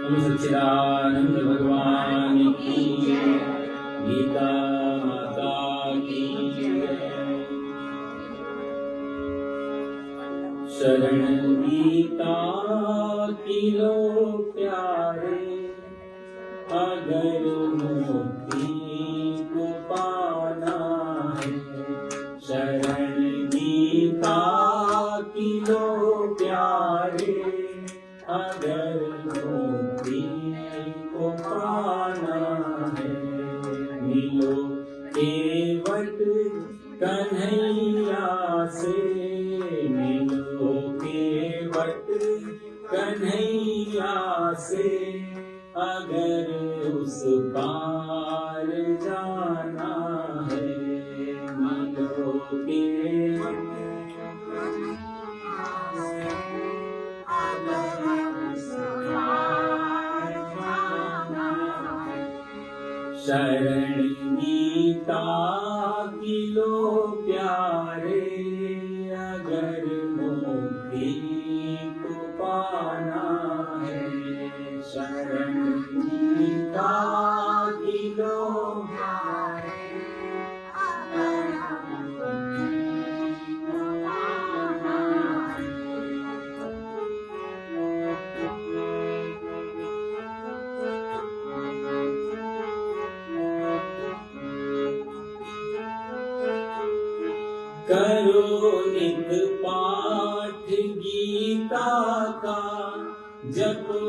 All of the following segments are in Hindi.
हम सच्चिदानंद भगवान की जय। गीता माता की जय। शरण गीता की लो प्यारे, अगर मुक्ति को पाना है। शरण गीता की लो प्यारे, अगर मुक्ति को पाना है। मिलो केवट कन्हैया से, मिलो केवट कन्हैया से, अगर उस पार जाना है। मिलो केवट शरण गीता की लो प्यारे, अगर मुक्ति को पाना है। शरण गीता की लो प्यारे, करो नित पाठ गीता का, जपो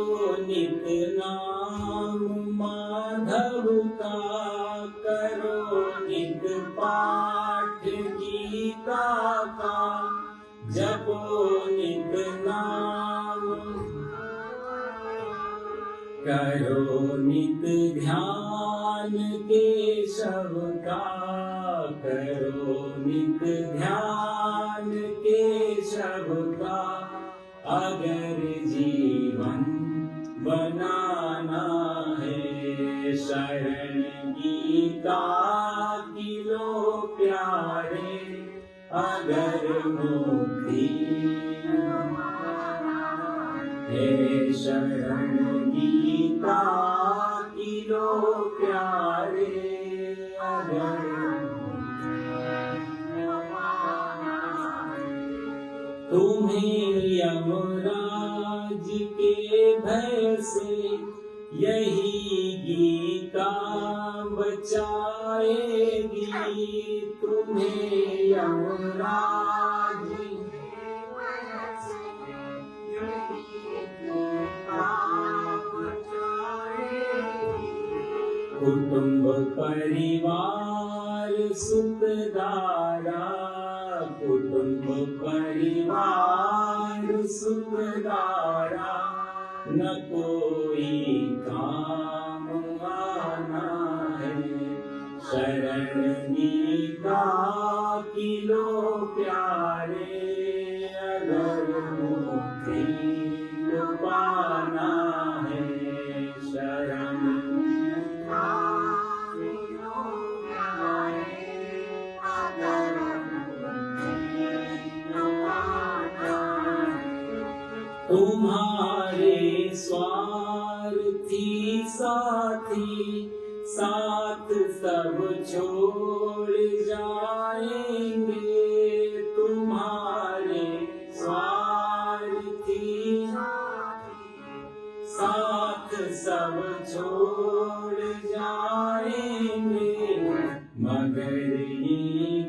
नित नाम माधव का। करो नित पाठ गीता का, जपो नित नाम। करो नित ध्यान केशव का, करो नित ध्यान केशव का। अगर जीवन बनाना है। शरण गीता की लो प्यारे, अगर मुक्ति है। शरण गीता की लो प्यारे, अगर तुम्हें यमराज के भय से यही गीता बचाएगी। तुम्हें यमराज कुटुंब परिवार सुखदारा, कुटुंब परिवार सुखदारा। न कोई काम आना है। शरण गीता की लो प्यारे, अगर मुक्ति को पाना है। शरण तुम्हारे स्वार्थी साथी साथ सब छोड़ जाएंगे। तुम्हारे स्वार्थी साथ सब छोड़ जाएंगे। मगर ये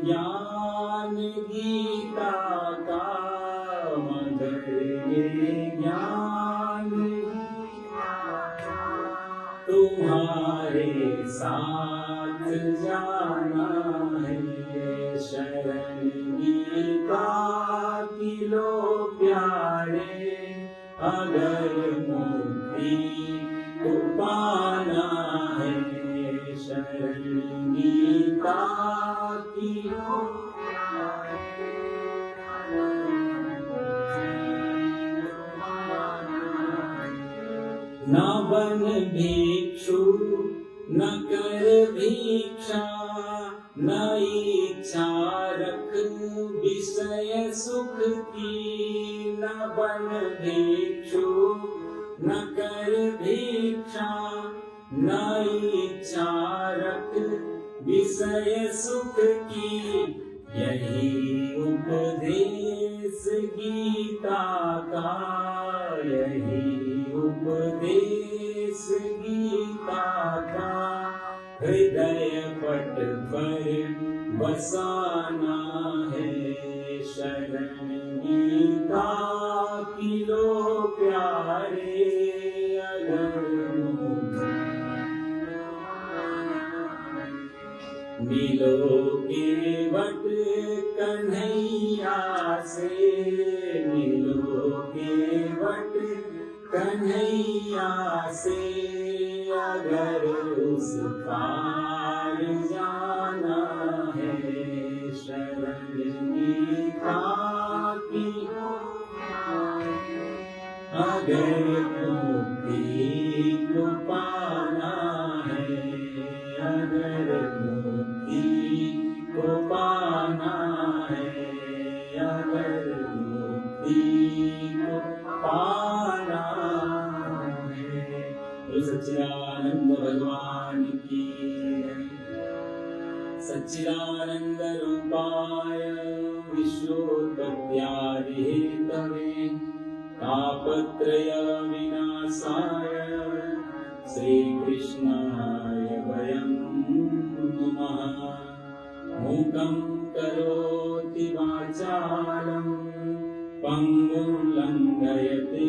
ज्ञान गीता का, मगर ये ज्ञान तुम्हारे साथ जाना है। शरण गीता की लो प्यारे, अगर मुक्ति को पाना है। शरण गीता की लो न बन भिक्षु न कर भिक्षा, न इच्छा रख विषय सुख की। न बन भिक्षु न कर भिक्षा, न इच्छा रख विषय सुख की, यही उपदेश गीता का, यही उपदेश गीता का। हृदय पट पर बसाना है शरण गीता की, लो प्यारे अगर मिलोगे वट कन्हैया से, मिलोगे वट कन्हैया से, अगर उस पार जाना है शरण गीता की, अगर मुक्ति को पाना है, अगर मुक्ति को पाना है, अगर मुक्ति को पाना है। तो सच्चिदानंद भगवान की जय। सच्चिदानंद रूपाय विश्वोत्पत्त्यादि हेतवे तापत्रय विनाशाय श्रीकृष्णाय वयं नमः। मूकं करोति वाचालं पंगुं लंघयते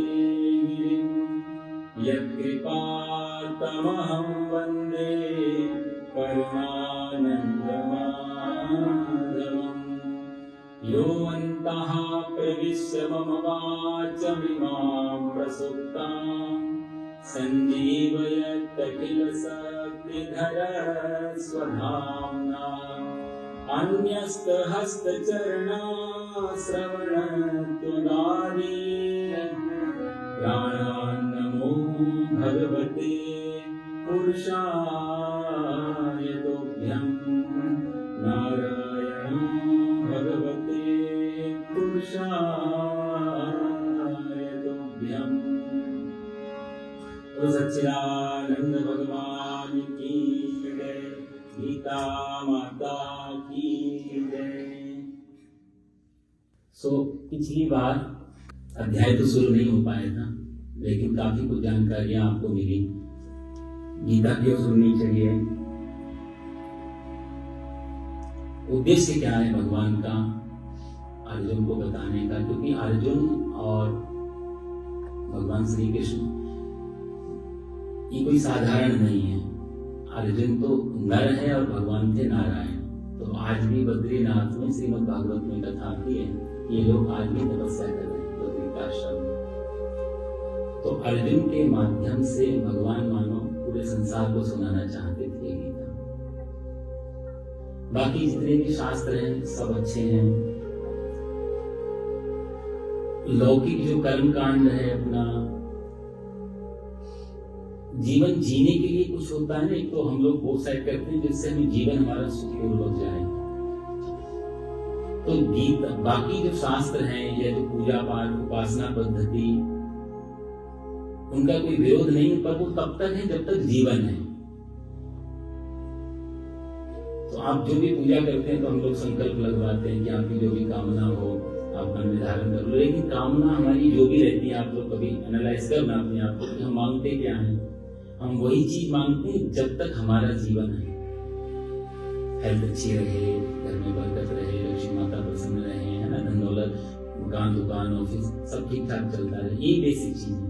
गिरिं, यत्कृपातमहं वन्दे परमानन्दमाधवम्। योऽन्तः प्रविश्य मम वाचमिमां प्रसुप्तां सञ्जीवयत् किल शक्तिधर स्वधाम्ना। अन्यस्तहस्तचरणा श्रवणत्वगादि प्राणान्नमो भगवते पुरुषाय तुभ्यं। नारायणो भगवते पुरुषाय तुभ्यं। तो सच्चिदानंद भगवान की जय। गीता माता की जय। पिछली बार अध्याय तो शुरू नहीं हो पाया था, लेकिन काफी कुछ जानकारियां आपको मिली। गीता क्यों सुननी चाहिए, उद्देश्य क्या है भगवान का अर्जुन को बताने का, क्योंकि अर्जुन और भगवान श्री कृष्ण ये कोई साधारण नहीं है। अर्जुन तो नर है और भगवान थे नारायण। तो आज भी बद्रीनाथ में श्रीमद् भागवत में कथा आती है, ये लोग आज भी तपस्या कर रहे हैं बद्रिकाश्रम में। तो अर्जुन के माध्यम से भगवान मानो पूरे संसार को सुनाना चाहते थे गीता। बाकी जितने भी शास्त्र हैं सब अच्छे हैं। लौकिक जो कर्म कांड है, अपना जीवन जीने के लिए कुछ होता है ना, एक तो हम लोग वो सेट करते हैं जिससे हमें जीवन हमारा सुखपूर्वक जाए। तो गीता, बाकी जो शास्त्र हैं या जो पूजा पाठ उपासना पद्धति, उनका कोई विरोध नहीं, पर वो तब तक है जब तक जीवन है। तो आप जो भी पूजा करते हैं तो हम लोग संकल्प लगवाते हैं कि आपकी जो भी कामना हो आप मन में धारण कर लो, लेकिन कामना हमारी जो भी रहती है, आप लोग कभी एनालाइज करना अपने आप को कि हम मांगते क्या हैं। हम वही चीज मांगते हैं जब तक हमारा जीवन है। हेल्थ अच्छी रहे, घर में बरकत रहे, लक्ष्मी माता प्रसन्न रहे, है ना, धन दौलत, मकान दुकान ऑफिस सब ठीक ठाक चलता रहे, ये बेसिक चीज है।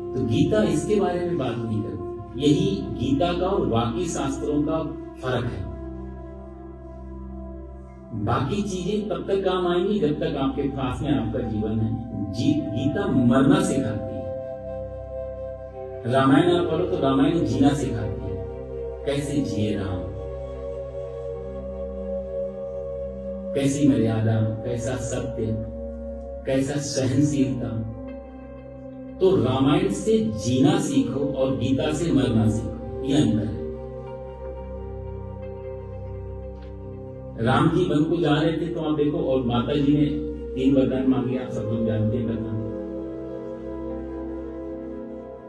तो गीता इसके बारे में बात नहीं करती। यही गीता का और बाकी शास्त्रों का फर्क है। बाकी चीजें तब तक काम आएंगी जब तक आपके पास में आपका जीवन है। गीता मरना सिखाती है। रामायण आप पढ़ो तो रामायण जीना सिखाती है, कैसे जिए राम, कैसी मर्यादा, कैसा सत्य, कैसा सहनशीलता। तो रामायण से जीना सीखो और गीता से मरना सीखो, ये अंतर है। राम जी वन को जा रहे थे तो आप देखो, और माता जी ने 3 वरदान मांगे, आप सब लोग जानते हैं कथा।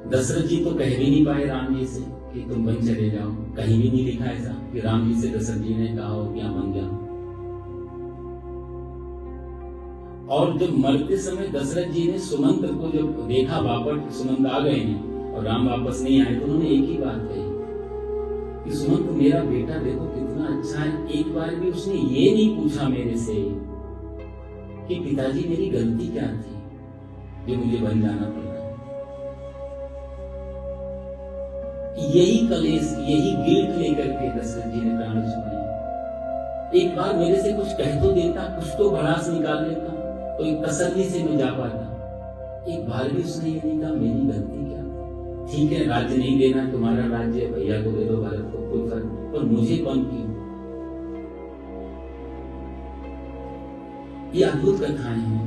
दशरथ जी तो कह भी नहीं पाए राम जी से कि तुम वन चले जाओ, कहीं भी नहीं लिखा ऐसा कि राम जी से दशरथ जी ने कहा हो कि आप वन जाओ। और जब मरते समय दशरथ जी ने सुमंत को जब देखा वापस सुमंत आ गए हैं और राम वापस नहीं आए, तो उन्होंने एक ही बात कही कि सुमंत मेरा बेटा देखो कितना अच्छा है, एक बार भी उसने ये नहीं पूछा मेरे से कि पिताजी मेरी गलती क्या थी जो मुझे वन जाना पड़ा। यही कलेश, यही गिल्ट लेकर के दशरथ जी ने प्राण छोड़े। एक बार मेरे से कुछ कह तो देता, कुछ तो भड़ास निकाल लेता, तो एक तसल्ली से मैं जा पाता। एक बार भी उसने ये नहीं कहा मेरी गलती क्या थी। ठीक है, राज्य नहीं देना, तुम्हारा राज्य भैया को दे दो, भारत को, कोई फर्क, पर मुझे कौन क्यों। ये अद्भुत कथाएं हैं,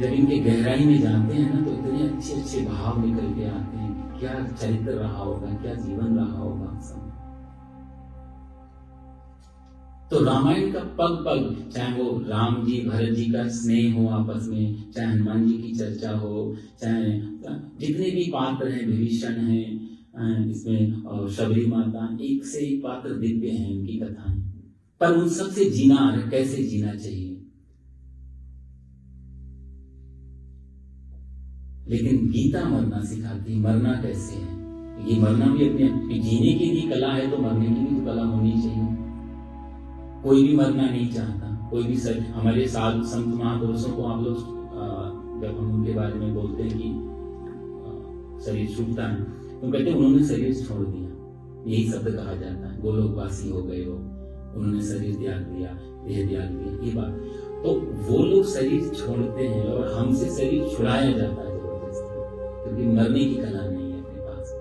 जब इनके गहराई में जाते हैं ना तो इतने अच्छे अच्छे भाव निकल के आते हैं। क्या चरित्र रहा होगा, क्या जीवन रहा होगा सब। तो रामायण का पग पग, चाहे वो राम जी भरत जी का स्नेह हो आपस में, चाहे हनुमान जी की चर्चा हो, चाहे जितने भी पात्र हैं, विभीषण हैं इसमें, और शबरी माता, एक से एक पात्र दिव्य हैं उनकी कथाएं। पर उन सबसे जीना है, कैसे जीना चाहिए। लेकिन गीता मरना सिखाती, मरना कैसे है। ये मरना भी अपने जीने की भी कला है, तो मरने की भी तो कला होनी चाहिए। कोई भी मरना नहीं चाहता, कोई भी हमारे साथ संत महापुरुषों को आप लोग जब हम उनके बारे में बोलते हैं कि शरीर छूटता है, तो कहते हैं उन्होंने शरीर छोड़ दिया, यही शब्द कहा जाता है। गोलोकवासी हो गए हो, उन्होंने शरीर त्याग दिया, देह त्याग दिया, ये बात। तो वो लोग शरीर छोड़ते हैं और हमसे शरीर छुड़ाया जाता है क्योंकि मरने की कला नहीं है अपने पास।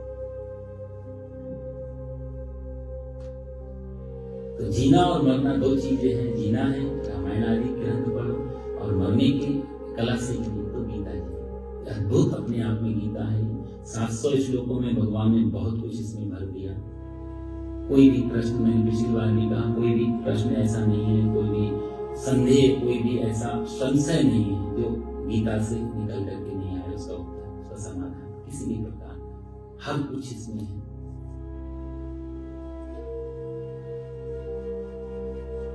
तो जीना और मरना दो चीजें हैं। जीना है रामायण आदि ग्रंथ पढ़ो, और मरने की कला सीखनी तो गीता जी। अद्भुत अपने आप में गीता है। 700 श्लोकों में भगवान ने बहुत कुछ इसमें भर दिया। कोई भी प्रश्न, मैंने पिछली बार भी कहा, कोई भी प्रश्न ऐसा नहीं है, कोई भी संदेह, कोई भी ऐसा संशय नहीं है जो गीता से निकल करके नहीं आया। उसका उत्तर, उसका समाधान किसी भी प्रकार का, हर कुछ इसमें है।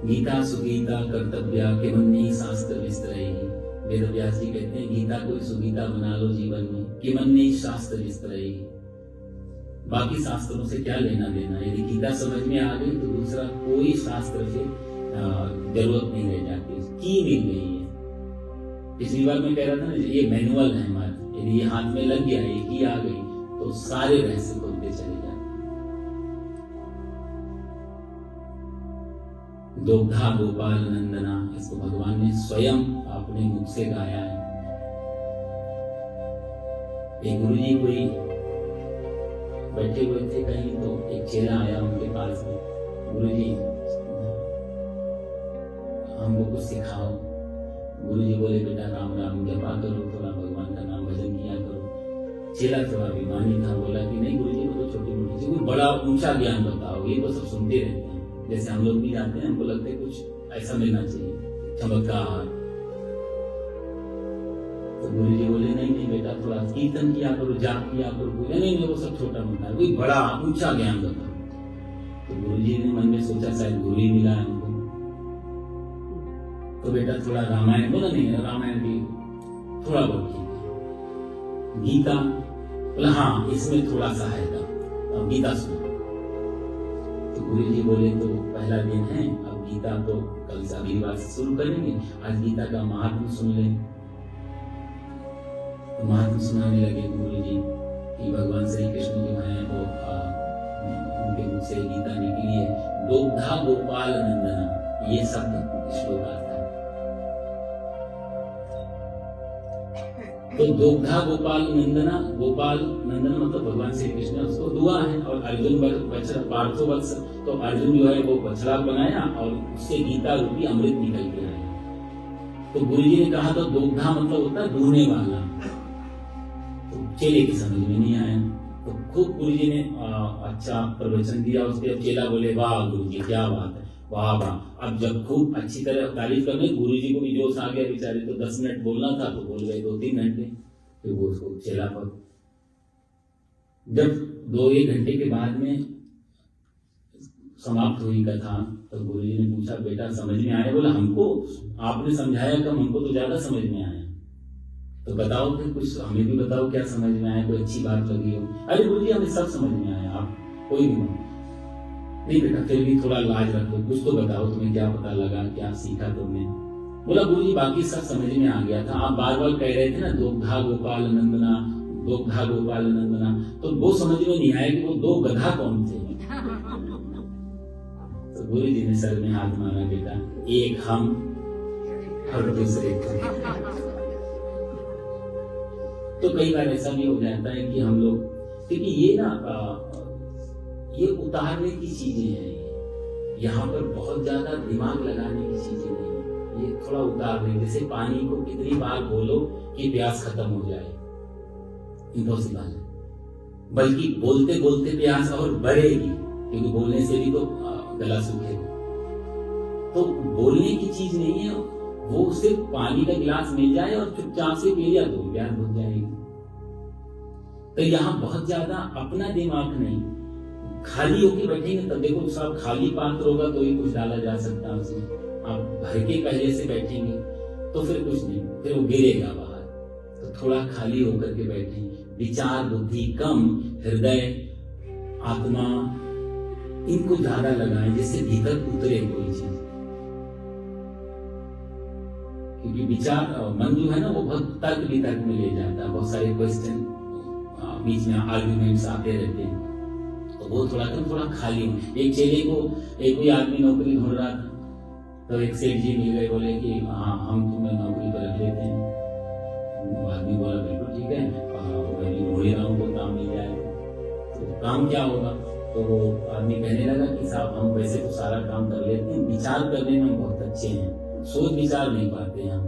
गीता सुगीता कर्तव्या किमन्नी शास्त्र विस्तरेहि। वेद व्यास जी कहते हैं गीता को सुगीता बना लो जीवन में, किमन्नी शास्त्र विस्तरेहि। बाकी शास्त्रों से क्या लेना देना। यदि गीता समझ में आ गई तो दूसरा कोई शास्त्र से जरूरत नहीं रह जाती, की मिल गई है। पिछली बार मैं कह रहा था ना, ये मैनुअल है हमारा, यदि ये हाथ में लग गया, ये की आ गई तो सारे रहस्य खुलते चले जाते। दोग्धा गोपाल नंदना, इसको भगवान ने स्वयं अपने मुख से गाया है। एक गुरु जी कोई बैठे हुए थे कहीं, तो एक चेला आया उनके पास में, गुरु जी हमको कुछ सिखाओ। गुरु जी बोले बेटा राम राम जपा करो, थोड़ा भगवान का नाम भजन किया करो। चेला थोड़ा अभिमानी था, बोला कि नहीं गुरु जी को तो छोटी मोटी चीज, कोई बड़ा ऊंचा ज्ञान बताओ, ये तो सब सुनते रहते हैं। जैसे हम लोग भी जाते हैं, हमको लगता है कुछ ऐसा मिलना चाहिए, चमत्कार। तो गुरु जी बोले नहीं नहीं बेटा, थोड़ा कीर्तन किया करो, जाप किया करो। बोले नहीं नहीं वो सब छोटा मोटा है, कोई बड़ा ऊंचा ज्ञान बताओ। तो गुरु जी ने मन में सोचा शायद गुरु ही मिला है हमको, तो बेटा थोड़ा रामायण, बोला नहीं रामायण भी थोड़ा बहुत ठीक, गीता बोला हाँ इसमें थोड़ा सा है, अब गीता सुनो। तो गुरु जी बोले तो पहला दिन है, अब गीता तो कल से अगली से शुरू करेंगे, आज गीता का महात्म सुन लें। तो महात्म सुनाने लगे गुरु जी कि भगवान श्री कृष्ण जो है वो उनके मुख से गीता निकली है। दोग्धा गोपाल नंदना, ये शब्द श्लोक आता है। तो दोग्धा गोपाल नंदना, गोपाल नंदना मतलब भगवान श्री कृष्ण, उसको दुआ है। और अर्जुन बछड़ा पार्थो वत्स, तो अर्जुन जो है वो बछड़ा बनाया और उससे गीता रूपी अमृत निकल के आया। तो गुरु जी ने कहा तो दोग्धा मतलब होता है दूहने वाला, तो चेले की समझ में नहीं आया। तो खूब गुरु जी ने अच्छा प्रवचन दिया उसके। चेला बोले वाह गुरु जी क्या बात है, वाह वाह। अब जब खूब अच्छी तरह तारीफ करने, गुरु जी को भी जोश आ गया बेचारे, तो 10 मिनट बोलना था तो बोल गए 2-3 घंटे। फिर वो उसको चेला पर जब 2-1 घंटे के बाद में समाप्त हुई कथा, तो गुरुजी ने पूछा, बेटा समझ में आया? बोला, हमको आपने समझाया कम, हमको तो ज्यादा समझ में आया। तो बताओ फिर कुछ हमें भी बताओ, क्या समझ में आया, कोई अच्छी बात लगी हो। अरे गुरुजी हमें सब समझ में आया, आप कोई भी नहीं बेटा, फिर भी थोड़ा लाज रखो, कुछ तो बताओ, तुम्हें क्या पता लगा, क्या सीखा तुमने। बोला, गुरुजी बाकी सब समझ में आ गया था, आप बार बार कह रहे थे ना दोग्धा गोपाल नंदना, दोग्धा गोपाल नंदना, तो वो समझ में नहीं आया कि वो 2 गधा कौन थे। तो गुरुजी ने सर में हाथ मारा, बेटा एक हम और दूसरे तुम। तो कई बार ऐसा भी हो जाता है कि हम लोग, क्योंकि ये ना ये उतारने की चीजें हैं, यहाँ पर बहुत ज्यादा दिमाग लगाने की चीजें नहीं, ये थोड़ा उतारने, जैसे पानी को कितनी बार बोलो कि प्यास खत्म हो जाए, इम्पॉसिबल है, बल्कि बोलते बोलते प्यास और बढ़ेगी, क्योंकि बोलने से भी तो गला सूखेगा। तो बोलने की चीज नहीं है वो, सिर्फ पानी का गिलास मिल जाए और चुपचाप से पी लिया तो प्यास बुझ जाएगी। तो यहाँ बहुत ज्यादा अपना दिमाग नहीं, खाली होके बैठेंगे तब देखो साहब, खाली पात्र होगा तो ही कुछ डाला जा सकता है उसमें, आप भर के पहले से बैठेंगे तो फिर कुछ नहीं, फिर वो गिरेगा बाहर। तो थोड़ा खाली होकर के बैठेंगे, विचार बुद्धि कम, हृदय आत्मा इनको ज्यादा लगाएं, जिससे भीतर उतरे कोई चीज। क्योंकि विचार मन जो है ना वो बहुत तर्क वितर्क में ले जाता है, बहुत सारे क्वेश्चन बीच में आर्ग्यूमेंट्स आते रहते हैं, तो वो थोड़ा खाली हो। एक चेले को एक कोई आदमी नौकरी ढूंढ रहा था, तो एक सेठ जी मिल गए, बोले कि हाँ हम तुम्हें नौकरी पर रख लेते हैं। वो आदमी बोला बिल्कुल ठीक है, मैं भी ढूंढ रहा हूँ, कोई काम मिल जाए। तो काम क्या होगा? तो वो आदमी कहने लगा कि साहब हम वैसे तो सारा काम कर लेते हैं, विचार करने में बहुत अच्छे हैं, सोच विचार नहीं पाते हैं हम,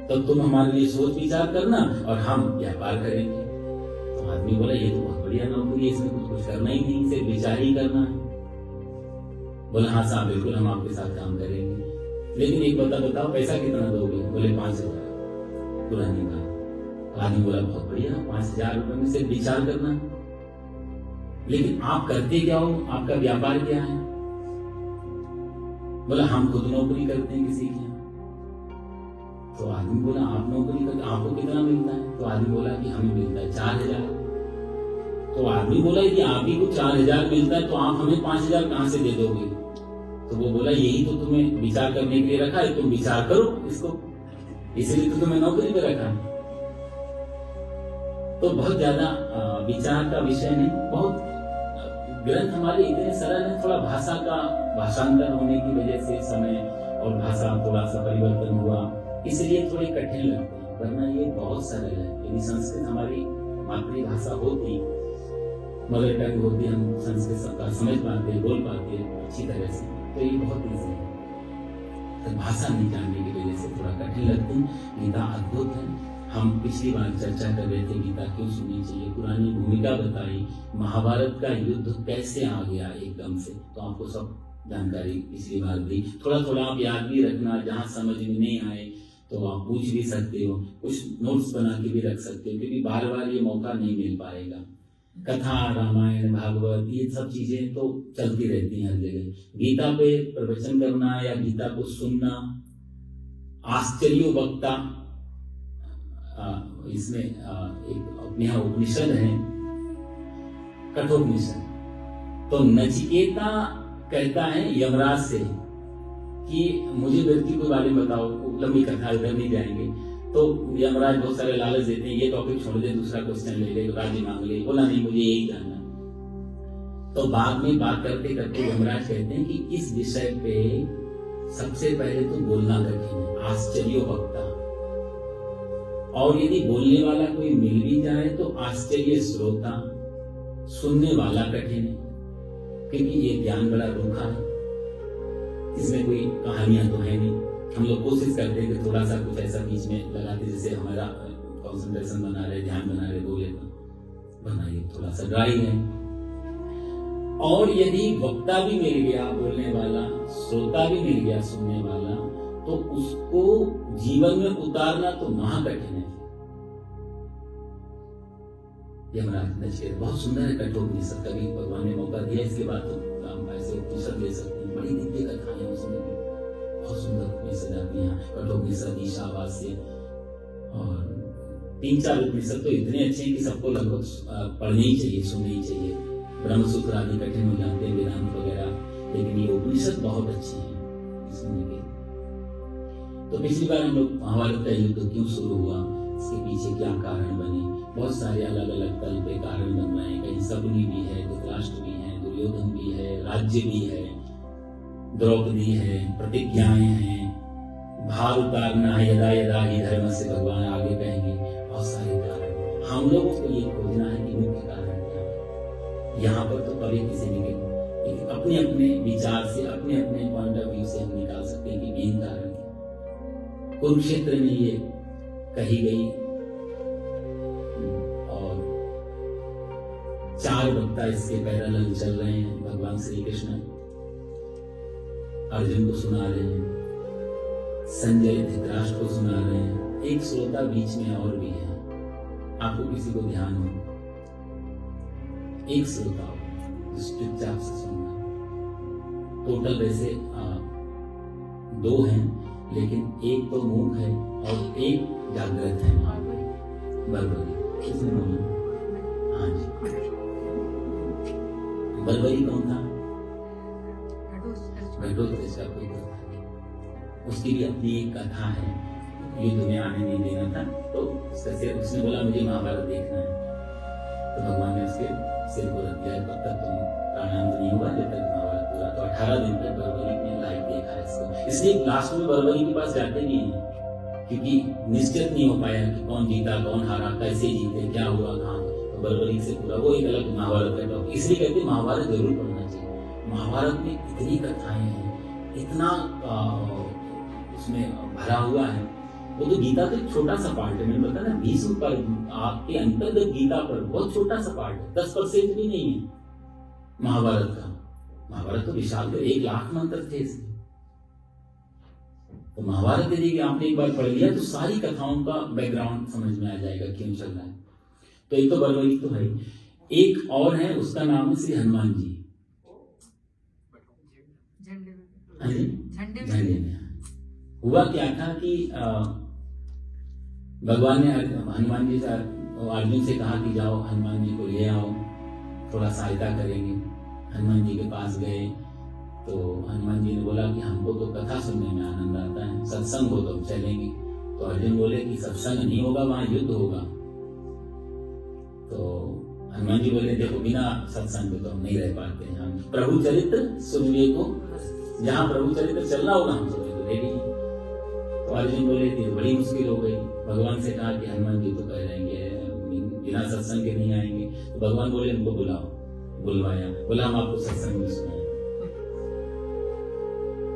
तब तुम हमारे लिए सोच विचार करना और हम व्यापार करेंगे। तो आदमी बोला ये तो बहुत बढ़िया नौकरी है, इसमें कुछ करना ही नहीं, सिर्फ विचार ही करना है। बोला हाँ साहब बिल्कुल हम आपके साथ काम करेंगे, लेकिन एक बताओ पैसा कितना दोगे? बोले 5,000। पुरानी बात। आदमी बोला बहुत बढ़िया, 5,000 रुपए में सिर्फ विचार करना, लेकिन आप करते क्या हो, आपका व्यापार क्या है? बोला हम खुद नौकरी करते हैं किसी के। तो आदमी बोला आप नौकरी करते, आपको कितना मिलता है? तो आदमी बोला कि हमें मिलता है 4,000। तो आदमी बोला यदि आप ही को 4,000 मिलता है तो आप हमें 5,000 कहां से दे दोगे? तो वो बोला यही तो तुम्हें विचार करने के लिए रखा है, तुम विचार करो इसको, इसलिए तो तुम्हें नौकरी पे रखा है। तो बहुत ज्यादा विचार का विषय नहीं, बहुत ग्रंथ हमारे इतने सरल हैं, थोड़ा भाषा का भाषांतर होने की वजह से समय और भाषा थोड़ा सा परिवर्तन हुआ, इसलिए थोड़े कठिन लगते हैं, वरना ये बहुत सरल है। यदि संस्कृत हमारी मातृभाषा होती, मदर टंग होती, हम संस्कृत सबका समझ पाते, बोल पाते अच्छी तरह से, तो ये बहुत ईजी है। तो भाषा नहीं जानने की वजह से थोड़ा कठिन लगती है। गीता अद्भुत है, हम पिछली बार चर्चा कर रहे थे गीता क्यों सुननी चाहिए, पुरानी भूमिका बताई, महाभारत का युद्ध कैसे आ गया एकदम से, तो आपको सब जानकारी पिछली बार दी। थोड़ा आप याद भी रखना, जहाँ समझ में नहीं आए तो आप पूछ भी सकते हो, कुछ नोट्स बना के भी रख सकते हो, क्योंकि बार बार ये मौका नहीं मिल पाएगा। कथा, रामायण, भागवत ये सब चीजें तो चलती रहती हैं हर जगह। गीता पे प्रवचन करना या गीता को सुनना, आश्चर्य वक्ता, इसमें एक अपने यहाँ उपनिषद है, कठोपनिषद। तो नचिकेता कहता है यमराज से कि मुझे व्यक्ति के बारे में बताओ, लंबी कथा इधर नहीं जाएंगे। तो यमराज बहुत सारे लालच देते हैं, ये टॉपिक छोड़ दे, दूसरा क्वेश्चन ले ले, राज्य मांग ले। बोला नहीं मुझे यही जानना। तो बाद में बात करते करते यमराज कहते हैं कि इस विषय पे सबसे पहले तो बोलना कठिन है, आश्चर्य वक्ता, और यदि बोलने वाला कोई मिल भी जाए तो आश्चर्य श्रोता, सुनने वाला कठिन है, क्योंकि ये ज्ञान बड़ा रूखा है, इसमें कोई कहानियां तो है नहीं। हम लोग कोशिश करते हैं कि थोड़ा सा कुछ ऐसा बीच में लगाते, जैसे हमारा कंसंट्रेशन बना रहे, ध्यान बना रहे, बोले तो बनाइए, थोड़ा सा ड्राई है। और यदि वक्ता भी मिल गया, बोलने वाला, श्रोता भी मिल गया, सुनने वाला, तो उसको जीवन में उतारना तो महाकठिन है। यमराज नचिकेता, बहुत सुंदर है कठोपनिषद। कभी भगवान ने मौका दिया इसके बाद तो हम ऐसे उपनिषद ले सकते हैं, बड़ी दिव्य कथाएं हैं उसमें भी, बहुत सुंदर उपनिषद आती हैं। कठोपनिषद, ईशावास्य और 3-4 उपनिषद तो इतने अच्छे हैं कि सबको लगभग पढ़ने ही चाहिए, सुनने ही चाहिए। ब्रह्मसूत्र आदि कठिन हो जाते हैं, वेदांत वगैरह, लेकिन ये उपनिषद बहुत अच्छी है सुनने के। तो पिछली बार हम लोग महाभारत का युद्ध क्यों शुरू हुआ, इसके पीछे क्या कारण बने, बहुत सारे अलग अलग तल पे कारण बन रहे हैं। कहीं शकुनी भी है, धृतराष्ट्र भी है, दुर्योधन भी है, राज्य भी है, द्रौपदी है, प्रतिज्ञाएं हैं, भार उतारना है, यदा यदा ही धर्म से, भगवान आगे कहेंगे। बहुत सारे कारण हम लोगों को ये खोजना है कि मुख्य कारण क्या है। यहाँ पर तो कभी किसी ने अपने अपने विचार से, अपने अपने पॉइंट ऑफ व्यू से हम निकाल सकते हैं कि मेन कारण क्या। कुरुक्षेत्र में ये कही गई और 4 वक्ता इसके पैरेलल चल रहे हैं। भगवान श्री कृष्ण अर्जुन को सुना रहे हैं, संजय धृतराष्ट्र को सुना रहे हैं, एक श्रोता बीच में और भी है। आपको किसी को ध्यान हो, एक श्रोता चुपचाप से सुनना। टोटल वैसे 2 हैं, लेकिन एक तो मूक है और एक जागृत है। बर्बरी किसने बोला? हाँ जी, बर्बरी कौन था? घटोत्कच का कोई था, उसकी भी अपनी एक कथा है। युद्ध में आने नहीं देना था, तो उसने बोला मुझे महाभारत देखना है, तो भगवान ने उसके सिर को रख दिया, तब तक तुम प्राणांत नहीं हुआ जब तक महाभारत पूरा। तो 18 दिन तक बर्बरी ने लाइव देखा है इसको, इसलिए लास्ट में बर्बरी के पास जाते नहीं है, क्योंकि निश्चित नहीं हो पाया कि कौन जीता कौन हारा, कैसे जीते, क्या हुआ, कहाँ। तो बर्बरी से पूरा वो एक अलग महाभारत का टॉपिक, इसलिए कहते हैं महाभारत जरूर पढ़ना चाहिए। महाभारत में इतनी कथाएं हैं, इतना उसमें भरा हुआ है। वो तो गीता तो एक छोटा सा पार्ट है, मैंने बताया ना, 20 पर आपके अंतर्गत गीता पर बहुत छोटा सा पार्ट है, 10% भी नहीं है महाभारत का। महाभारत तो विशाल, 1 लाख मंत्र थे इसमें। तो महाभारत यदि आपने एक बार पढ़ लिया तो सारी कथाओं का बैकग्राउंड समझ में आ जाएगा क्यों चल रहा है। तो एक तो बर्बरी तो है, एक और है, उसका नाम है श्री हनुमान जी। झंडे में हुआ क्या था कि भगवान ने हनुमान जी से, अर्जुन से कहा कि जाओ हनुमान जी को ले आओ, थोड़ा सहायता करेंगे। हनुमान जी के पास गए तो हनुमान जी ने बोला कि हमको तो कथा सुनने में आनंद आता है, सत्संग हो तो चलेंगे। तो अर्जुन बोले कि सत्संग नहीं होगा, वहां युद्ध होगा। तो हनुमान जी बोले देखो बिना सत्संग के तो हम नहीं रह पाते हैं, हम प्रभु चरित्र सुनने को, जहाँ प्रभु चरित्र चलना होगा हम सब रेडी हैं। तो अर्जुन बोले कि बड़ी मुश्किल हो गई। भगवान से कहा कि हनुमान जी तो कह रहेंगे बिना सत्संग के नहीं आएंगे। तो भगवान बोले उनको बुलाओ, बुलवाया, बोला हम आपको सत्संग में सुनाएंगे।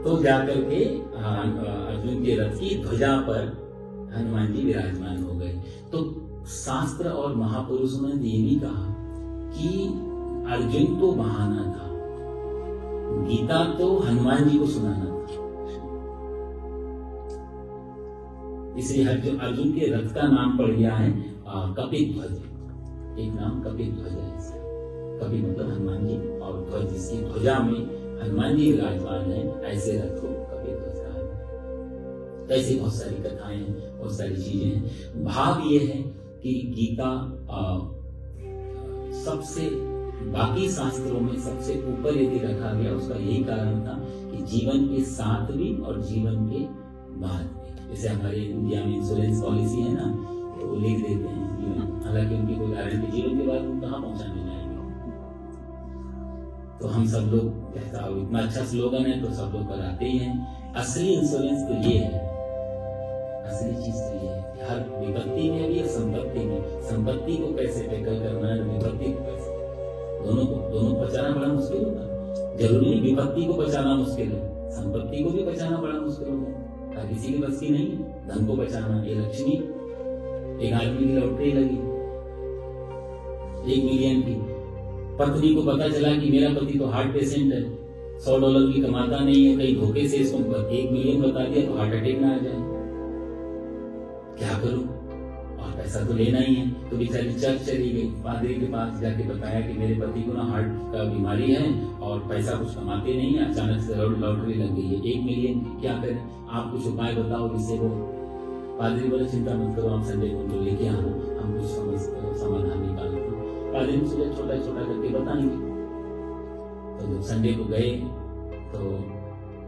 तो जाकर के अर्जुन के रथ की ध्वजा पर हनुमान जी विराजमान हो गए। तो शास्त्र और महापुरुषों ने ये भी कहा कि अर्जुन तो बहाना था, गीता तो हनुमान जी को सुनाना था। इसलिए अर्जुन के रथ का नाम पड़ गया है कपिध्वज। एक नाम कपिध्वज है इसका। कपि मतलब हनुमान जी और ध्वज, जिसकी ध्वजा में हनुमान जी विराजमान है, ऐसे रथ को कपिध्वज कहा है। तो ऐसी बहुत सारी कथाएं हैं, बहुत सारी चीजें हैं। भाव ये है कि गीता सबसे बाकी शास्त्रों में सबसे ऊपर यदि रखा गया, उसका यही कारण था कि जीवन के साथ भी और जीवन के बाद भी। जैसे हमारे इंडिया में इंश्योरेंस पॉलिसी है ना, तो वो लिख देते हैं जीवन, हालांकि उनकी कोई गारंटी जीवन के बाद हम कहाँ पहुंचाने जाएंगे। तो हम सब लोग कहता हो इतना अच्छा स्लोगन है तो सब लोग कराते ही हैं। असली इंश्योरेंस तो ये है, असली चीज तो ये है कि हर विपत्ति में भी और संपत्ति में, संपत्ति को कैसे टैकल करना है, विपत्ति को कैसे, दोनों को बचाना बड़ा मुश्किल होता है। जरूरी नहीं विपत्ति को बचाना मुश्किल है, संपत्ति को भी बचाना बड़ा मुश्किल होता है। किसी की बस की नहीं है धन को बचाना। ये लक्ष्मी, एक आदमी की लॉटरी लगी 1 मिलियन की, पत्नी को पता चला कि मेरा पति तो हार्ट पेशेंट है, $100 भी कमाता नहीं है, कहीं धोखे से इसको 1 मिलियन बता दिया तो हार्ट अटैक ना आ जाए, क्या करूं। और पैसा तो लेना ही है। तो बेचारी चर्च चली गई, पादरी के पास जाके बताया कि मेरे पति को ना हार्ट का बीमारी है और पैसा कुछ कमाते नहीं है, अचानक से लॉटरी लग गई है 1 मिलियन की, क्या करें, आप कुछ उपाय बताओ जिससे वो। पादरी बोले चिंता मत करो, आप संडे को उनको लेके आना, हम कुछ समाधान निकालते हैं। पादरी ने सोचा छोटा छोटा करके बताएंगे। तो जब संडे को गए तो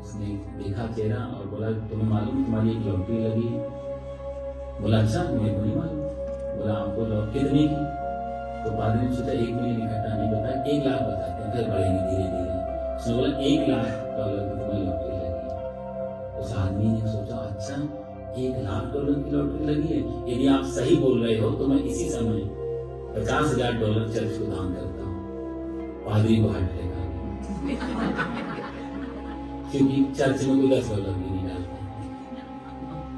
उसने देखा चेहरा और बोला तुम्हें मालूम तुम्हारी एक लॉटरी लगी है? बोला अच्छा, मुझे नहीं मालूम। बोला आपको कितने की? तो पादरी ने सोचा 1 मिलियन इकट्ठा नहीं बताया, 1 लाख बताते हैं, फिर बढ़ेंगे धीरे धीरे। उसने बोला $1 लाख की तुम्हें लॉटरी लगी है। उस आदमी ने सोचा अच्छा $1 लाख की लॉटरी लगी है, यदि आप सही बोल रहे हो तो मैं इसी समय $50,000 चर्च को दान करता हूँ। पादरी को हार्ट अटैक आ गया क्योंकि चर्च में कोई $10 भी नहीं डालते।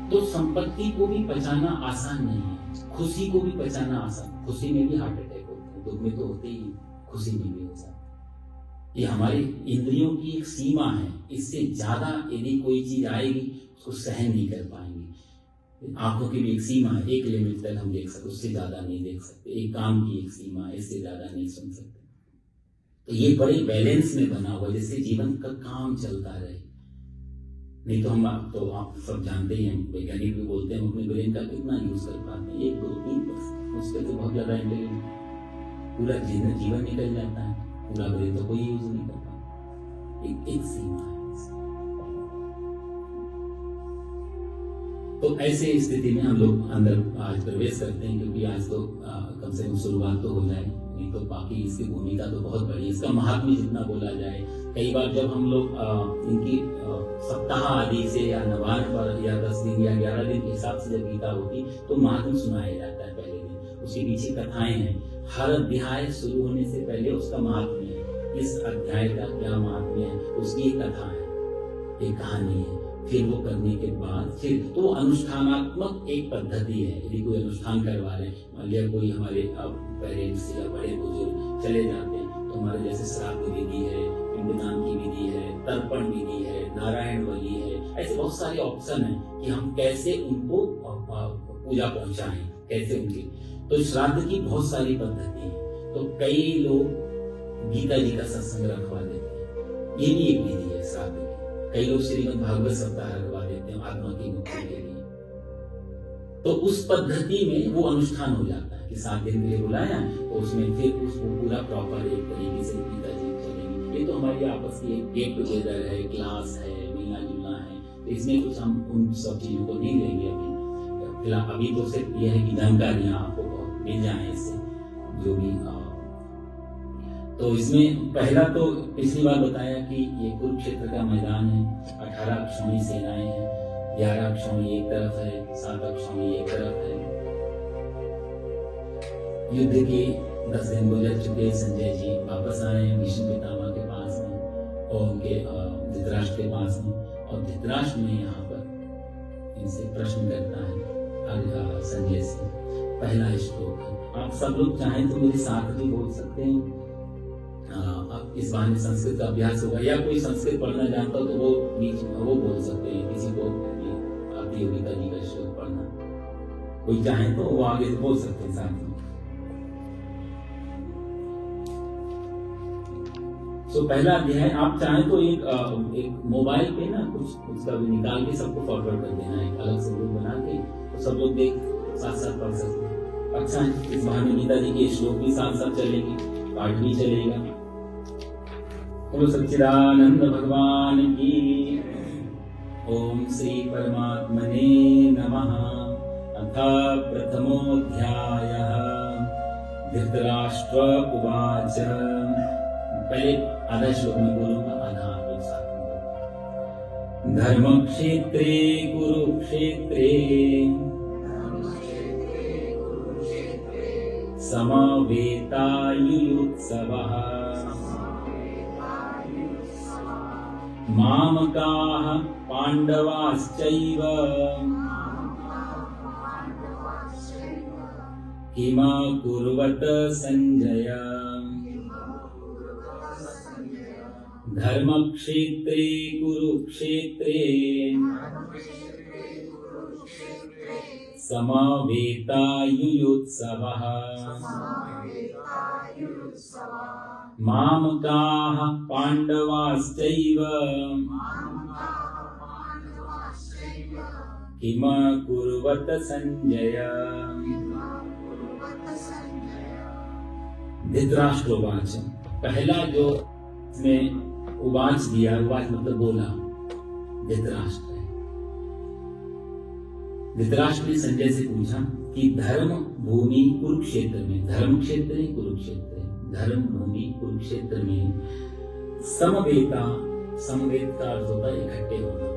तो संपत्ति को भी बचाना आसान नहीं है, खुशी को भी बचाना आसान। खुशी में भी हार्ट अटैक होते हैं, दुख में तो होते ही, खुशी में भी हो जाता है। ये हमारे इंद्रियों की एक सीमा है, इससे ज्यादा यदि कोई चीज आएगी उसको सहन नहीं कर पाएंगे। आंखों की भी एक सीमा है, एक लिमिट तक हम देख सकते, उससे ज्यादा नहीं देख सकते। एक कान की एक सीमा है, इससे ज्यादा नहीं सुन सकते। तो ये बड़े बैलेंस में बना हुआ, जिससे जीवन का काम चलता रहे। नहीं तो हम आप सब जानते ही हैं, वैज्ञानिक भी बोलते हैं हम अपने ब्रेन का कितना यूज कर पाते हैं, 1, 2, 3%। उसके तो बहुत ज्यादा इंटेलिजेंट, पूरा जीवन निकल जाता है, पूरा ब्रेन तो कोई यूज नहीं कर पाता। एक सीमा है। तो ऐसे स्थिति में हम लोग अंदर आज प्रवेश करते हैं, क्योंकि आज तो कम से कम शुरुआत तो हो जाए, नहीं तो बाकी इसकी भूमिका तो बहुत बड़ी है। इसका महात्म्य जितना बोला जाए, कई बार जब हम लोग इनकी सप्ताह आदि से या नवान पर या 10 दिन या 11 दिन के हिसाब से जब गीता होती तो महात्म्य सुनाया जाता है पहले दिन, उसके पीछे कथाएं हैं। हर अध्याय शुरू होने से पहले उसका महात्म्य है, इस अध्याय का क्या महात्म्य है, उसकी एक कथा है, एक कहानी है। फिर वो करने के बाद फिर तो अनुष्ठानात्मक एक पद्धति है। यदि कोई अनुष्ठान करवा रहे, मान लिया कोई हमारे पेरेंट्स या बड़े बुजुर्ग चले जाते हैं, तो हमारे जैसे श्राद्ध विधि है, पिंडदान की विधि है, तर्पण विधि है, नारायण बलि है, ऐसे बहुत सारे ऑप्शन है कि हम कैसे उनको पूजा पहुंचाएं, कैसे उनकी। तो श्राद्ध की बहुत सारी पद्धति है। तो कई लोग गीता जी का सत्संग रखवा देते हैं, ये भी एक विधि है श्राद्ध की। कई लोग श्रीमद् भागवत सप्ताह रखवा देते हैं आत्मा की मुक्ति के लिए। तो उस पद्धति में वो अनुष्ठान हो जाता है कि 7 दिन के लिए बुलाया, तो उसमें फिर उसको पूरा प्रॉपर एक तरीके से गीता जी चलेंगे। ये तो हमारी आपस की एक गेट टुगेदर है, क्लास है, मिलना जुलना है, तो इसमें कुछ हम उन सब चीजों को नहीं लेंगे अभी फिलहाल। अभी तो सिर्फ यह है कि जानकारियां आपको बहुत मिल जाए इससे जो भी। तो इसमें पहला तो पिछली बार बताया कि ये कुरुक्षेत्र का मैदान है, 18 अक्षौणी सेनाएं हैं, 11 अक्षौणी एक तरफ है, 7 अक्षौणी एक तरफ है। युद्ध के 10 दिन गुजर चुके, संजय जी वापस आए भीष्म पितामह के पास में और उनके धृतराष्ट्र के पास में, और धृतराष्ट्र में यहाँ पर इनसे प्रश्न करता है संजय से। पहला श्लोक आप सब लोग चाहें तो मेरे साथ भी बोल सकते हैं, अब इस बहाने संस्कृत का अभ्यास होगा, या कोई संस्कृत पढ़ना जानता हो तो वो बीच में वो बोल सकते हैं। किसी को आती होगी गीता जी का श्लोक पढ़ना, कोई चाहे तो वो आगे से बोल सकते हैं साथ में। तो पहला अध्याय आप चाहें तो एक मोबाइल पे ना कुछ उसका भी निकाल के सबको फॉरवर्ड कर देना है, अलग से ग्रुप बना के, तो सब लोग देख साथ साथ पढ़ सकते हैं। अच्छा है, इस बहाने गीता जी के श्लोक भी साथ साथ चलेंगे, पाठ भी चलेगा। बोलो सच्चिदानंद भगवान की। ओम श्री परमात्मने नमः। अथ प्रथमोऽध्यायः। धृतराष्ट्र उवाच। पहले आधा श्लोक में बोलूंगा, आधा आप लोग साथ में बोलूंगा। धर्मक्षेत्रे कुरुक्षेत्रे समवेतायुयुत्सवः। मामकाः पाण्डवाश्चैव किमकुर्वत संजय। धर्मक्षेत्रे कुरुक्षेत्रे समवेतायुयुत्सवः मामकाः पाण्डवाश्चैव किमकुर्वत संजय। धृतराष्ट्रोवाच, पहला जो इसमें उवाच दिया, उवाच मतलब बोला, धृतराष्ट्र है। धृतराष्ट्र ने संजय से पूछा कि धर्म भूमि कुरुक्षेत्र में, धर्म क्षेत्र है कुरुक्षेत्र है, धर्म भूमि कुरुक्षेत्र में समवेता, समवेत का अर्थ होता है इकट्ठे होना,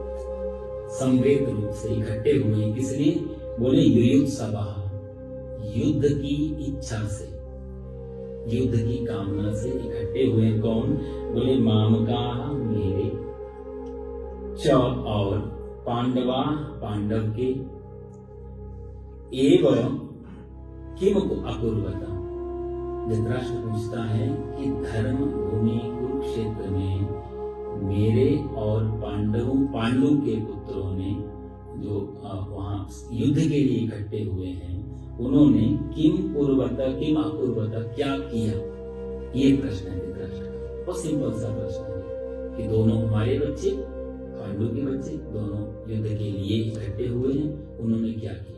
समवेत रूप से इकट्ठे हुए, किसलिए? बोले युयुत्सवः, युद्ध की इच्छा से, युद्ध की कामना से इकट्ठे हुए। कौन? बोले मामकाः, मेरे, च और पांडवा, पांडव के, एवं किम अकुर्वता। धृतराष्ट्र पूछता है कि धर्म भूमि कुरुक्षेत्र में मेरे और पांडु के पुत्रों ने जो वहां युद्ध के लिए इकट्ठे हुए हैं, उन्होंने किम कुर्वता, किम अकुर्वता, क्या किया? ये प्रश्न है धृतराष्ट्र का। बहुत सिंपल सा प्रश्न है कि दोनों हमारे बच्चे, पांडु के बच्चे, दोनों युद्ध के लिए इकट्ठे हुए हैं, उन्होंने क्या किया?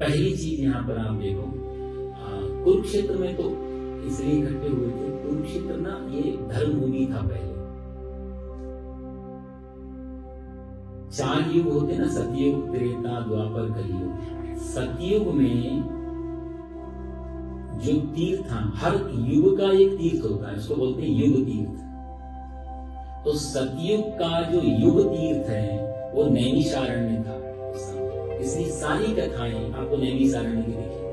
पहली चीज यहाँ पर आप देखो, कुरुक्षेत्र में तो इसलिए इकट्ठे हुए थे, कुरुक्षेत्र ना ये धर्म भूमि था। पहले 4 युग होते ना, सतयुग, त्रेता, द्वापर, कलियुग। सतयुग में जो तीर्थ था, हर युग का एक तीर्थ होता है, उसको बोलते हैं युग तीर्थ। तो सतयुग का जो युग तीर्थ है वो नैमिषारण्य था, इसलिए सारी कथाएं आपको नैमिषारण्य की दिखेंगी।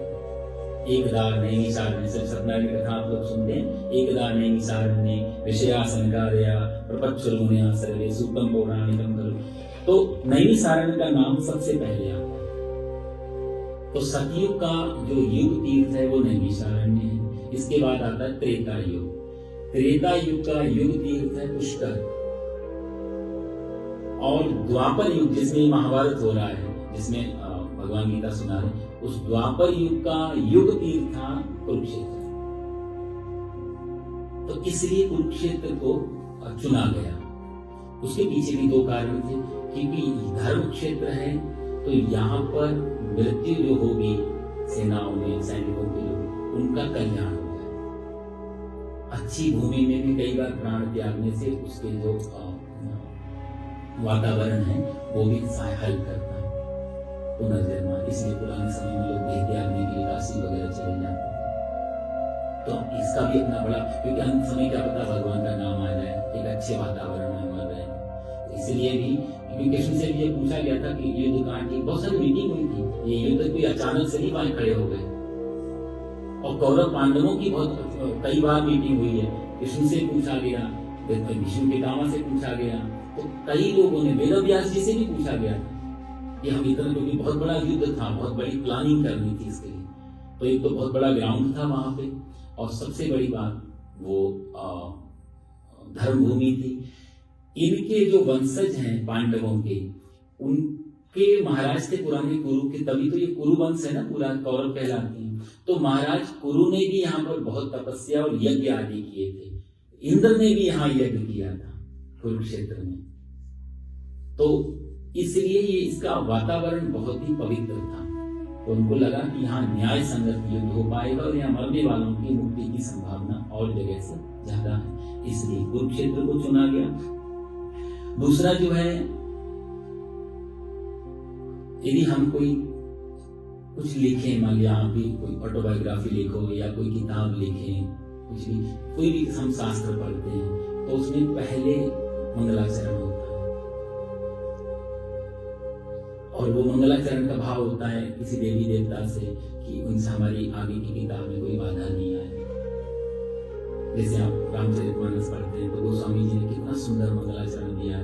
एकदा नैमिषारण्य, सिर्फ सत्यनारायण की कथा आप लोग सुनते हैं, एकदा नैमिषारण्य विषया संकारया प्रपच्चुर्मुनिया सर्वे सूक्तम पौराणिकम खलु। तो नैमिषारण्य का नाम सबसे पहले आता है। तो सतयुग का जो युग तीर्थ है वो नैमिषारण्य है। इसके बाद आता है त्रेता युग। त्रेता युग का युग तीर्थ है पुष्कर। और द्वापर युग, जिसमें महाभारत हो रहा है, जिसमें भगवान गीता सुना रहे, उस द्वापर युग का युग तीर्थ था कुरुक्षेत्र। तो इसलिए कुरुक्षेत्र को चुना गया। उसके पीछे भी 2 कारण थे, क्योंकि धर्म क्षेत्र है तो यहाँ पर मृत्यु जो होगी सेनाओं में, सैनिकों के लोग, उनका कल्याण होगा। अच्छी भूमि में भी कई बार प्राण त्यागने से उसके जो वातावरण है वो भी सहायक करता है पुनर्जन्म। इसलिए पुराने समय में लोग देह त्यागने के लिए काशी वगैरह चले जाते थे। तो इसका भी अपना बड़ा, क्योंकि अंत समय क्या पता भगवान का नाम आ जाए, एक अच्छे वातावरण में मर रहे। इसलिए भी क्योंकि कृष्ण से भी ये पूछा गया था कि युद्ध कांड की बहुत सारी मीटिंग हुई थी, ये युद्ध कोई अचानक से नहीं वहां खड़े हो गए। और कौरव पांडवों की बहुत कई बार मीटिंग हुई है, कृष्ण से पूछा गया, भीष्म पितामह से पूछा गया, तो कई लोगों ने, वेद व्यास जी से भी पूछा गया कि हम इतना, क्योंकि बहुत बड़ा युद्ध था, बहुत बड़ी प्लानिंग करनी थी इसके लिए। तो एक तो बहुत बड़ा ग्राउंड था वहां पे, और सबसे बड़ी बात वो धर्म भूमि थी। इनके जो वंशज हैं पांडवों के, उनके महाराज थे पुराने कुरु के, तभी तो ये कुरु वंश है ना, पूरा कौरव कहलाती है। तो महाराज कुरु ने भी यहाँ पर बहुत तपस्या और यज्ञ आदि किए थे। इंद्र ने भी यहाँ यज्ञ किया था कुरुक्षेत्र में। तो इसलिए ये इसका वातावरण बहुत ही पवित्र था। तो उनको लगा कि यहाँ न्याय संगत युद्ध हो पाएगा और यहाँ मरने वालों की मुक्ति की संभावना और जगह से ज्यादा है, इसलिए कुरुक्षेत्र को चुना गया। दूसरा जो है, यदि हम कोई कुछ लिखें, मान लिया आप भी कोई ऑटोबायोग्राफी लिखो या कोई किताब लिखें, कुछ भी, कोई भी हम शास्त्र पढ़ते हैं, तो उसमें पहले मंगलाचरण होता है। और वो मंगलाचरण का भाव होता है किसी देवी देवता से कि उनसे हमारी आगे की किताब में कोई बाधा नहीं आए। जैसे आप रामचरितमानस पढ़ते हैं तो गोस्वामी जी ने कितना सुंदर मंगलाचरण दिया है।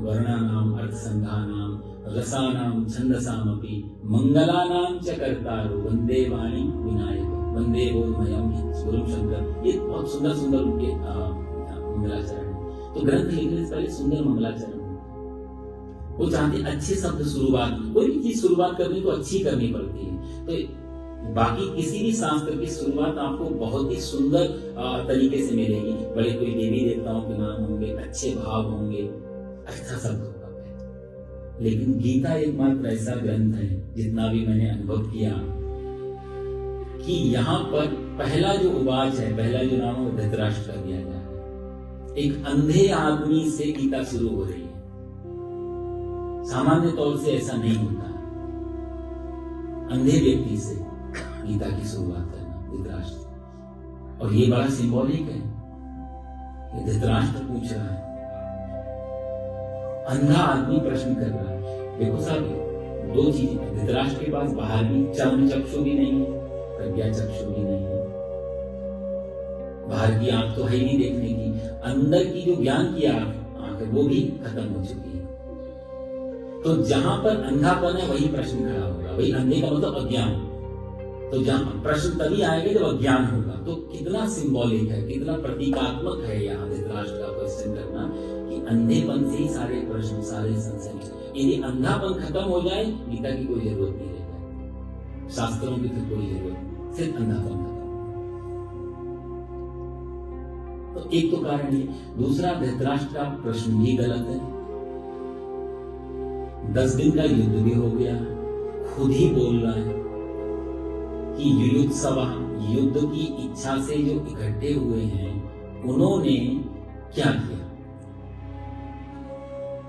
वर्णानाम अर्थसंघानाम रसानाम छंदसामपि मंगलानाम च कर्तारो वंदे वाणी विनायको वंदे गोमयम गुरु शंकर। ये बहुत सुंदर सुंदर उनके मंगलाचरण है। तो ग्रंथ लिखने से पहले सुंदर मंगलाचरण, वो चाहते अच्छे शब्द शुरुआत, कोई भी चीज शुरुआत करनी तो अच्छी करनी पड़ती है। तो बाकी किसी भी शास्त्र की शुरुआत आपको बहुत ही सुंदर तरीके से मिलेगी। बड़े कोई देवी देवताओं के नाम होंगे, अच्छे भाव होंगे, अच्छा शब्द होगा। लेकिन गीता एकमात्र ऐसा ग्रंथ है, जितना भी मैंने अनुभव किया, कि यहाँ पर पहला जो उवाच है, पहला जो नाम है वो धृतराष्ट्र का दिया गया है। एक अंधे आदमी से गीता शुरू हो रही है। सामान्य तौर से ऐसा नहीं होता, अंधे व्यक्ति से गीता की शुरुआत करना, धृतराष्ट्र। और ये बड़ा सिंबॉलिक है कि धृतराष्ट्र पूछ रहा है, अंधा आदमी प्रश्न कर रहा है। देखो साहब, दो चीजें, धृतराष्ट्र के पास बाहर भी चर्म चक्षु भी नहीं है, प्रज्ञा चक्षु भी नहीं है, बाहर की आंख तो है नहीं देखने की, अंदर की जो ज्ञान की आंख है वो भी खत्म हो चुकी है। तो जहां पर अंधापन है वही प्रश्न खड़ा होगा, वही अंधे का मतलब अज्ञान। तो जहां प्रश्न तभी आएगा जब अज्ञान होगा। तो कितना सिंबॉलिक है, कितना प्रतीकात्मक है यहाँ धृतराष्ट्र का क्वेश्चन करना, कि अंधेपन से ही सारे प्रश्न, सारे संशय। यदि अंधापन खत्म हो जाए, गीता की कोई जरूरत नहीं रह जाए, शास्त्रों की फिर कोई जरूरत नहीं, सिर्फ अंधापन खत्म। तो एक तो कारण है। दूसरा, धृतराष्ट्र का प्रश्न भी गलत है। 10 दिन का युद्ध भी हो गया, खुद ही बोल रहा है कि युयुत्सवा, युद्ध की इच्छा से जो इकट्ठे हुए हैं, उन्होंने क्या किया?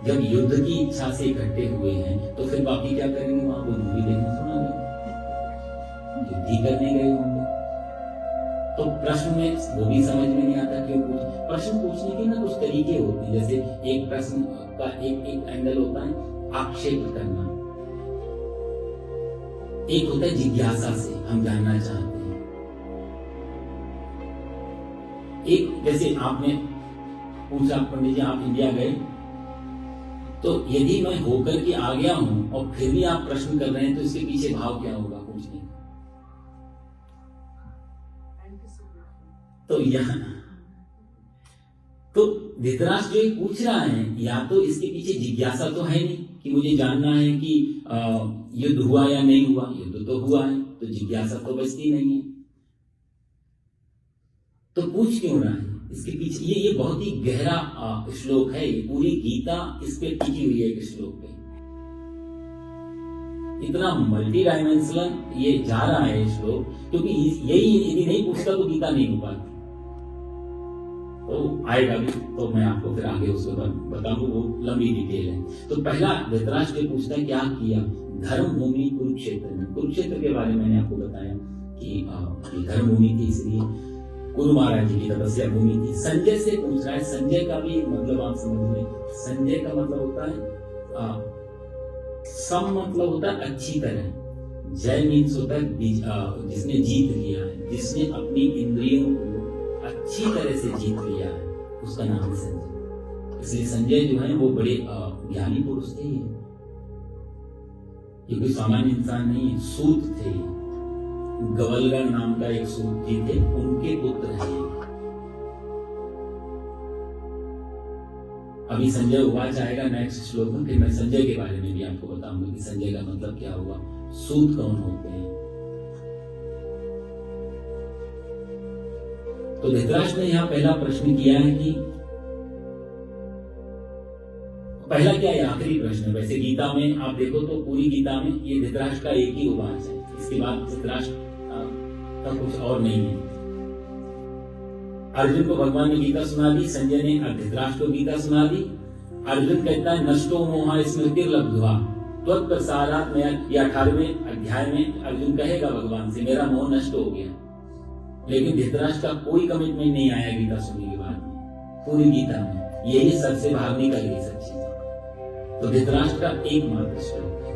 जब युद्ध की इच्छा से इकट्ठे हुए हैं तो फिर बाकी क्या करेंगे? वहां कोई मूवी देखने सुना गया, युद्ध ही करने गए होंगे। तो प्रश्न में वो भी समझ में नहीं आता क्यों पूछ। प्रश्न पूछने के ना कुछ तरीके होते हैं, जैसे एक प्रश्न का एक एंगल होता है आक्षेप करना, एक होता है जिज्ञासा से हम जानना चाहते हैं। एक जैसे आपने पूछा, पंडित जी आप इंडिया गए, तो यदि मैं होकर के आ गया हूं और फिर भी आप प्रश्न कर रहे हैं, तो इसके पीछे भाव क्या होगा पूछने का? तो यहाँ तो धृतराष्ट्र जो पूछ रहा है, या तो इसके पीछे जिज्ञासा तो है नहीं कि मुझे जानना है कि युद्ध हुआ या नहीं हुआ। युद्ध तो हुआ है, तो जिज्ञासा तो बचती नहीं है। तो पूछ क्यों रहा है? इसके पीछे ये बहुत ही गहरा श्लोक है। ये पूरी गीता इस पे टिकी हुई है, एक श्लोक पे। इतना मल्टी डायमेंशनल ये जा रहा है श्लोक, क्योंकि यही यदि नहीं पूछता तो गीता नहीं हो पाती। तो आएगा भी, तो मैं आपको फिर आगे उसके बाद बताऊंगा, वो लंबी डिटेल है। तो पहला धृतराष्ट्र पूछता है क्या किया धर्म भूमि कुरुक्षेत्र में। कुरुक्षेत्र के बारे में मैंने आपको बताया कि धर्म भूमि थी, इसलिए कुरु महाराज जी की तपस्या भूमि थी। संजय से पूछ रहा है, संजय का भी मतलब आप समझ लें। संजय का मतलब होता है सम, मतलब होता है अच्छी तरह। जय मीन्स होता है जिसने जीत लिया है, जिसने अपनी इंद्रियों को अच्छी तरह से जीत लिया है, उसका नाम है संजय। इसलिए संजय जो है वो बड़े ज्ञानी पुरुष थे। ये कोई सामान्य इंसान नहीं है, सूत थे। गवलगा नाम का एक सूत जी थे, उनके पुत्र हैं। अभी संजय उवाच आएगा नेक्स्ट श्लोक में, फिर मैं संजय के बारे में भी आपको बताऊंगा कि संजय का मतलब क्या हुआ, सूत कौन होते हैं। तो धृतराष्ट्र ने यहाँ पहला प्रश्न किया है कि पहला क्या है, आखिरी प्रश्न है। वैसे गीता में आप देखो तो पूरी गीता में ये धृतराष्ट्र का एक ही उवाच है, इसके बाद धृतराष्ट्र का कुछ और नहीं है। अर्जुन को भगवान ने गीता सुना दी, संजय ने धृतराष्ट्र को गीता सुना दी। अर्जुन कहता है नष्टो मोहा स्मृतिर्लब्ध्वा त्वत्प्रसादात् मया, ये 18वें अध्याय में अर्जुन कहेगा भगवान से मेरा मोह नष्ट हो गया। लेकिन धृतराष्ट्र का कोई कमिटमेंट नहीं आया गीता सुनने के बाद में, पूरी गीता में यही सबसे भागने का यही सब चीज है। तो धृतराष्ट्र का एकमात्र श्लोक है।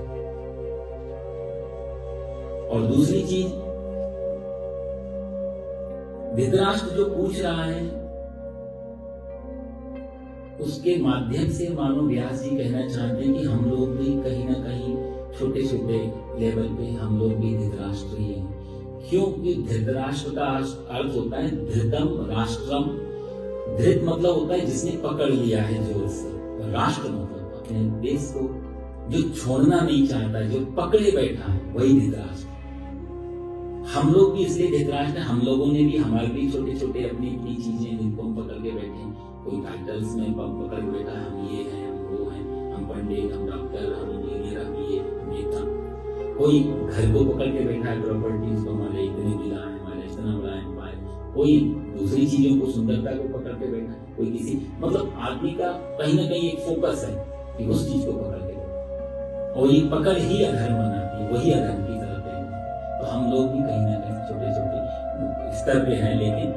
और दूसरी चीज, धृतराष्ट्र जो पूछ रहा है उसके माध्यम से मानो व्यास जी कहना चाहते हैं कि हम लोग भी कहीं ना कहीं छोटे छोटे लेवल पे हम लोग भी धृतराष्ट्र ही हैं। क्योंकि धृतराष्ट्र का अर्थ होता है धृतम राष्ट्रम। धृत मतलब होता है जिसने पकड़ लिया है जोर से, राष्ट्र मतलब अपने देश को जो छोड़ना नहीं चाहता, जो पकड़े बैठा है, वही धृतराष्ट्र। हम लोग भी इसलिए धृतराष्ट्र हैं, हम लोगों ने भी, हमारे भी छोटे छोटे अपनी अपनी चीजें जिनको हम पकड़ के बैठे हैं। कोई टाइटल्स में पकड़ के बैठा है, हम ये हैं, हम वो हैं, हम पंडित, हम डॉक्टर, हम इंजीनियर, हम ये, हम नेता। कोई घर को पकड़ के बैठा है, प्रॉपर्टीज को, हमारे इतने मिला है, हमारे इतना बड़ा एम्पायर। कोई दूसरी चीजों को, सुंदरता को पकड़ के बैठा है, कोई किसी, मतलब आदमी का कहीं ना कहीं एक फोकस है कि उस चीज को पकड़ के बैठा, और ये पकड़ ही अधर्म बनाती है, वही अधर्म की तरफ है। तो हम लोग भी कहीं ना कहीं छोटे छोटे स्तर पे हैं, लेकिन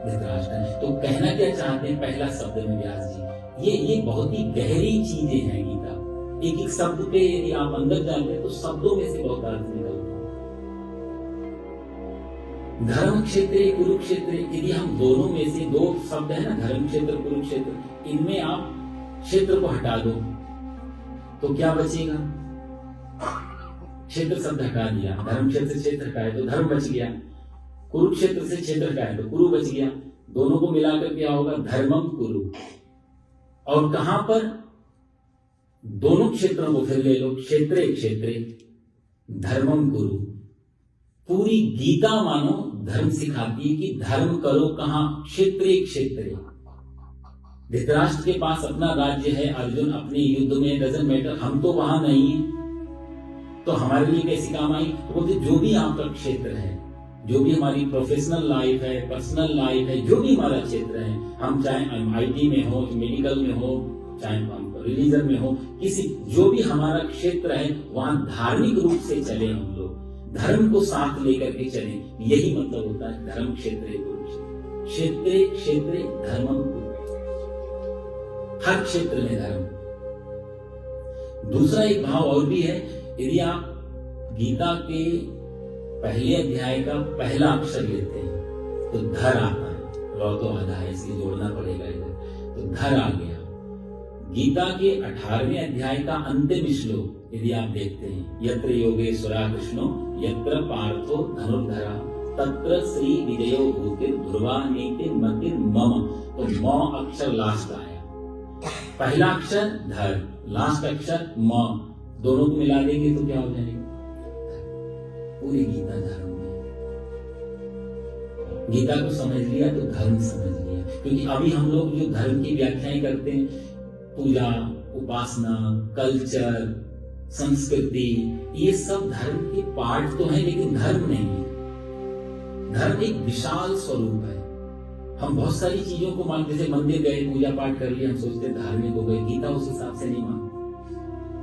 धृतराष्ट्र है। तो कहना क्या चाहते हैं पहला शब्द में व्यास जी, ये बहुत ही गहरी चीजें हैं गीता। एक एक शब्द पे यदि आप अंदर जाते हैं तो शब्दों में से बहुत अर्थ निकलते हैं। धर्म क्षेत्र, कुरुक्षेत्र, यदि हम दोनों में से दो शब्द है ना, धर्म क्षेत्र, कुरुक्षेत्र, इनमें आप क्षेत्र को हटा दो तो क्या बचेगा? क्षेत्र शब्द हटा दिया, धर्म क्षेत्र से क्षेत्र हटाए तो धर्म बच गया, कुरुक्षेत्र से क्षेत्र हटाए तो कुरु बच गया। दोनों को मिलाकर क्या होगा? धर्मम कुरु। और कहां पर? दोनों क्षेत्रों को फिर ले लो, क्षेत्रे क्षेत्रे धर्मम कुरु। पूरी गीता मानो धर्म सिखाती है कि धर्म करो कहां? क्षेत्रे क्षेत्रे। धृतराष्ट्र के पास अपना राज्य है, अर्जुन अपने युद्ध में, डजंट मैटर, हम तो वहां नहीं है, तो हमारे लिए कैसी काम आई? तो बोलते जो भी आपका क्षेत्र है, जो भी हमारी प्रोफेशनल लाइफ है, पर्सनल लाइफ है, जो भी हमारा क्षेत्र है, हम चाहे आईटी में हो, मेडिकल में हो, चाहे हम रिलीजन में हो, किसी जो भी हमारा क्षेत्र है वहां धार्मिक रूप से चले, हम लोग धर्म को साथ लेकर के चले। यही मतलब होता है धर्म क्षेत्रे कुरुक्षेत्र। क्षेत्रे क्षेत्रे धर्मम कुरु, हर क्षेत्र में धर्म। दूसरा एक भाव और भी है, यदि आप गीता के पहले अध्याय का पहला अक्षर लेते हैं तो धर आता है, रौ तो आधा है इसलिए जोड़ना पड़ेगा इधर, तो धर आ गया। गीता के 18वें अध्याय का अंतिम श्लोक यदि आप देखते हैं, यत्र योगेश्वरा कृष्णो यत्र पार्थो धनुर्धरा तत्र श्री विजयो भूतिर ध्रुवा नीति मतिर मम। तो म अक्षर लास्ट आया, पहला अक्षर धर, लास्ट अक्षर म, दोनों को मिला देंगे तो क्या हो जाएगा? पूरी गीता धर्म में। गीता को समझ लिया तो धर्म समझ लिया। क्योंकि अभी हम लोग जो धर्म की व्याख्याएं करते हैं, पूजा, उपासना, कल्चर, संस्कृति, ये सब धर्म के पार्ट तो हैं, लेकिन धर्म नहीं है। धर्म एक विशाल स्वरूप है। हम बहुत सारी चीजों को मानते, जैसे मंदिर गए, पूजा पाठ कर लिया, हम सोचते धार्मिक हो गए। गीता उस हिसाब से नहीं मानती।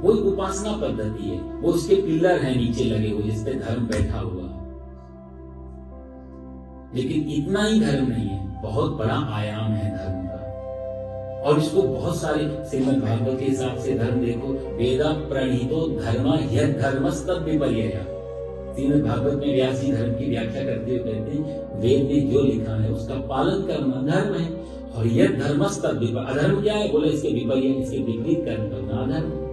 वो एक उपासना पद्धति है, वो उसके पिलर है नीचे लगे हुए जिसपे धर्म बैठा हुआ है। लेकिन इतना ही धर्म नहीं है, बहुत बड़ा आयाम है धर्म का। और इसको बहुत सारे, श्रीमद् भागवत के हिसाब से धर्म देखो, वेदा प्रणीतो धर्म यह धर्मस्तद विपर्यय। श्रीमद् भागवत में व्यास जी धर्म की व्याख्या करते हुए कहते हैं, वेद में जो लिखा है उसका पालन करना धर्म है, और यह धर्मस्तद विपर्यय। अधर्म क्या है? बोले इसके विपर्यय, इसके विपरीत कर्म करना अधर्म।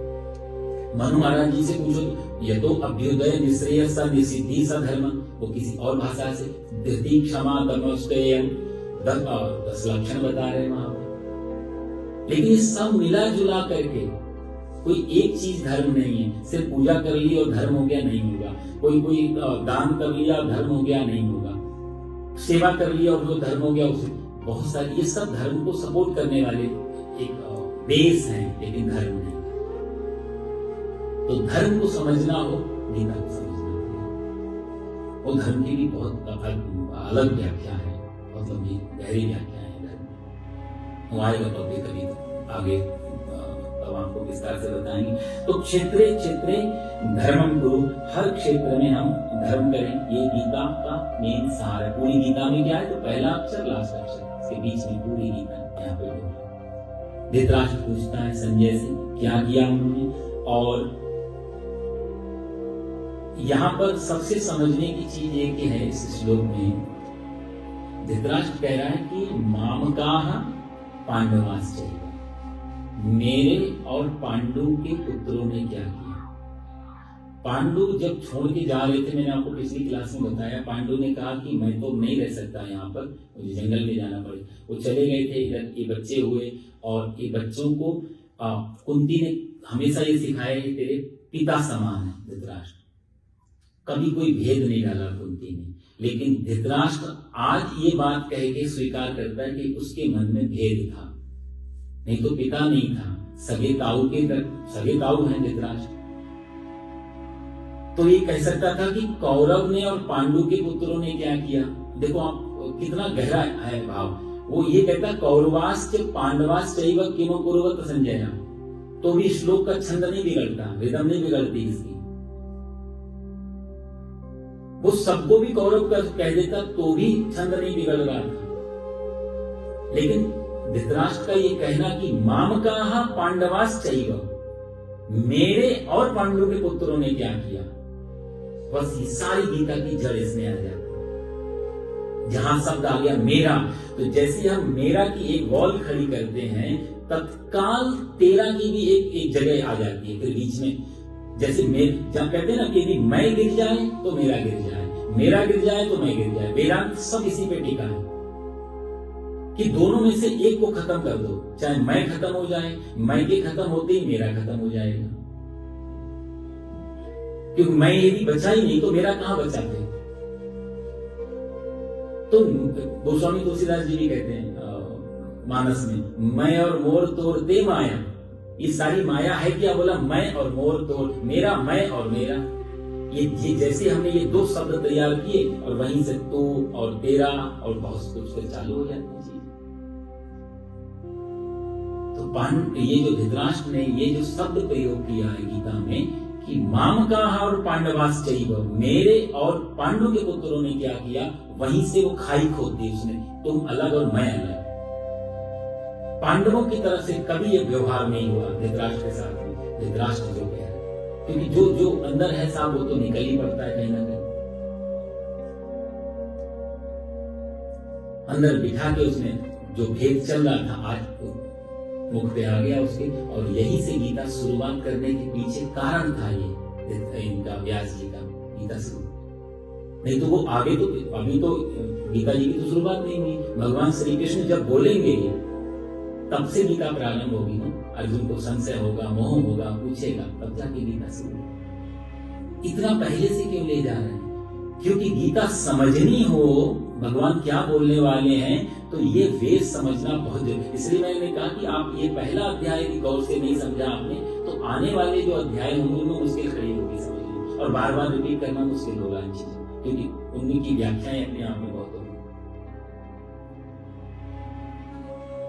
मनु महाराज जी से पूछो, यह तो अभ्युदय निश्रेय स निसिद्धि स धर्म, वो किसी और भाषा से धृति क्षमा दमोस्तेय 10 लक्षण बता रहे वहां पर। लेकिन ये सब मिला जुला करके कोई एक चीज धर्म नहीं है। सिर्फ पूजा कर ली और धर्म हो गया, नहीं होगा। कोई दान कर लिया धर्म हो गया, नहीं होगा। सेवा कर लिया और जो धर्म हो गया, उसे बहुत सारे, ये सब धर्म को सपोर्ट करने वाले एक बेस है, लेकिन धर्म नहीं। तो धर्म को समझना हो, गीता को समझना हो। वो धर्म की भी बहुत अलग व्याख्या है, बहुत लंबी गहरी व्याख्या है धर्म की। वो आएगा टॉपिक कभी आगे, तब आपको विस्तार से बताएंगे। तो क्षेत्रे क्षेत्रे धर्मम गुरु, हर क्षेत्र में हम धर्म करें, ये गीता का मेन सार है। पूरी गीता में क्या है? तो पहला अक्षर, लास्ट अक्षर, इसके बीच में पूरी गीता यहाँ पे। धृतराष्ट्र पूछता है संजय से, क्या किया उन्होंने? और यहां पर सबसे समझने की चीज एक है इस श्लोक में, धृतराष्ट्र कह रहा है कि मामकाः पांडवाश्चैव, मेरे और पांडु के पुत्रों ने क्या किया। पांडु जब छोड़ के जा रहे थे, मैंने आपको पिछली क्लास में बताया, पांडु ने कहा कि मैं तो नहीं रह सकता यहाँ पर, मुझे जंगल में जाना पड़े। वो चले गए थे, इधर ये बच्चे हुए, और ये बच्चों को कुंती ने हमेशा ये सिखाया है तेरे पिता समान है धृतराष्ट्र, कभी कोई भेद नहीं डाला कुंती ने। लेकिन धृतराष्ट्र आज ये बात कह के स्वीकार करता है कि उसके मन में भेद था, नहीं तो पिता नहीं था, सगे ताऊ हैं धृतराष्ट्र। तो ये कह सकता था कि कौरव ने और पांडु के पुत्रों ने क्या किया। देखो आप कितना गहरा है भाव। वो ये कहता कौरवाश्च पांडवाश्च चैव किम कुर्वत संजय, तो भी श्लोक का छंद नहीं बिगड़ता, रिदम नहीं बिगड़ती इसकी। वो सबको भी कौरव का कह देता तो भी छंद नहीं बिगड़ रहा था। लेकिन धृतराष्ट्र का ये कहना कि मामकाः पांडवाश्चैव, मेरे और पांडु के पुत्रों ने क्या किया, बस ये सारी गीता की जड़ इसमें आ जाती। जहां शब्द आ गया मेरा, तो जैसे हम मेरा की एक वॉल खड़ी करते हैं, तत्काल तेरा की भी एक जगह आ जाती है फिर बीच में। जैसे जब कहते हैं ना कि यदि मैं गिर जाए तो मेरा गिर जाए, मेरा गिर जाए तो मैं गिर जाए, वेदांत सब इसी पे टिका है कि दोनों में से एक को खत्म कर दो, चाहे मैं खत्म हो जाए, मैं के खत्म होते ही मेरा खत्म हो जाएगा। क्योंकि मैं यदि बचा ही नहीं तो मेरा कहां बचा थे। तो गोस्वामी तुलसीदास जी भी कहते हैं मानस में, मैं और मोर तोड़ते माया, ये सारी माया है क्या, बोला मैं और मोर तोड़, मेरा मैं और मेरा। ये जैसे हमने ये दो शब्द तैयार किए और वहीं से तो और तेरा और बहुत कुछ फिर चालू हो जाती है चीज। तो ये जो धृतराष्ट्र ने ये जो शब्द प्रयोग किया है गीता में कि मामकाः और पांडवाश्चैव, मेरे और पांडु के पुत्रों ने क्या किया, वहीं से वो खाई खोद दी उसने, तुम अलग और मैं अलग। पांडवों की तरफ से कभी ये व्यवहार नहीं हुआ धृतराष्ट्र के साथ में। धृतराष्ट्र जो कह रहा है, क्योंकि जो अंदर है साहब वो तो निकल ही पड़ता है कहीं ना कहीं। अंदर बिठा के उसने जो भेद चल रहा था आज तो मुख पे आ गया उसके। और यही से गीता शुरुआत करने के पीछे कारण था ये इनका, व्यास जी का गीता शुरू। नहीं तो वो आगे तो अभी तो गीता जी की तो शुरुआत नहीं हुई। भगवान श्री कृष्ण जब बोलेंगे तब से गीता प्रारंभ होगी ना। अर्जुन को संशय होगा, मोह होगा, पूछेगा, तब जाके गीता शुरू। इतना पहले से क्यों ले जा रहे हैं? क्योंकि गीता समझनी हो भगवान क्या बोलने वाले हैं, तो ये वेद समझना बहुत जरूरी। इसलिए मैंने कहा कि आप ये पहला अध्याय गौर से नहीं समझा आपने, तो आने वाले जो अध्याय होंगे उनमें मुश्किल खड़ी होगी समझनी, और बार बार रिपीट करना मुश्किल होगा इन चीजों, क्योंकि उनकी व्याख्याएं अपने आप में बहुत होगी।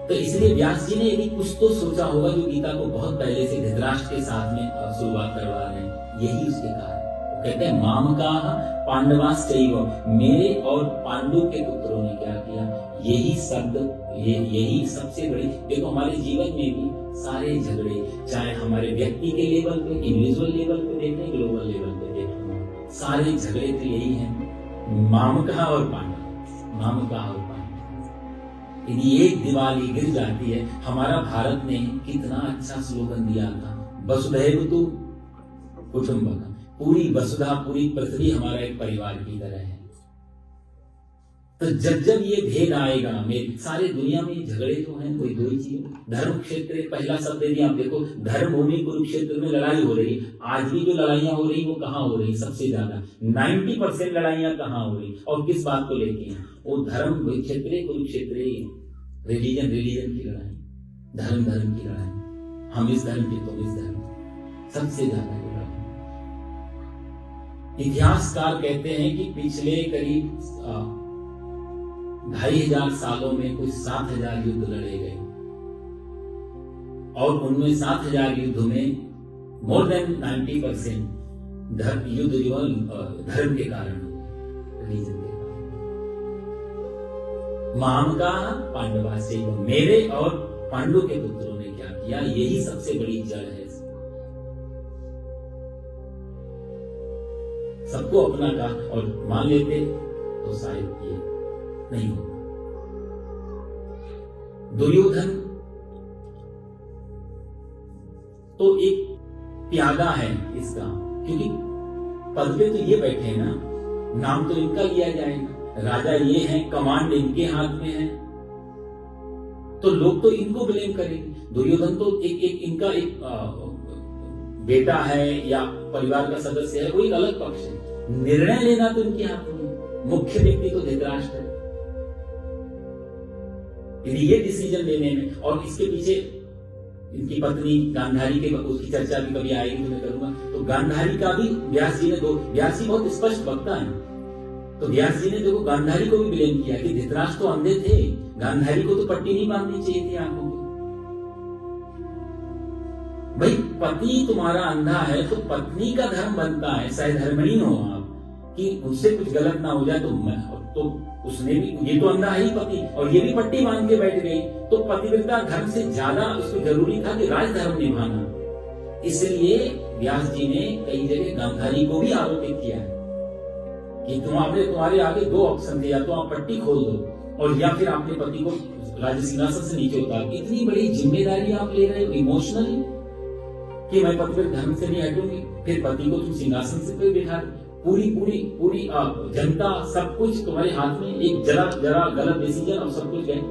तो इसलिए व्यास जी ने यदि कुछ तो सोचा होगा जो गीता को बहुत पहले से धृतराष्ट्र के साथ में शुरुआत करवा रहे हैं, यही उसके कारण। कहते हैं मामकाः पांडवाश्चैव, मेरे और पांडु के पुत्रों ने क्या किया। यही शब्द यही सबसे बड़ी। देखो हमारे जीवन में भी सारे झगड़े, चाहे हमारे व्यक्ति के लेवल पे, इंडिविजुअल लेवल पे देखें, ग्लोबल लेवल पे देखें, सारे झगड़े तो यही हैं, मामकाः और पांडव, मामकाः और पांडव। यदि एक दिवाली गिर जाती है, हमारा भारत ने कितना अच्छा स्लोगन दिया था, वसुधैव तु कुटुंबकम्, पूरी वसुधा, पूरी पृथ्वी हमारा एक परिवार की तरह है। तो जब जब ये भेद आएगा, मेरे सारे दुनिया में झगड़े जो हैं कोई दो ही चीज, धर्म क्षेत्र, पहला शब्द यदि आप देखो, धर्म भूमि कुरुक्षेत्र में लड़ाई हो रही। आज भी जो लड़ाइयां हो रही वो कहाँ हो रही? सबसे ज्यादा 90% लड़ाइयां कहाँ हो रही और किस बात को लेके हैं? वो धर्म क्षेत्र, कुरुक्षेत्र, रिलीजन की लड़ाई, धर्म की लड़ाई, हम इस धर्म के तुम इस धर्म, सबसे ज्यादा लड़ाई। इतिहासकार कहते हैं कि पिछले करीब 2500 सालों में कुछ 7000 युद्ध लड़े गए, और उनमें 7000 युद्ध में मोर देन 90% युद्ध जो धर्म के कारण, रिलीजन के कारण। मामकाः पांडवाश्चैव, मेरे और पांडु के पुत्रों ने क्या किया, यही सबसे बड़ी जड़ है। सबको अपना का और मान लेते तो शायद ये नहीं होता। दुर्योधन तो एक त्यागा है इसका, क्योंकि पद पे तो ये बैठे हैं ना, नाम तो इनका लिया जाएगा, राजा ये हैं, कमांड इनके हाथ में है, तो लोग तो इनको ब्लेम करेंगे। दुर्योधन तो एक इनका एक बेटा है या परिवार का सदस्य है, वो एक अलग पक्ष है। निर्णय लेना तो इनके हाथों में, मुख्य व्यक्ति तो धृतराष्ट्र है। यदि ये डिसीजन लेने में, और इसके पीछे इनकी पत्नी गांधारी के, उसकी चर्चा भी कभी आएगी तो मैं करूंगा। तो गांधारी का भी व्यास जी ने व्यास जी बहुत स्पष्ट वक्ता है, तो व्यास जी ने देखो गांधारी को भी ब्लेम किया कि धृतराष्ट्र तो अंधे थे, गांधारी को तो पट्टी नहीं बांधनी चाहिए थी आंखों को। भाई पति तुम्हारा अंधा है तो पत्नी का धर्म बनता है, सहधर्मिणी हो आप, कि उससे कुछ गलत ना हो जाए। तो उसने भी, ये तो अंधा है ही पति, और ये भी पट्टी बांध के बैठ गई, तो पतिव्रता धर्म से ज्यादा उसको जरूरी था कि राजधर्म निभाना। इसलिए व्यास जी ने कई जगह गांधारी को भी आरोपित किया है कि तुम्हारे आगे दो ऑप्शन थे, या तो आप पट्टी खोल दो और या फिर आपने पति को राज सिंहासन से नीचे उतार। इतनी बड़ी जिम्मेदारी आप ले रहे हो इमोशनली कि मैं पतिव्रत धर्म से नहीं हटूंगी, फिर पति को तुम सिंहासन से पे बिठा, पूरी जनता सब कुछ तुम्हारे हाथ में, एक जरा गलत डिसीजन और सब कुछ गए।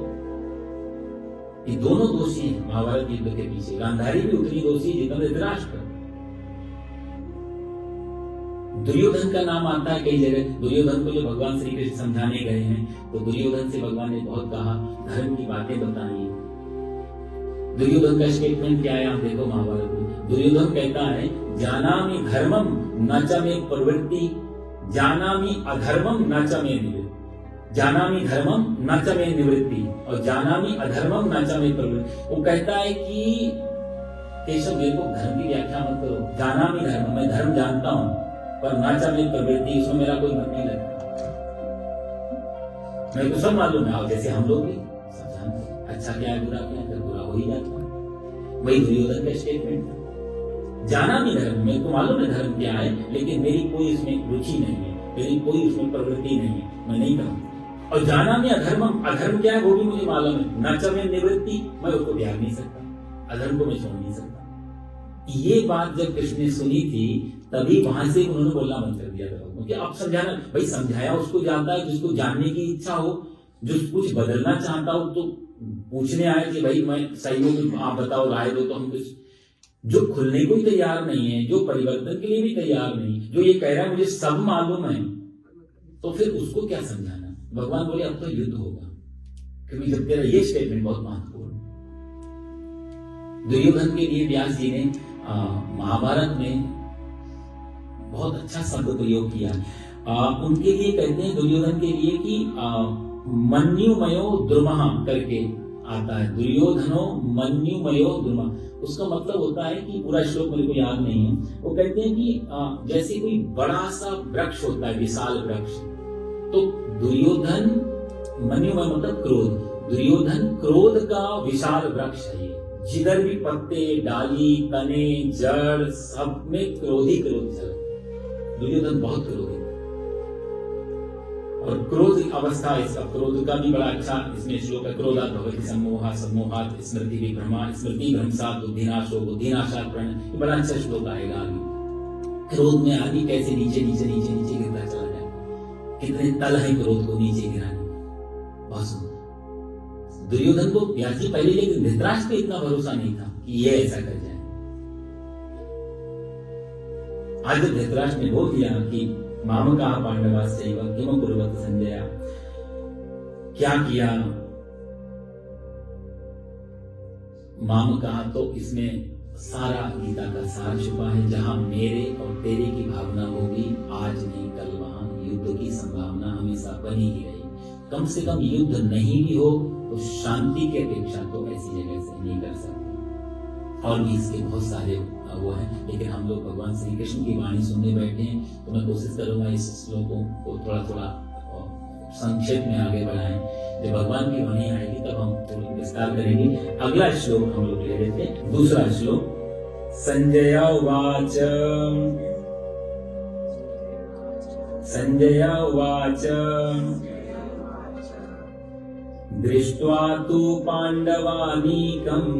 ये दोनों दोषी हैं महाभारत युद्ध के पीछे। गांधारी भी उतनी दोषी जितना धृतराष्ट्र। दुर्योधन का नाम आता है कई जगह। दुर्योधन को जो भगवान श्री कृष्ण समझाने गए हैं, तो दुर्योधन से भगवान ने बहुत कहा, धर्म की बातें बताई। दुर्योधन का स्टेटमेंट क्या है आप देखो महाभारत में। दुर्योधन कहता है, जानामि धर्मम न च मे प्रवृत्ति, जानामि अधर्मम न च मे निवृत्ति। जानामि धर्मम न च मे निवृत्ति और जानामि अधर्मम न च मे प्रवृत्ति। वो कहता है कि केशव मेरे को धर्म की व्याख्या मत करो, जानामि धर्म, मैं धर्म जानता हूं, पर न च मे प्रवृत्ति, उसमें मेरा कोई मन नहीं लगता। मेरे को सब मालूम है, जैसे हम लोग भी सब जानते हैं अच्छा क्या है, बुरा क्या है, बुरा हो ही जाता है। वही दुर्योधन का स्टेटमेंट, जाना भी धर्म, मेरे को मालूम है धर्म क्या है, लेकिन मेरी कोई इसमें रुचि नहीं है, मेरी कोई उसमें प्रवृत्ति नहीं है, मैं नहीं करूंगा। और जाना में अधर्म, अधर्म क्या है वो भी मुझे मालूम है, न च मे निवृत्ति, मैं उसको त्याग नहीं सकता, अधर्म को मैं छोड़ नहीं सकता। ये बात जब कृष्ण ने सुनी थी, तभी वहां से उन्होंने बोलना बंद कर दिया था, क्योंकि अब समझाना, भाई समझाया उसको जाता है जिसको जानने की इच्छा हो, जो कुछ बदलना चाहता हो तो पूछने आए कि भाई मैं सही हूं, आप बताओ, राय दो, तो हम कुछ, जो खुलने को ही तैयार नहीं है, जो परिवर्तन के लिए भी तैयार नहीं, जो ये कह रहा है मुझे सब मालूम है, तो फिर उसको क्या समझाना। भगवान बोले अब तो युद्ध होगा, क्योंकि जब तेरा ये स्टेटमेंट बहुत महत्वपूर्ण। दुर्योधन के लिए व्यास जी ने महाभारत में बहुत अच्छा शब्द प्रयोग किया। उनके लिए कहते हैं दुर्योधन के लिए कि मन्युमयो दुर्महा करके आता है, दुर्योधनो मन्युमयो दुर्महा। उसका मतलब होता है कि पूरा श्लोक मेरे को याद नहीं है, वो कहते हैं कि जैसे कोई बड़ा सा वृक्ष होता है, विशाल वृक्ष, तो दुर्योधन, मन्युमय मतलब क्रोध, दुर्योधन क्रोध का विशाल वृक्ष है। जिधर भी पत्ते, डाली, तने, जड़, सब में क्रोध ही क्रोध चल। दुर्योधन बहुत क्रोधी, और क्रोध अवस्था, इसका क्रोध का भी बड़ा अच्छा इसमें श्लोक है। क्रोधात् भवति सम्मोहः, सम्मोहात् स्मृति विभ्रमः, स्मृति भ्रंशात् बुद्धिनाशो, बुद्धिनाशात् प्रणयः। ये बड़ा अच्छा श्लोक आएगा आगे। क्रोध में आदमी कैसे नीचे नीचे नीचे नीचे गिरता चला जाए, कितने तल है क्रोध को नीचे गिराने। बहुत सुंदर। दुर्योधन को व्यास जी पहले, लेकिन धृतराष्ट्र पे इतना भरोसा नहीं था कि ये ऐसा कर जाए। आज जब धृतराष्ट्र ने बोल दिया कि मामकाः पांडवाश्चैव किम कुर्वत संजय, क्या किया मामकाः, तो इसमें सारा गीता का सार छुपा है। जहां मेरे और तेरे की भावना होगी, आज नहीं कल वहां युद्ध की संभावना हमेशा बनी ही रही। कम से कम युद्ध नहीं भी हो तो शांति की अपेक्षा तो ऐसी जगह से नहीं कर सकते। और भी इसके बहुत सारे वो है, लेकिन हम लोग भगवान श्री कृष्ण की वाणी सुनने बैठे हैं, तो मैं कोशिश करूंगा इस श्लोकों को थोड़ा थोड़ा संक्षेप में आगे बढ़ाएं। जब भगवान की वाणी आएगी तब हम थोड़ा विस्तार करेंगे। अगला श्लोक हम लोग ले लेते हैं, दूसरा श्लोक। संजय उवाच, संजय उवाच दृष्ट्वा तु पांडवानीकम्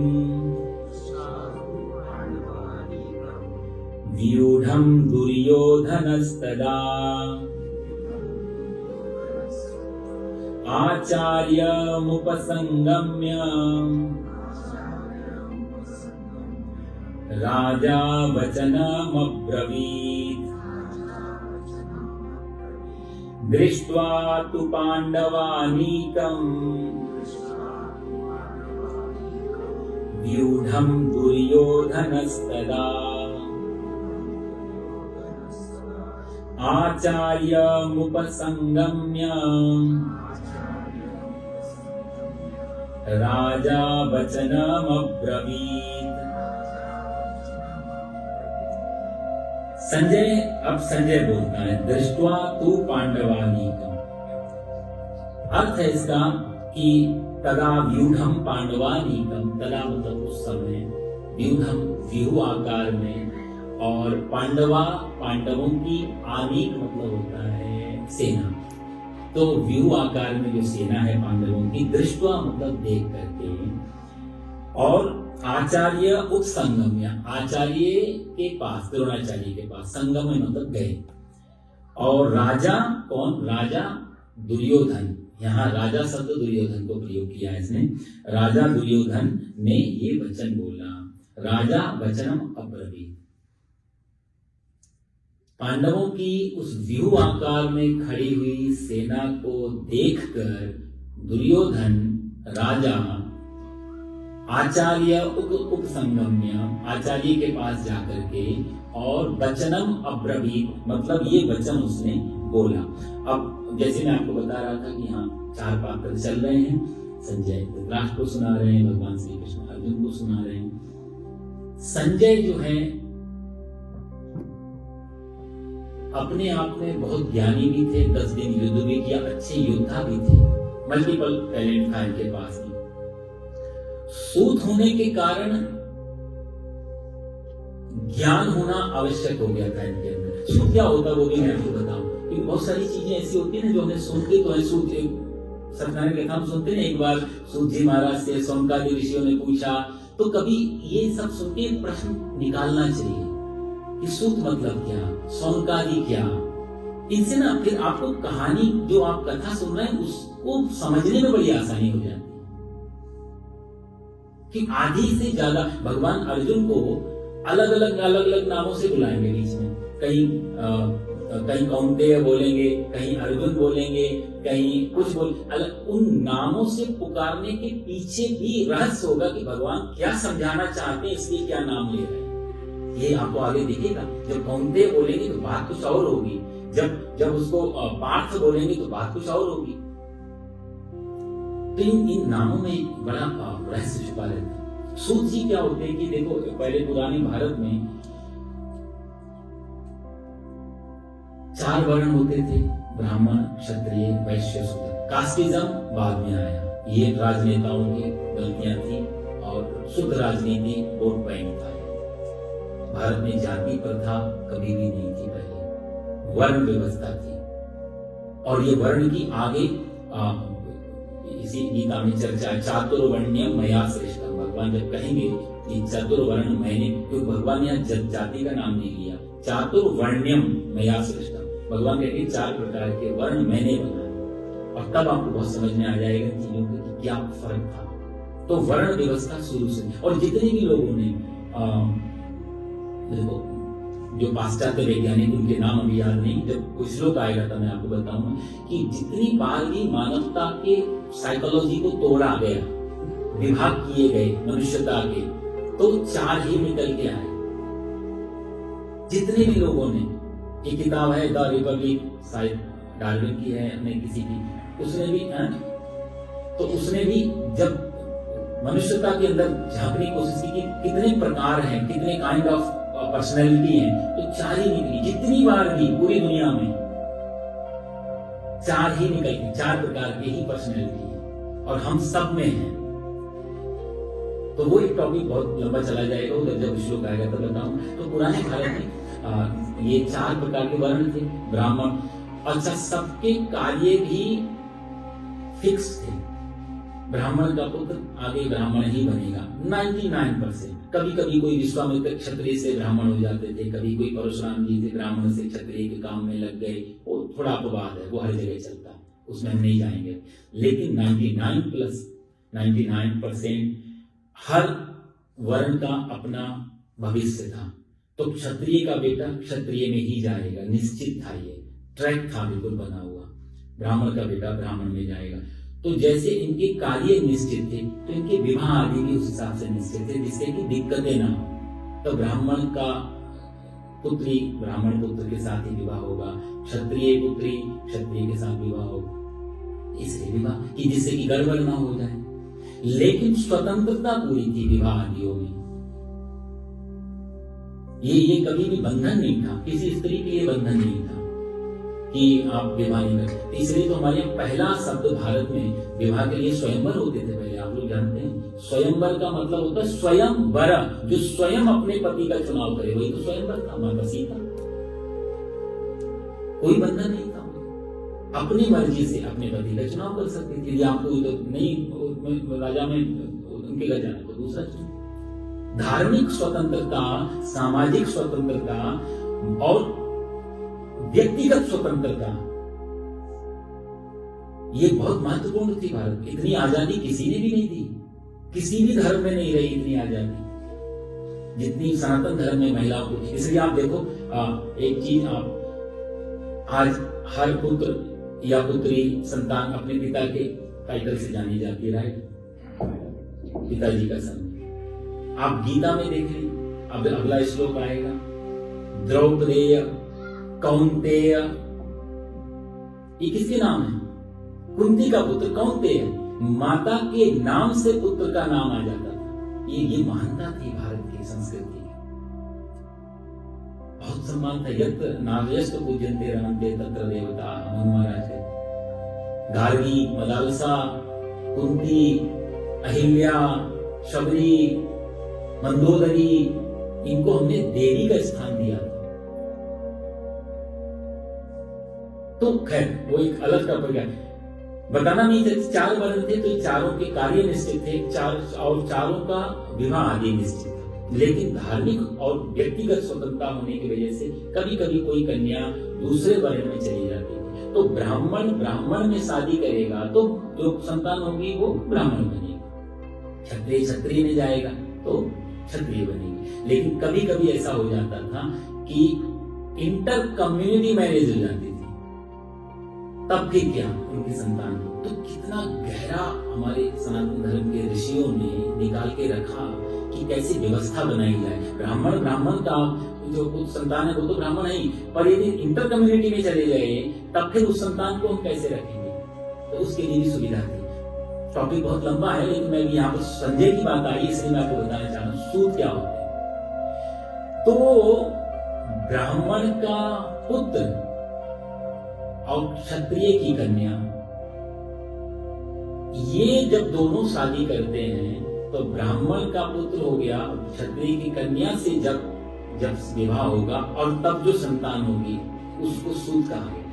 व्यूढं दुर्योधनस्तदा आचार्यमुपसंगम्य राजा वचनमब्रवीत् दृष्ट्वा तु पाण्डवानीकम् व्यूढं दुर्योधनस्तदा आचार्यमुपसंगम्य राजा वचनमब्रवीत्। संजय, अब संजय बोलता है, दृष्ट्वा तु पांडवानीकम। अर्थ है इसका कि तदा व्यूढ़म पांडवानीकम, तदा मतलब उस समय, व्यूढ़म व्यूह आकार में, और पांडवा पांडवों की, आनीक मतलब होता है सेना। तो व्यूह आकार में जो सेना है पांडवों की, दृष्टवा मतलब देख करके, और आचार्य उपसंगम्य, आचार्य के पास, द्रोणाचार्य के पास, संगम मतलब गए, और राजा कौन, राजा दुर्योधन, यहाँ राजा शब्द दुर्योधन को प्रयोग किया है इसने, राजा दुर्योधन ने ये वचन बोला, राजा वचनम अब्रवीत्। पांडवों की उस व्यूह आकार में खड़ी हुई सेना को देखकर दुर्योधन राजा आचार्य उपसंगम्य, आचार्य के पास जाकर के, और वचनम अब्रवीत् मतलब ये वचन उसने बोला। अब जैसे मैं आपको बता रहा था कि यहाँ 4 पात्र चल रहे हैं, संजय धृतराष्ट्र को सुना रहे हैं, भगवान श्री कृष्ण अर्जुन को सुना रहे हैं। संजय जो है अपने आप में बहुत ज्ञानी भी थे, 10 दिन युद्ध भी किया, अच्छे योद्धा भी थे, मल्टीपल टैलेंट था इनके पास में। सूत होने के कारण ज्ञान होना आवश्यक हो गया था इनके अंदर। सूत क्या होता है वो भी मैं आपको बताऊं, क्योंकि बहुत सारी चीजें ऐसी होती है ना जो हमें सुनते तो है। सूत सत्यनारायण कथा हम सुनते हैं, एक बार सूत जी महाराज से सोनकादि ऋषियों ने पूछा, तो कभी ये सब सुन के प्रश्न निकालना चाहिए कि सूत मतलब क्या, सोनकादि क्या। इनसे ना फिर आपको कहानी जो आप कथा सुन रहे हैं उसको समझने में बड़ी आसानी हो जाती है। कि आधी से ज्यादा भगवान अर्जुन को अलग अलग नामों से बुलाएंगे बीच में, कहीं कौन्तेय बोलेंगे, कहीं अर्जुन बोलेंगे, कहीं कुछ उन नामों से पुकारने के पीछे भी रहस्य होगा कि भगवान क्या समझाना चाहते हैं, इसलिए क्या नाम ले रहे हैं। ये आपको आगे दिखेगा। जब कौन्तेय बोलेंगे तो बात कुछ और होगी, जब उसको पार्थ बोलेंगे तो बात कुछ और होगी। तो इन नामों में बड़ा रहस्य छुपा रहता है। सूत जी क्या होते हैं कि देखो, पहले पुराने भारत में 4 वर्ण होते थे, ब्राह्मण, क्षत्रिय, वैश्य, शूद्र। कास्टिज्म बाद में आया, ये राजनेताओं की गलतियां थी, और शुद्ध राजनीति वोट बैंक था। भारत में जाति प्रथा कभी भी नहीं थी, पहले वर्ण व्यवस्था थी। और ये वर्ण की आगे इसी गीता में चर्चा, चातुर्वर्ण्यम मया श्रेष्ठम। भगवान जब कहेंगे कि चतुर्वर्ण मैंने, क्योंकि भगवान ने जाति का नाम नहीं लिया, चातुर्वर्ण्यम मया श्रेष्ठम। भगवान कहते हैं 4 प्रकार के वर्ण मैंने बनाए, और तब आपको बहुत समझ में आ जाएगा चीजों की क्या फर्क था। तो वर्ण व्यवस्था शुरू से, और जितने भी लोगों ने देखो, जो पाश्चात्य वैज्ञानिक, उनके नाम अभी याद नहीं, जब कुछ श्लोक आएगा तो मैं आपको बताऊंगा कि जितनी बार भी मानवता के साइकोलॉजी को तोड़ा गया, विभाग किए गए मनुष्यता के, तो 4 ही निकल के आए। जितने भी लोगों ने, एक किताब है द रिपब्लिक, शायद डार्विन की है, अपने किसी की, उसने भी तो उसने भी जब मनुष्यता के अंदर झांकने की कोशिश की कि कितने प्रकार हैं, कितने काइंड ऑफ पर्सनैलिटी है, तो 4 ही निकली। जितनी बार भी पूरी दुनिया में 4 ही निकली, 4 प्रकार की ही पर्सनैलिटी है, और हम सब में हैं। तो वो एक टॉपिक बहुत लंबा चला जाएगा, उधर जब श्लोक आएगा तब बताऊं। तो पुराने भारत में ये 4 प्रकार के वर्ण थे, ब्राह्मण। अच्छा, सबके कार्य भी फिक्स थे। ब्राह्मण का पुत्र आगे ब्राह्मण ही बनेगा 99%। कभी कभी कोई विश्वामित्र क्षत्रिय से ब्राह्मण हो जाते थे, कभी कोई परशुराम जी थे ब्राह्मण से क्षत्रिय के काम में लग गए, वो थोड़ा अपवाद है, वो हर जगह चलता है, उसमें हम नहीं जाएंगे। लेकिन 99% हर वर्ण का अपना भविष्य था, तो क्षत्रिय का बेटा क्षत्रिय में ही जाएगा, निश्चित था, ये ट्रैक था बिल्कुल बना हुआ। ब्राह्मण का बेटा ब्राह्मण में जाएगा। तो जैसे इनके कार्य निश्चित थे, तो इनके विवाह आदि भी उस हिसाब से निश्चित थे, जिससे कि दिक्कतें ना हो। तो ब्राह्मण का पुत्री ब्राह्मण पुत्र के साथ ही विवाह होगा, क्षत्रिय पुत्री क्षत्रिय के साथ विवाह होगा, इसलिए विवाह कि जिससे कि गड़बड़ ना हो जाए। लेकिन स्वतंत्रता पूरी थी विवाह आदियों में। ये कभी भी बंधन नहीं था, किसी स्त्री के लिए बंधन नहीं था कि आप विवाह नहीं करते। इसलिए तो हमारे यहाँ पहला शब्द भारत में विवाह के लिए स्वयंवर होते थे पहले, आप लोग जानते हैं। स्वयंवर का मतलब होता है स्वयंवर, जो स्वयं अपने पति का चुनाव करे, वही तो स्वयंवर था। माता सीता, कोई बंधन नहीं था, अपनी मर्जी से अपने पति का चुनाव कर सकती थी। यदि आपको तो नहीं राजा में उनके घर जाना तो दूसरा चुनाव। धार्मिक स्वतंत्रता, सामाजिक स्वतंत्रता और व्यक्तिगत स्वतंत्रता, ये बहुत महत्वपूर्ण थी भारत की। इतनी आजादी किसी ने भी नहीं दी, किसी भी धर्म में नहीं रही इतनी आजादी जितनी सनातन धर्म में महिलाओं को। इसलिए आप देखो एक चीज, आप आज हर पुत्र या पुत्री संतान अपने पिता के टाइटल से जानी जाती है, राइट, पिताजी का सम्मान। आप गीता में देखें, अब अगला श्लोक आएगा, द्रौपदेय कौंतेय, ये किसके नाम है? कुंती का पुत्र कौंतेय, माता के नाम से पुत्र का नाम आ जाता था। ये महानता थी भारत की संस्कृति, बहुत सम्मान था। यत्र नार्यस्त पूज्यन्ते रमन्ते तत्र देवता, मनु महाराज है। गार्गी, मदालसा, कुंती, अहिल्या, शबरी, मंदोदरी, इनको हमने देवी का स्थान दिया। तो खैर वो एक अलग टॉपिक है, बताना नहीं था। 4 वर्ण थे, तो चारों के कार्य निश्चित थे, और चारों का विवाह आदि निश्चित था। लेकिन धार्मिक और व्यक्तिगत स्वतंत्रता होने की वजह से कभी कभी कोई कन्या दूसरे वर्ण में चली जाती है, तो ब्राह्मण में शादी करेगा तो जो संतान होगी वो ब्राह्मण बनेगा, क्षत्रिय में जाएगा तो क्षत्रिय बनेगी। लेकिन कभी कभी ऐसा हो जाता था कि इंटर कम्युनिटी मैरिज हो जाती थी, तब फिर क्या उनकी संतान। तो कितना गहरा हमारे सनातन धर्म के ऋषियों ने निकाल के रखा कि कैसे व्यवस्था बनाई जाए। ब्राह्मण का जो कुछ संतान है वो तो ब्राह्मण है ही, पर यदि इंटर कम्युनिटी में चले जाए तब फिर उस संतान को हम कैसे रखेंगे, तो उसके लिए भी सुविधा थी। टॉपिक बहुत लंबा है, लेकिन मैं यहाँ पर संजय की बात आई इसलिए मैं आपको बताना चाह रहा हूँ सूत क्या होते हैं। तो ब्राह्मण का पुत्र और क्षत्रिय की कन्या, ये जब दोनों शादी करते हैं तो ब्राह्मण का पुत्र हो गया, क्षत्रिय की कन्या से जब विवाह होगा और तब जो संतान होगी उसको सूत कहा गया।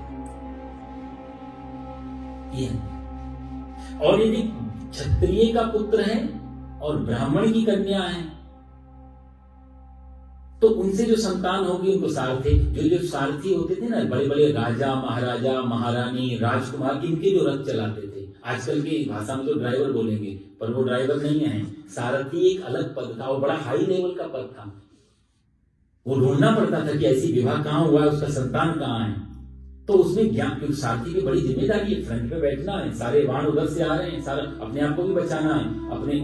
और यदि क्षत्रिय का पुत्र है और ब्राह्मण की कन्या है तो उनसे जो संतान होगी उनको सारथी, जो सारथी होते थे ना, बड़े बड़े राजा महाराजा महारानी राजकुमार, इनके जो रथ चलाते थे, आजकल की भाषा में तो ड्राइवर बोलेंगे, पर वो ड्राइवर नहीं है। सारथी एक अलग पद था और बड़ा हाई लेवल का पद था। वो ढूंढना पड़ता था कि ऐसी विवाह कहाँ हुआ है, उसका संतान कहाँ है। तो उसमें ज्ञान, क्योंकि सारथी की बड़ी जिम्मेदारी है, फ्रंट पे बैठना है, सारे बाण उधर से आ रहे हैं, सारा अपने आप को भी बचाना है, अपने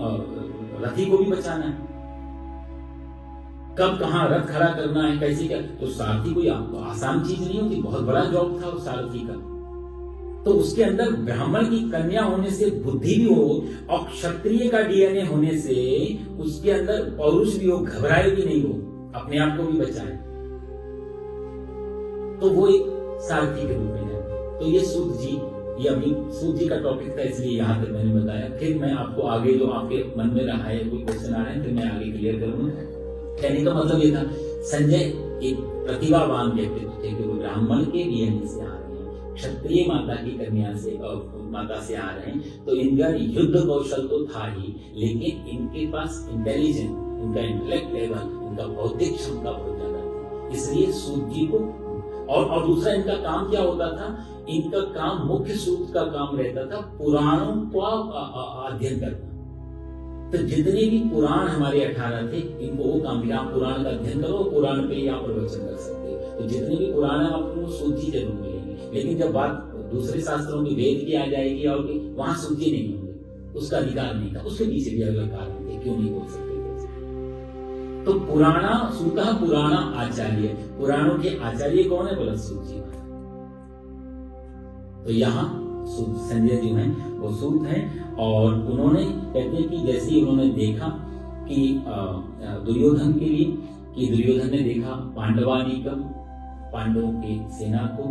रथी को भी बचाना है, कब कहाँ रथ खड़ा करना है, कैसे क्या। तो सारथी कोई आसान चीज नहीं होती, बहुत बड़ा जॉब था उस सारथी का। तो उसके अंदर ब्राह्मण की कन्या होने से बुद्धि भी हो और क्षत्रिय का डीएनए होने से उसके अंदर पौरुष भी हो, घबराए भी नहीं हो, अपने आप को भी बचाए, तो वो एक सारथी के रूप में है। तो ये सूत जी, ये अभी सूत जी का टॉपिक था, इसलिए यहाँ तक मैंने बताया। फिर मैं आपको आगे जो आपके मन में रहा है, कोई क्वेश्चन आ रहे हैं, फिर मैं आगे क्लियर करूंगा। कहने का मतलब ये था, संजय एक प्रतिभावान व्यक्तित्व थे कि वो ब्राह्मण के डीएनए से आ रहे हैं, क्षत्रिय माता की कन्या से माता से आ रहे हैं, तो इनका युद्ध कौशल तो था ही, लेकिन इनके पास इंटेलिजेंस, इनका इंटेलेक्ट लेवल, इनका बौद्धिक क्षमता बहुत ज्यादा थी। इसलिए सूत जी को और दूसरा इनका काम क्या होता था, इनका काम, मुख्य सूत का काम रहता था पुराणों का अध्ययन करना। तो जितने भी पुराण हमारे 18 थे, इनको वो काम दिया। आप पुराण का अध्ययन करो, पुराण पे ही आप प्रवचन कर सकते हो। तो जितने भी पुराण है आपको सूची जरूर मिलेगी, लेकिन जब बात दूसरे शास्त्रों की, वेद की आ जाएगी और वहां सूची नहीं होगी, उसका अधिकार नहीं था। उसके पीछे भी अलग कारण थे, क्यों नहीं बोल सकते थे। तो पुराणा सूतः पुराणा आचार्य, पुराणों के आचार्य कौन है? बोला सूत जी। तो यहाँ सूत संजय जी हैं, वो सूत हैं, और उन्होंने कहते हैं कि जैसे ही उन्होंने देखा कि दुर्योधन के लिए, कि दुर्योधन ने देखा पांडवानीकम, पांडवों की सेना को,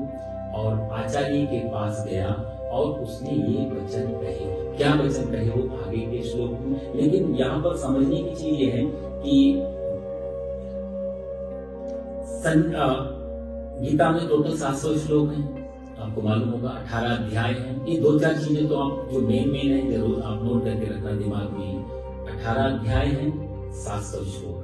और आचार्य के पास गया और उसने ये वचन कहे। क्या वचन कहे वो आगे के श्लोक में, लेकिन यहाँ पर समझने की चीज ये है कि गीता में टोटल 700 श्लोक हैं, आपको मालूम होगा 18 अध्याय हैं। ये 2-4 चीजें तो आप जो मेन है जरूर आप नोट करके रखना दिमाग में। 18 अध्याय हैं, 700 श्लोक,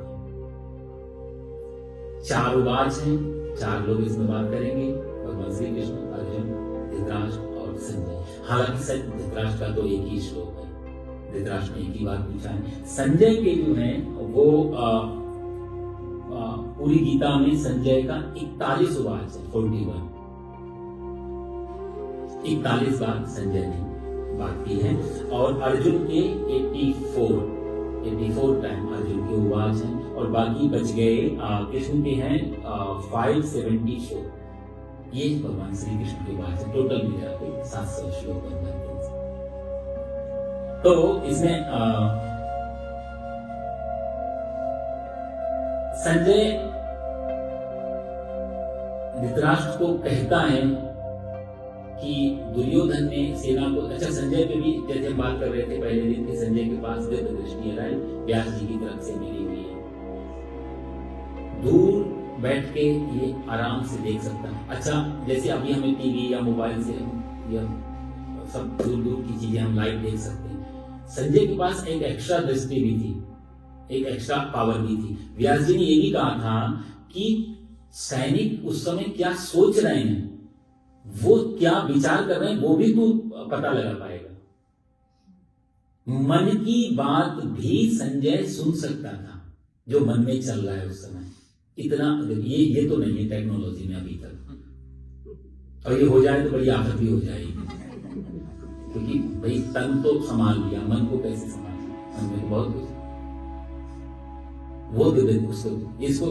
4 उवाच हैं, 4 लोग इसमें बात करेंगे, भगवान श्री कृष्ण, अर्जुन, धृतराष्ट्र और संजय। हालांकि धृतराष्ट्र का तो एक ही श्लोक है, धृतराष्ट्र ने एक ही बात पूछा है। संजय के जो है वो पूरी गीता में संजय का 41 उवाच है, 41 बार संजय ने बात की है। और अर्जुन के 84 टाइम अर्जुन के उवाच हैं, और बाकी बच गए कृष्ण के हैं 574। ये भगवान श्री कृष्ण के उवाच है। टोटल मिला के 700 श्लोक बन जाते हैं। तो इसमें संजय धृतराष्ट्र को कहता है कि दुर्योधन ने सेना को, अच्छा संजय पे भी जैसे हम बात कर रहे थे पहले दिन के, संजय के पास दिव्य दृष्टि है, व्यास जी की तरफ से मिली हुई है, दूर बैठ के ये आराम से देख सकता है। अच्छा जैसे अभी हमें टीवी या मोबाइल से या सब दूर दूर की चीजें हम लाइव देख सकते हैं, संजय के पास एक एक्स्ट्रा दृष्टि भी थी, एक एक्स्ट्रा पावर भी थी। व्यास जी ने ये भी कहा था कि सैनिक उस समय क्या सोच रहे हैं, वो क्या विचार कर रहे हैं, वो भी तू पता लगा पाएगा। मन की बात भी संजय सुन सकता था, जो मन में चल रहा है उस समय। इतना ये तो नहीं है टेक्नोलॉजी में अभी तक, और ये हो जाए तो बड़ी आफत भी हो जाएगी, क्योंकि भाई तन तो संभाल लिया, मन को कैसे संभालना, मन में तो बहुत कुछ वो उसको, इसको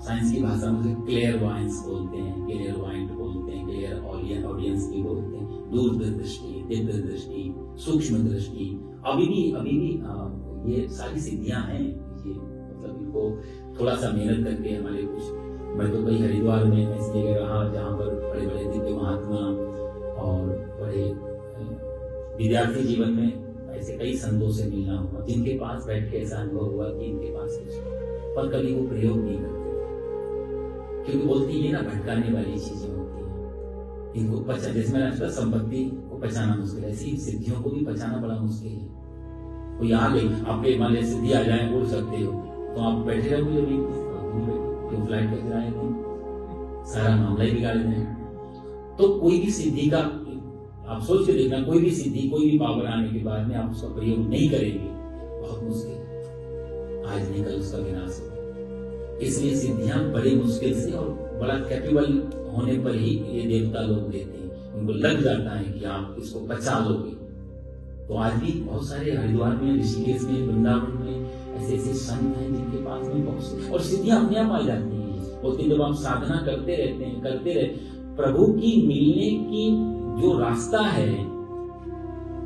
साइंस की भाषा में क्लियर वाइंस बोलते हैं, क्लियर वाइंट बोलते हैं, क्लियर ऑडियंस भी बोलते हैं, दूर दृष्टि, दिव्य दृष्टि, सूक्ष्म दृष्टि। अभी भी ये सारी सिद्धियां हैं। ये मतलब इनको थोड़ा सा मेहनत करके हमारे कुछ, मैं तो कई हरिद्वार में ऐसी जगह रहा जहाँ पर बड़े बड़े दिव्य महात्मा और बड़े विद्यार्थी जीवन में ऐसे कई संतों से मिलना हुआ, जिनके पास बैठ के ऐसा अनुभव हुआ कि इनके पास कुछ, पर कभी वो प्रयोग नहीं करते, क्योंकि बोलती है ना भटकाने वाली चीजें होती है, इनको पचा, जैसे मैंने कहा संपत्ति को पचाना मुश्किल है, ऐसी सिद्धियों को भी पचाना बड़ा मुश्किल है। कोई आ गई, आपके मान लीजिए सिद्धि आ जाए, उड़ सकते हो, तो आप बैठे रहोगे, क्यों फ्लाइट का किराया नहीं, सारा मामला ही बिगाड़ दें। तो कोई भी सिद्धि का आप सोच के देखना, कोई भी सिद्धि, कोई भी पावर आने के बाद में आप उसका प्रयोग नहीं करेंगे, बहुत मुश्किल, आज नहीं कल उसका विनाश होगा। इसलिए सिद्धियां बड़ी मुश्किल से और बड़ा कैपेबल होने पर ही ये देवता लोग देते हैं, उनको लग जाता है कि आप इसको बचा लोगे। तो आज भी बहुत सारे हरिद्वार में, ऋषिकेश में, वृंदावन में ऐसे ऐसे संत हैं जिनके पास में बहुत, और सिद्धियां अपने आप आ जाती हैं। और जब आप साधना करते रहते हैं, प्रभु की मिलने की जो रास्ता है,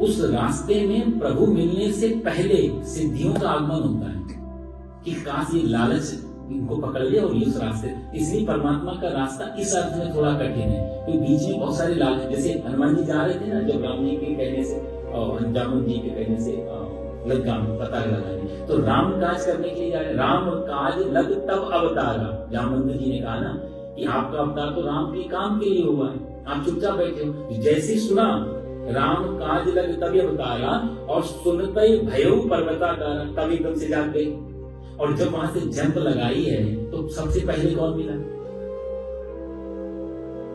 उस रास्ते में प्रभु मिलने से पहले सिद्धियों का आगमन होता है कि काश ये लालच इनको पकड़ ले और इस रास्ते, इसलिए परमात्मा का रास्ता इस अर्थ में थोड़ा कठिन है कि बीच में बहुत सारे लालच, जैसे हनुमान जी जा रहे थे ना, जब राम जी के कहने से और जामुन जी के कहने से लंका में पता लगाने, तो राम काज करने के लिए जा रहे, राम काज लग तब अवतारा, जामुन जी ने कहा ना कि आपका अवतार तो राम के काम के लिए हुआ है, आप चुपचाप बैठे हो। जैसे सुना राम काज लग तभी अवतारा, और सुनते भयो पर्वताकारा, तब एकदम से जाग गए। और जब वहां से जंप लगाई है तो सबसे पहले कौन मिला?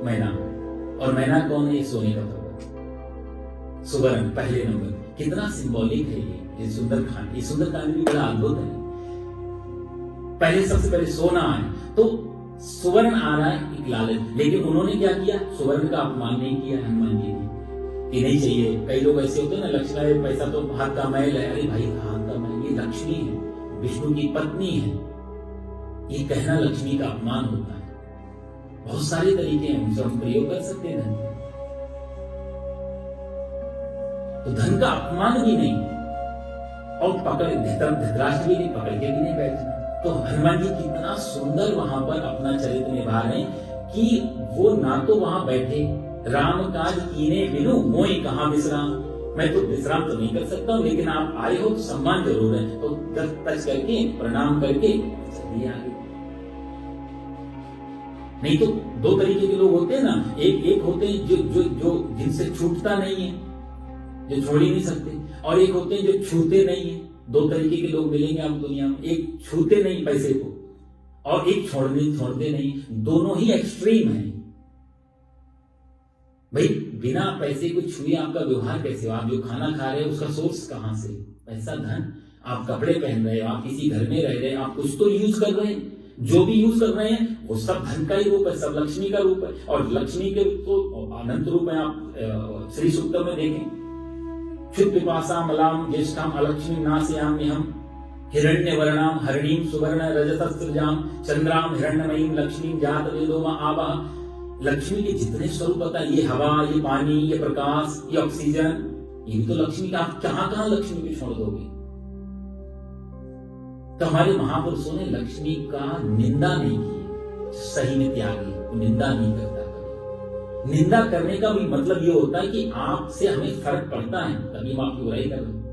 मैना। और मैना कौन है? सोने का पर्वत, सुवर्ण, पहले नंबर। कितना सिंबॉलिक है ये सुंदरकांड। ये सुंदरकांड भी बड़ा अद्भुत है। पहले सबसे पहले सोना है तो सुवर्ण आ रहा है एक लालच, लेकिन उन्होंने क्या किया, सुवर्ण का अपमान नहीं किया हनुमान जी ने कि नहीं चाहिए। कई लोग ऐसे होते हैं ना, लक्ष्मी पैसा तो हाथ का मैल है। अरे भाई हाथ का मैल, ये लक्ष्मी है, विष्णु की पत्नी है, ये कहना लक्ष्मी का अपमान होता है। बहुत सारे तरीके हैं उनसे हम प्रयोग कर सकते हैं धन का। तो धन का अपमान भी नहीं और पकड़ धृतराष्ट्र भी नहीं, पकड़ के भी नहीं बैठना। तो हनुमान जी कितना सुंदर वहां पर अपना चरित्र निभा रहे हैं कि वो ना तो वहां बैठे, राम काज कीने बिनु मोहि कहां विश्राम, मैं तो विश्राम तो नहीं कर सकता हूं, लेकिन आप आए हो तो सम्मान जरूर है, तो टच करके प्रणाम करके चलिए आगे। नहीं तो दो तरीके के लोग होते हैं ना, एक होते हैं जो जिनसे छूटता नहीं है, जो छोड़ ही नहीं सकते, और एक होते हैं जो छूते नहीं है। दो तरीके के लोग मिलेंगे आप दुनिया में, एक छूते नहीं पैसे को और एक छोड़ते नहीं। दोनों ही एक्सट्रीम है भाई। बिना पैसे को छुए आपका व्यवहार कैसे हो? आप जो खाना खा रहे हैं उसका सोर्स कहां से? पैसा, धन। आप कपड़े पहन रहे हो, आप किसी घर में रह रहे हैं, आप कुछ तो यूज कर रहे हैं, जो भी यूज कर रहे हैं वो सब धन का ही रूप है, सब लक्ष्मी का रूप है। और लक्ष्मी के तो अनंत रूप है। आप श्री सूक्त में देखें, क्षुद्ध पिपासा मलाम ज्येष्ठाम अलक्ष्मी नास्याम्यहम हिरण्य वर्णाम हरिणीम सुवर्ण रजतस्त्रजाम चंद्राम हिरण्यमयीम लक्ष्मीम जात वेदो मा आवाह। लक्ष्मी के जितने स्वरूप बता, ये हवा, ये पानी, ये प्रकाश, ये ऑक्सीजन, ये भी तो लक्ष्मी का। आप कहां लक्ष्मी को छोड़ दोगे? तो हमारे महापुरुषों ने लक्ष्मी का निंदा नहीं की, सही में त्यागी, वो निंदा नहीं करता। निंदा करने का भी मतलब ये होता है कि आपसे हमें फर्क पड़ता है, तभी हम आपकी बुराई कर रहे हैं।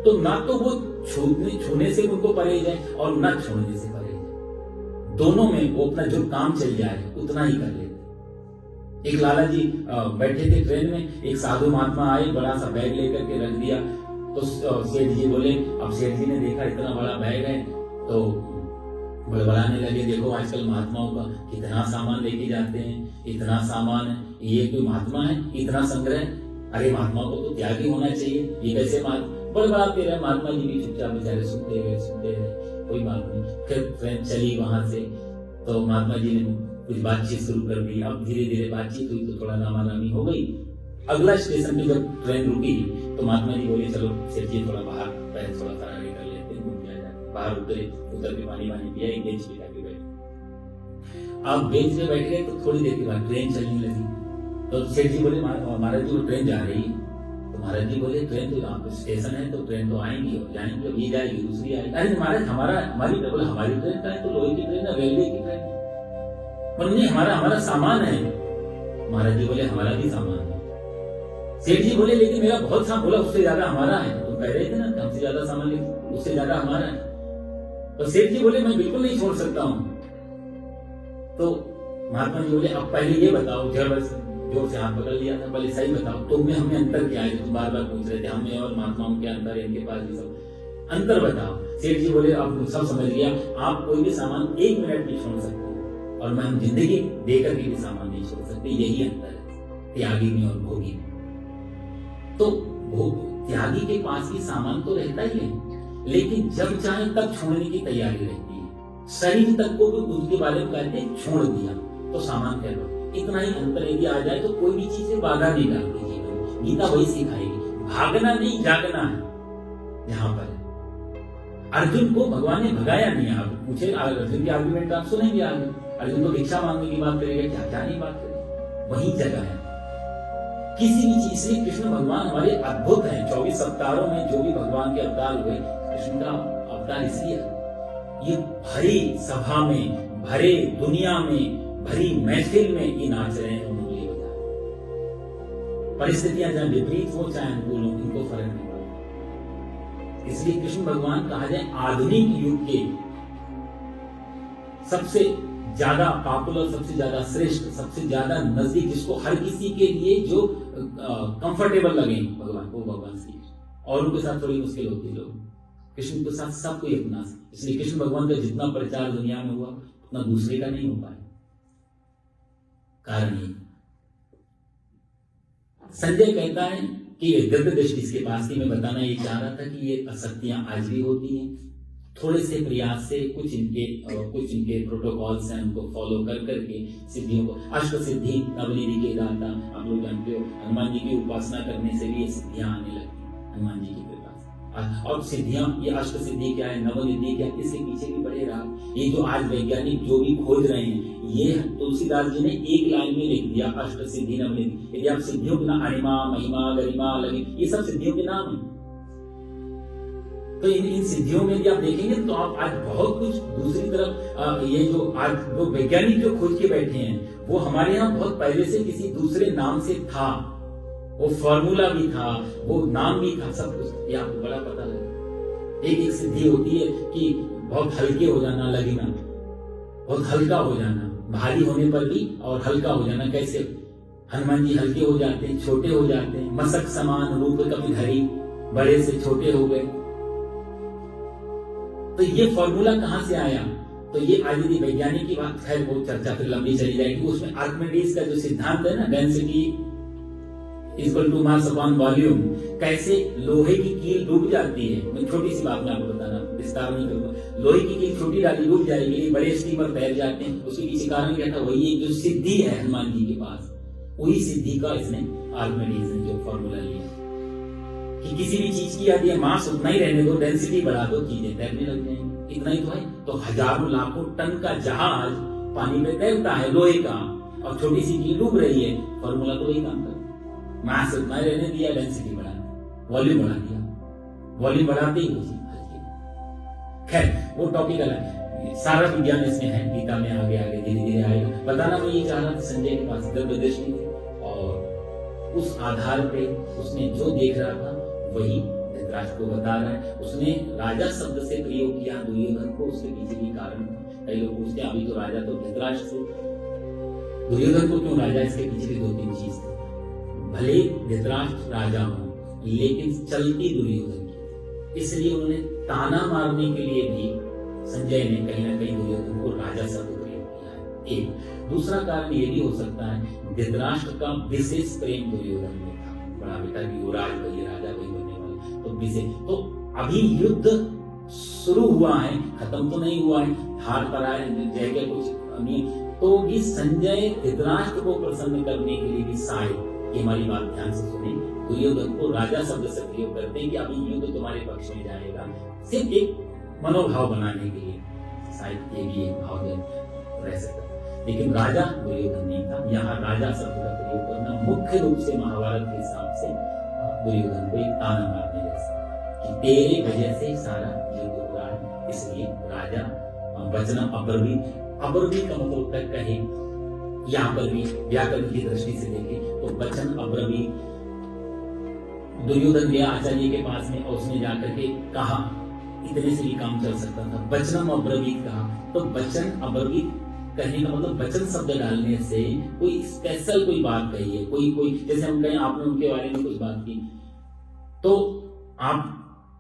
तो ना तो वो छूने से उनको परहेज है और ना छोड़ने से परहेज है। दोनों में वो अपना जो काम चल जाए उतना ही कर लेते। एक लाला जी बैठे थे ट्रेन में, एक साधु महात्मा आए, बड़ा सा बैग लेकर के रख दिया। तो सेठ जी बोले, अब सेठ जी ने देखा इतना बड़ा बैग है तो बड़बड़ाने लगे, देखो आजकल महात्माओं का कितना सामान लेके जाते हैं, इतना सामान है, ये कोई महात्मा है इतना संग्रह? अरे महात्माओं को तो त्यागी होना चाहिए, ये कैसे बड़बड़ाते रहे। महात्मा जी भी चुपचाप बेचारे सुनते रहे, कोई बात नहीं। फिर ट्रेन चली वहां से, तो महात्मा जी ने कुछ बातचीत शुरू कर दी। अब धीरे धीरे बातचीत हुई तो थोड़ा नामानामी हो गई। अगला स्टेशन पे जब ट्रेन रुकी तो महात्मा जी बोले, चलो सेठ जी थोड़ा बाहर पैर थोड़ा फरारी कर लेते हैं, घूम के आ जाते। बाहर उतर के पानी वानी पिया, एक बेंच पे जाके बैठे। आप बेंच पे बैठ गए तो थोड़ी देर के बाद ट्रेन चलने लगी। तो सेठ जी बोले, महाराज जी वो ट्रेन जा रही है। तो महाराज जी बोले, ट्रेन तो यहाँ पे स्टेशन है तो ट्रेन तो आएंगी और जाएंगी, अब ये जाएगी दूसरी आएगी। अरे महाराज हमारी ट्रेन का है तो लोहे की ट्रेन है, रेलवे की ट्रेन है। पर नहीं, हमारा सामान है। महाराज जी बोले, हमारा भी सामान है। सेठ जी बोले, लेकिन मेरा बहुत सामान। बोला, उससे ज्यादा हमारा है। तुम कह रहे थे ना हमसे ज्यादा सामान, उससे ज्यादा हमारा है। तो सेठ जी बोले, मैं बिल्कुल नहीं छोड़ सकता हूं। तो महात्मा जी बोले, अब पहले ये बताओ, जोर से हाथ पकड़ लिया था, पहले सही बताओ तुम में हमें अंतर क्या है? तुम बार बार पूछ रहे थे हमें और महात्माओं के अंतर है, इनके पास भी सब अंतर बताओ। सेठ जी बोले, अब सब समझ लिया, आप कोई भी सामान 1 मिनट नहीं छोड़ सकते और मैं हम जिंदगी देकर के भी सामान नहीं छोड़ सकते। यही अंतर है त्यागी में और भोगी में। तो त्यागी के पास भी सामान तो रहता ही है, लेकिन जब चाहे तब छोड़ने की तैयारी रहती है। शरीर तक को भी उनके बारे में कहते हैं छोड़ दिया तो सामान कह लो। इतना ही अंतर यदि आ जाए तो कोई भी चीज से बाधा नहीं डालती जीवन। गीता वही सिखाएगी, भागना नहीं जागना है। यहाँ पर अर्जुन को भगवान ने भगाया नहीं। आप पूछे अर्जुन के आर्गुमेंट आप सुनेंगे आगे। अर्जुन को भिक्षा मांगने की बात करेगा, क्या क्या नहीं बात करेगा, वही जगह है किसी भी चीज से। कृष्ण भगवान हमारे अद्भुत हैं। 24 अवतारों में जो भी भगवान के अवतार हुए, कृष्ण का अवतार इसलिए ये भरी सभा में, भरे दुनिया में, भरी महफिल में ये नाच रहे हैं, उंगली बजा रहे। परिस्थितियां चाहे विपरीत हो चाहे अनुकूल हो, इनको फर्क नहीं पड़ता। इसलिए कृष्ण भगवान कहा जाए आधुनिक युग के सबसे ज्यादा पॉपुलर, सबसे ज्यादा श्रेष्ठ, सबसे ज्यादा नजदीक, जिसको हर किसी के लिए जो कंफर्टेबल लगे भगवान, वो भगवान श्री कृष्ण। और उनके साथ थोड़ी मुश्किल होती है लोग, कृष्ण के साथ सब कोई अपना। इसलिए कृष्ण भगवान का जितना प्रचार दुनिया में हुआ उतना दूसरे का नहीं हो पाया। कारण ये संजय कहता है कि दिव्य दृष्टि इसके पास थी, मैं बताना ये चाह रहा था कि ये असत्यां आज भी होती हैं। थोड़े से प्रयास से कुछ इनके प्रोटोकॉल्स हैं, उनको फॉलो कर करके सिद्धियों को, अष्ट सिद्धि नवनिधि के दाता, आप लोग जानते हो हनुमान जी की उपासना करने से भी ये सिद्धियां आने लगती हैं हनुमान जी की कृपा से। और सिद्धियां, ये अष्ट सिद्धि क्या है, नवनिधि क्या, इसके पीछे भी बड़े राज। ये जो आज वैज्ञानिक जो भी खोज रहे हैं, ये तुलसीदास जी ने एक लाइन में लिख दिया, अष्ट सिद्धि नवनिधि। यदि आप सिद्धियों के नाम, अणिमा, महिमा, गरिमा, लगे, ये सब सिद्धियों के नाम है। तो इन सिद्धियों में यदि आप देखेंगे तो आप आज बहुत कुछ दूसरी तरफ, ये जो आज जो वैज्ञानिक जो खोज के बैठे हैं, वो हमारे यहाँ बहुत पहले से किसी दूसरे नाम से था, वो फॉर्मूला भी था, वो नाम भी था, सब कुछ ये आपको बड़ा पता लगे। एक सिद्धि होती है कि बहुत हल्के हो जाना, लगना, बहुत हल्का हो जाना, भारी होने पर भी, और हल्का हो जाना। कैसे हनुमान जी हल्के हो जाते हैं, छोटे हो जाते हैं, मसक समान रूप कभी धरी, बड़े से छोटे हो गए। तो ये फॉर्मूला कहां से आया? तो ये आज यदि वैज्ञानिक की बात है, वो चर्चा फिर लंबी चली जाएगी। उसमें आर्किमिडीज का जो सिद्धांत है ना, density equal to mass upon volume, कैसे लोहे की कील डूब जाती है। मैं छोटी सी बात में आपको बताना, विस्तार नहीं करूंगा। लोहे की कील छोटी डाली डूब जाएगी, बड़े स्टीमर तैर जाते हैं। उसके पीछे कारण क्या था? वही एक जो सिद्धि है हनुमान जी के पास, वही सिद्धि का इसने आर्किमिडीज ने जो फॉर्मूला लिया कि किसी भी चीज की यदि मास उतना ही रहने दो, डेंसिटी बढ़ा दो, चीजें तैरने लग जाएंगी। इतना ही तो है। तो हजारों लाखों टन का जहाज पानी में तैरता है लोहे का, और छोटी सी कील डूब रही है। फॉर्मूला तो वही काम करता, मास उतना ही रहने दिया, डेंसिटी बढ़ा दिया, वॉल्यूम बढ़ा दिया, वॉल्यूम बढ़ाते ही उसी। खैर वो टॉपिक अलग है, सारा विज्ञान इसमें है, गीता में आगे आगे धीरे धीरे आएगा। बताना मैं ये चाह रहा था, संजय के पास दिव्य दृष्टि थी, और उस आधार पे उसने जो देख रहा था वही धृतराष्ट्र को बता रहा है। उसने राजा शब्द से प्रयोग किया दुर्योधन को, उसके पीछे भी कारण था। कई लोग पूछते हैं अभी तो राजा तो धृतराष्ट्र, दुर्योधन को क्यों राजा? इसके पीछे भी दो तीन चीज थी। भले धृतराष्ट्र राजा हो, लेकिन चलती दुर्योधन की, इसलिए उन्होंने ताना मारने के लिए भी संजय ने कहीं ना कहीं दुर्योधन को राजा शब्द प्रयोग किया है। एक दूसरा कारण ये भी हो सकता है, धृतराष्ट्र का विशेष प्रेम दुर्योधन में था। बड़ा बेटा भी युवराज वही, राजा वही बनने वाला, तो विशेष। तो अभी युद्ध शुरू हुआ है, खत्म तो नहीं हुआ है, हार पर आए, जय के कुछ नहीं, तो भी संजय धृतराष्ट्र को प्रसन्न करने के लिए भी शायद, ये हमारी बात ध्यान से सुने, दुर्योधन को राजा शब्द से प्रयोग करते हैं कि अभी युद्ध तुम्हारे पक्ष में जाएगा, सिर्फ एक मनोभाव बनाने के लिए। शायद ये भी एक भाव रह सकता है, लेकिन राजा दुर्योधन नहीं था। यहाँ राजा शब्द का प्रयोग करना मुख्य रूप से महाभारत के हिसाब से दुर्योधन को एक ताना मारने जैसा कि तेरे वजह से सारा युद्ध हो रहा है, इसलिए राजा वचनम अब्रवीत, अब्रवीत का मतलब तक कहे, यहाँ पर भी व्याकरण की दृष्टि से देखें तो वचन अब्रवीत। दुर्योधन गया आचार्य के पास में और उसने जाकर के कहा, इतने से भी काम चल सकता था। वचनम अब्रवीत कहा, तो वचन अब्रवीत कहने का मतलब वचन शब्द डालने से कोई स्पेशल कोई बात कही है, कोई जैसे हम कहें आपने उनके बारे में कुछ बात की, तो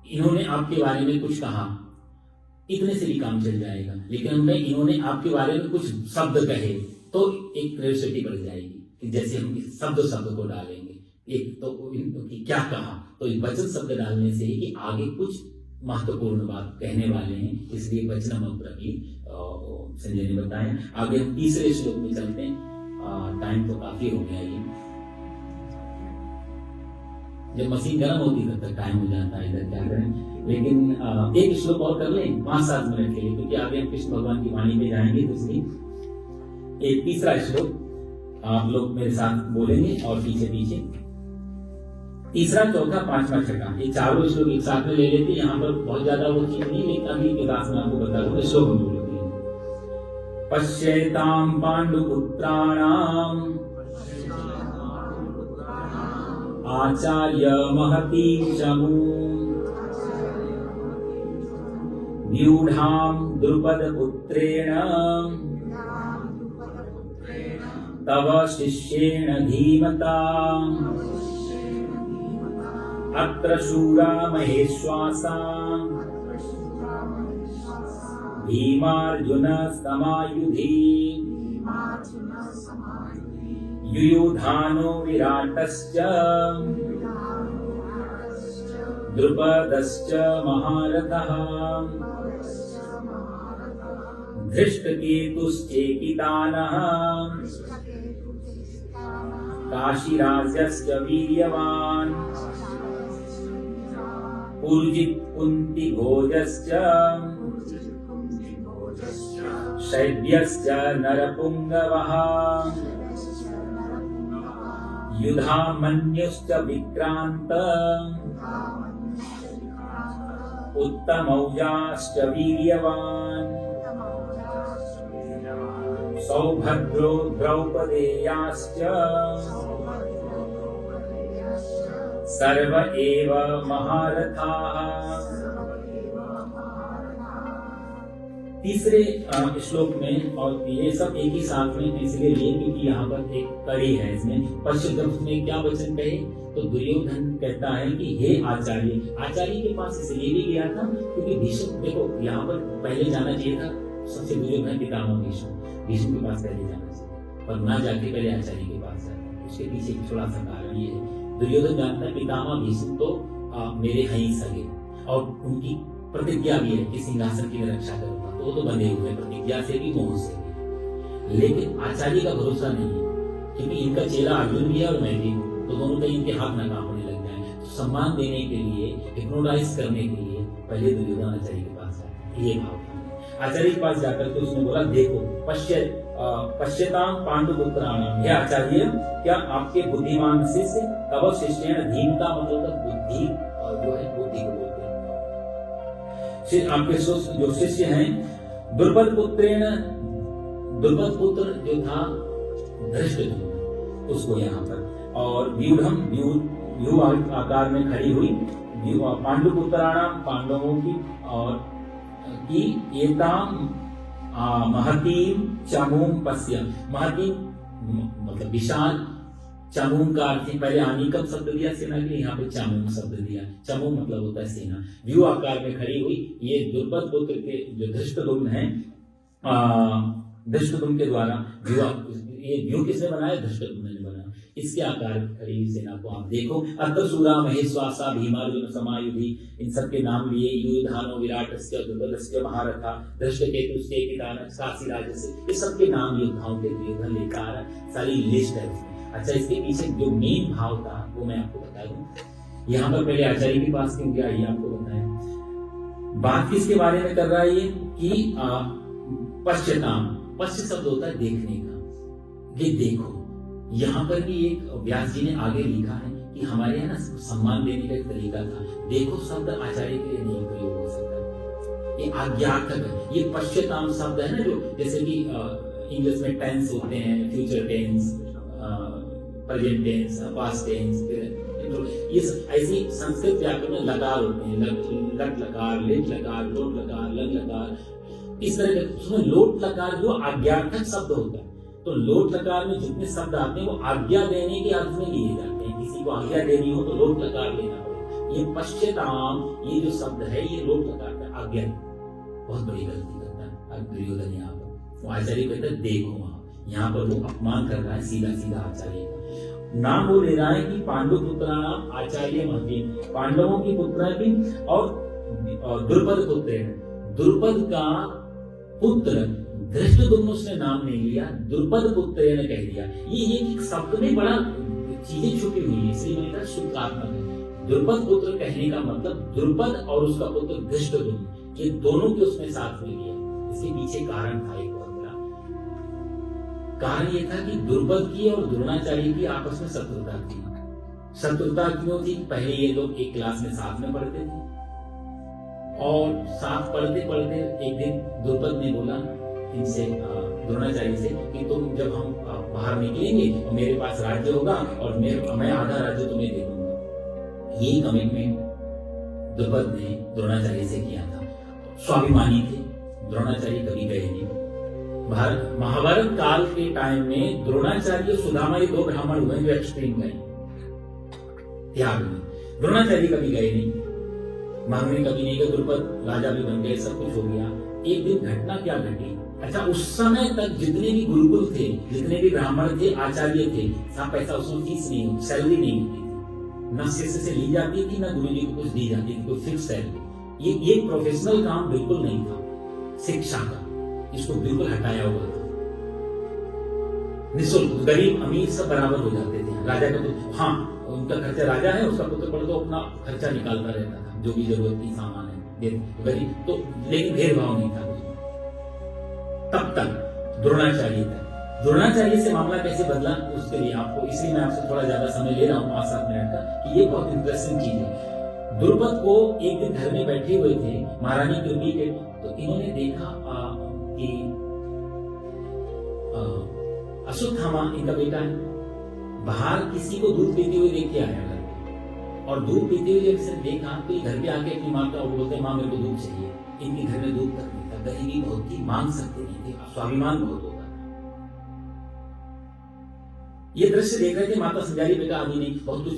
इन्होंने आपके बारे में कुछ कहा, इतने से भी काम चल जाएगा। लेकिन हम कहें इन्होंने आपके बारे में कुछ शब्द कहे, तो एक क्यूरियोसिटी बढ़ जाएगी कि जैसे हम शब्द को डालेंगे, एक तो क्या कहा, तो वचन शब्द डालने से ही कि आगे कुछ महत्वपूर्ण बात कहने वाले हैं, इसलिए वचनम अब्रवीत संजय ने बताया। आगे हम तीसरे श्लोक में चलते हैं, टाइम तो काफी हो गया ये, जब मशीन गर्म होती तब तक टाइम हो जाता है, इधर क्या करें। लेकिन एक श्लोक और कर लें 5-7 मिनट के लिए, क्योंकि आगे हम कृष्ण भगवान की वाणी में जाएंगे, तो इसलिए एक तीसरा श्लोक आप लोग मेरे साथ बोलेंगे और पीछे पीछे तीसरा, चौथा, पांचवा, छठा, ये चारों श्लोक एक साथ में ले लेते। यहाँ पर बहुत ज्यादा वो चीज नहीं, लेकिन अभी के दास में आपको बता दूं श्लोक हम बोलेंगे। पश्येताम पांडुपुत्राणाम आचार्य महतीं चमूं व्यूढ़ां द्रुपद पुत्रेण तव शिष्येण धीमता अत्र शूरा महेश्वासा भीमार्जुन समायुधि युयुधानो विराटश्च द्रुपदश्च महारथः धृष्टकेतुश्चेकितानः काशीराजश्च वीर्यवान् पुरुजित् कुन्तिभोजश्च शैब्यश्च नरपुङ्गवः युधामन्युश्च विक्रान्त उत्तमौजाश्च वीर्यवान् सौभद्रो द्रौपदेयाश्च सर्व एव महारथाः। तीसरे श्लोक में, और ये सब एक ही साथ में इसलिए लिए क्योंकि यहाँ पर एक कड़ी है इसमें। पश्चिम तरफ में क्या वचन कहे तो दुर्योधन कहता है कि हे आचार्य। आचार्य के पास इसलिए भी गया था क्योंकि भीष्म, देखो यहाँ पर पहले जाना चाहिए था सबसे बुजुर्ग है पितामह भीष्म, भीष्म के पास पहले जाना चाहिए, पर ना जाके पहले आचार्य के पास जाता। उसके पीछे थोड़ा सा कारण ये है, दुर्योधन जानता है पितामह भीष्म तो मेरे हैं ही सगे, और उनकी प्रतिज्ञा भी है कि सिंहासन की मैं रक्षा करूंगा, तो वो तो बंधे हुए प्रतिज्ञा से भी मोह से भी। लेकिन आचार्य का भरोसा नहीं है क्योंकि इनका चेला अर्जुन भी है और मैं भी हूँ, तो दोनों कहीं इनके हाथ न कांपने लग जाए। तो सम्मान देने के लिए, हिप्नोटाइज करने के लिए पहले दुर्योधन आचार्य के पास जाता है। ये भाव आचार्य के पास जाकर के उसने बोला देखो पश्यताम पांडुपुत्राणाम, हे आचार्य क्या आपके बुद्धिमान शिष्य तव शिष्येण धीमता मतलब बुद्धि जो है बुद्धि को बोलते हैं, आपके जो शिष्य हैं द्रुपद पुत्रेण, द्रुपद पुत्र जो था धृष्टद्युम्न उसको यहाँ पर, और व्यू आकार में खड़ी हुई पांडुपुत्राणाम पांडवों की, और कि एताम महतीम चमूम पश्य, महतीम मतलब विशाल, चमूम का अर्थ पहले आनिकम शब्द दिया सेना के लिए, यहाँ पे चमूम शब्द दिया। चमूम मतलब होता है सेना। व्यू आकार में खड़ी हुई ये द्रुपद पुत्र के जो धृष्टद्युम्न है, धृष्टद्युम्न के द्वारा ये व्यू किसने बनाया? धृष्टद्युम्न ने बनाया। इसके आकार खड़ी सेना को आप देखो। अत्रसूरा महेश्वासा भीमार्जुन समायुधि, इन सब के नाम लिए युधानो विराटस्य द्रुपदस्य महारथा धृष्टकेतुस्य काशीराजस्य, ये सब के नाम योद्धाओं के दुर्योधन लेकर सारी लिस्ट है उसमें। अच्छा, इसके पीछे जो मेन भाव था वो मैं आपको बता दूं। यहाँ पर पहले आचार्य के पास क्यों गया ये आपको बताया। बात किसके बारे में कर रहा है ये कि पश्यताम, पश्य शब्द होता है देखने का, ये देखो। यहाँ पर भी एक व्यास जी ने आगे लिखा है कि हमारे यहाँ ना सम्मान देने का एक तरीका था। देखो शब्द आचार्य के लिए नहीं प्रयोग हो सकता, ये आज्ञार्थक है। ये पश्यताम शब्द है ना, जो जैसे कि इंग्लिश में टेंस होते हैं, future tense, present tense, past tense, ये ऐसी संस्कृत व्याकरण में लकार होते हैं, लट लकार, लिट लकार, लोट लकार, लंग लकार, इस तरह के। उसमें लोट लकार जो आज्ञार्थक शब्द होता है, तो लोट लकार में जितने शब्द आते हैं वो आज्ञा देने के अर्थ में लिए जाते हैं। किसी को आज्ञा देनी हो तो लोट लकार लेना पड़ेगा। ये पश्यताम, ये जो शब्द है ये लोट लकार का आज्ञा, बहुत बड़ी गलती करता है दुर्योधन। यहाँ पर वो आचार्य कहता है देखो, यहाँ पर वो अपमान कर रहा है सीधा सीधा आचार्य का। नाम वो ले रहा है कि पांडु पुत्राणाम आचार्य महती, पांडवों की पुत्र भी, और द्रुपद पुत्र है, द्रुपद का पुत्र धृष्टद्युम्न उसने नाम नहीं लिया, द्रुपद पुत्र ने कह दिया। ये एक शब्द में बड़ा चीजें छुपी हुई है, इसलिए मैंने कहा शुद्धात्मक है। द्रुपद पुत्र कहने का मतलब द्रुपद और उसका पुत्र धृष्टद्युम्न, ये दोनों के उसने साथ में लिया। इसके पीछे कारण था, एक बहुत बड़ा कारण ये था कि द्रुपद की और द्रोणाचार्य की आपस में शत्रुता थी। शत्रुता क्यों थी? पहले ये लोग एक क्लास में साथ में पढ़ते थे, और साथ पढ़ते पढ़ते एक दिन द्रुपद ने बोला इनसे, द्रोणाचार्य से, कि तुम जब हम बाहर निकलेंगे तो मेरे पास राज्य होगा और मैं आधा राज्य तुम्हें दे दूंगा। ये कमिटमेंट द्रुपद ने द्रोणाचार्य से किया था। स्वाभिमानी थे, द्रोणाचार्य कभी गए नहीं। महाभारत काल के टाइम में द्रोणाचार्य सुदामा ये दो ब्राह्मण हुए जो एक्सट्रीम गए त्याग में। द्रोणाचार्य कभी गए नहीं, मांगने कभी नहीं गए। द्रुपद राजा भी बन गए, सब कुछ हो गया। एक दिन घटना क्या घटी, अच्छा, उस समय तक जितने भी गुरुकुल थे, जितने भी ब्राह्मण थे, आचार्य थे, सब पैसा उसमें फीस नहीं होती, सैलरी नहीं होती थी, न शिष्य से ली जाती थी, न गुरु जी को कुछ दी जाती थी, कोई फिक्स सैलरी। ये प्रोफेशनल काम बिल्कुल नहीं था शिक्षा का, इसको बिल्कुल हटाया हुआ था। निःशुल्क, गरीब अमीर सब बराबर हो जाते थे। राजा का तो हाँ, उनका खर्चा, राजा है उसका पुत्र पढ़ तो अपना खर्चा निकालता रहता था, जो भी जरूरत की सामान है गरीब तो, लेकिन भेदभाव नहीं था। तब तक द्रोणाचार्य था। द्रोणाचार्य से मामला कैसे बदला उसके लिए आपको, इसलिए मैं आपसे थोड़ा ज्यादा समय ले रहा हूँ 5-7 मिनट का, कि ये बहुत इंटरेस्टिंग चीज है। द्रुपद को एक दिन घर में बैठे हुए थे महारानी कृपी के, तो इन्होंने देखा कि अश्वत्थामा इनका बेटा है, बाहर किसी को दूध पीते हुए देख के आया घर पे, और दूध पीते हुए जब इसने देखा तो ये घर पे आके अपनी माँ का बोलते, माँ मेरे को दूध चाहिए। इनके घर में दूध तक नहीं था, गरीबी बहुत थी, मांग सकते नहीं थे, स्वाभिमान बहुत होता था। ये दृश्य देख रहे थे माता संजारी बेटा आदि ने बहुत कुछ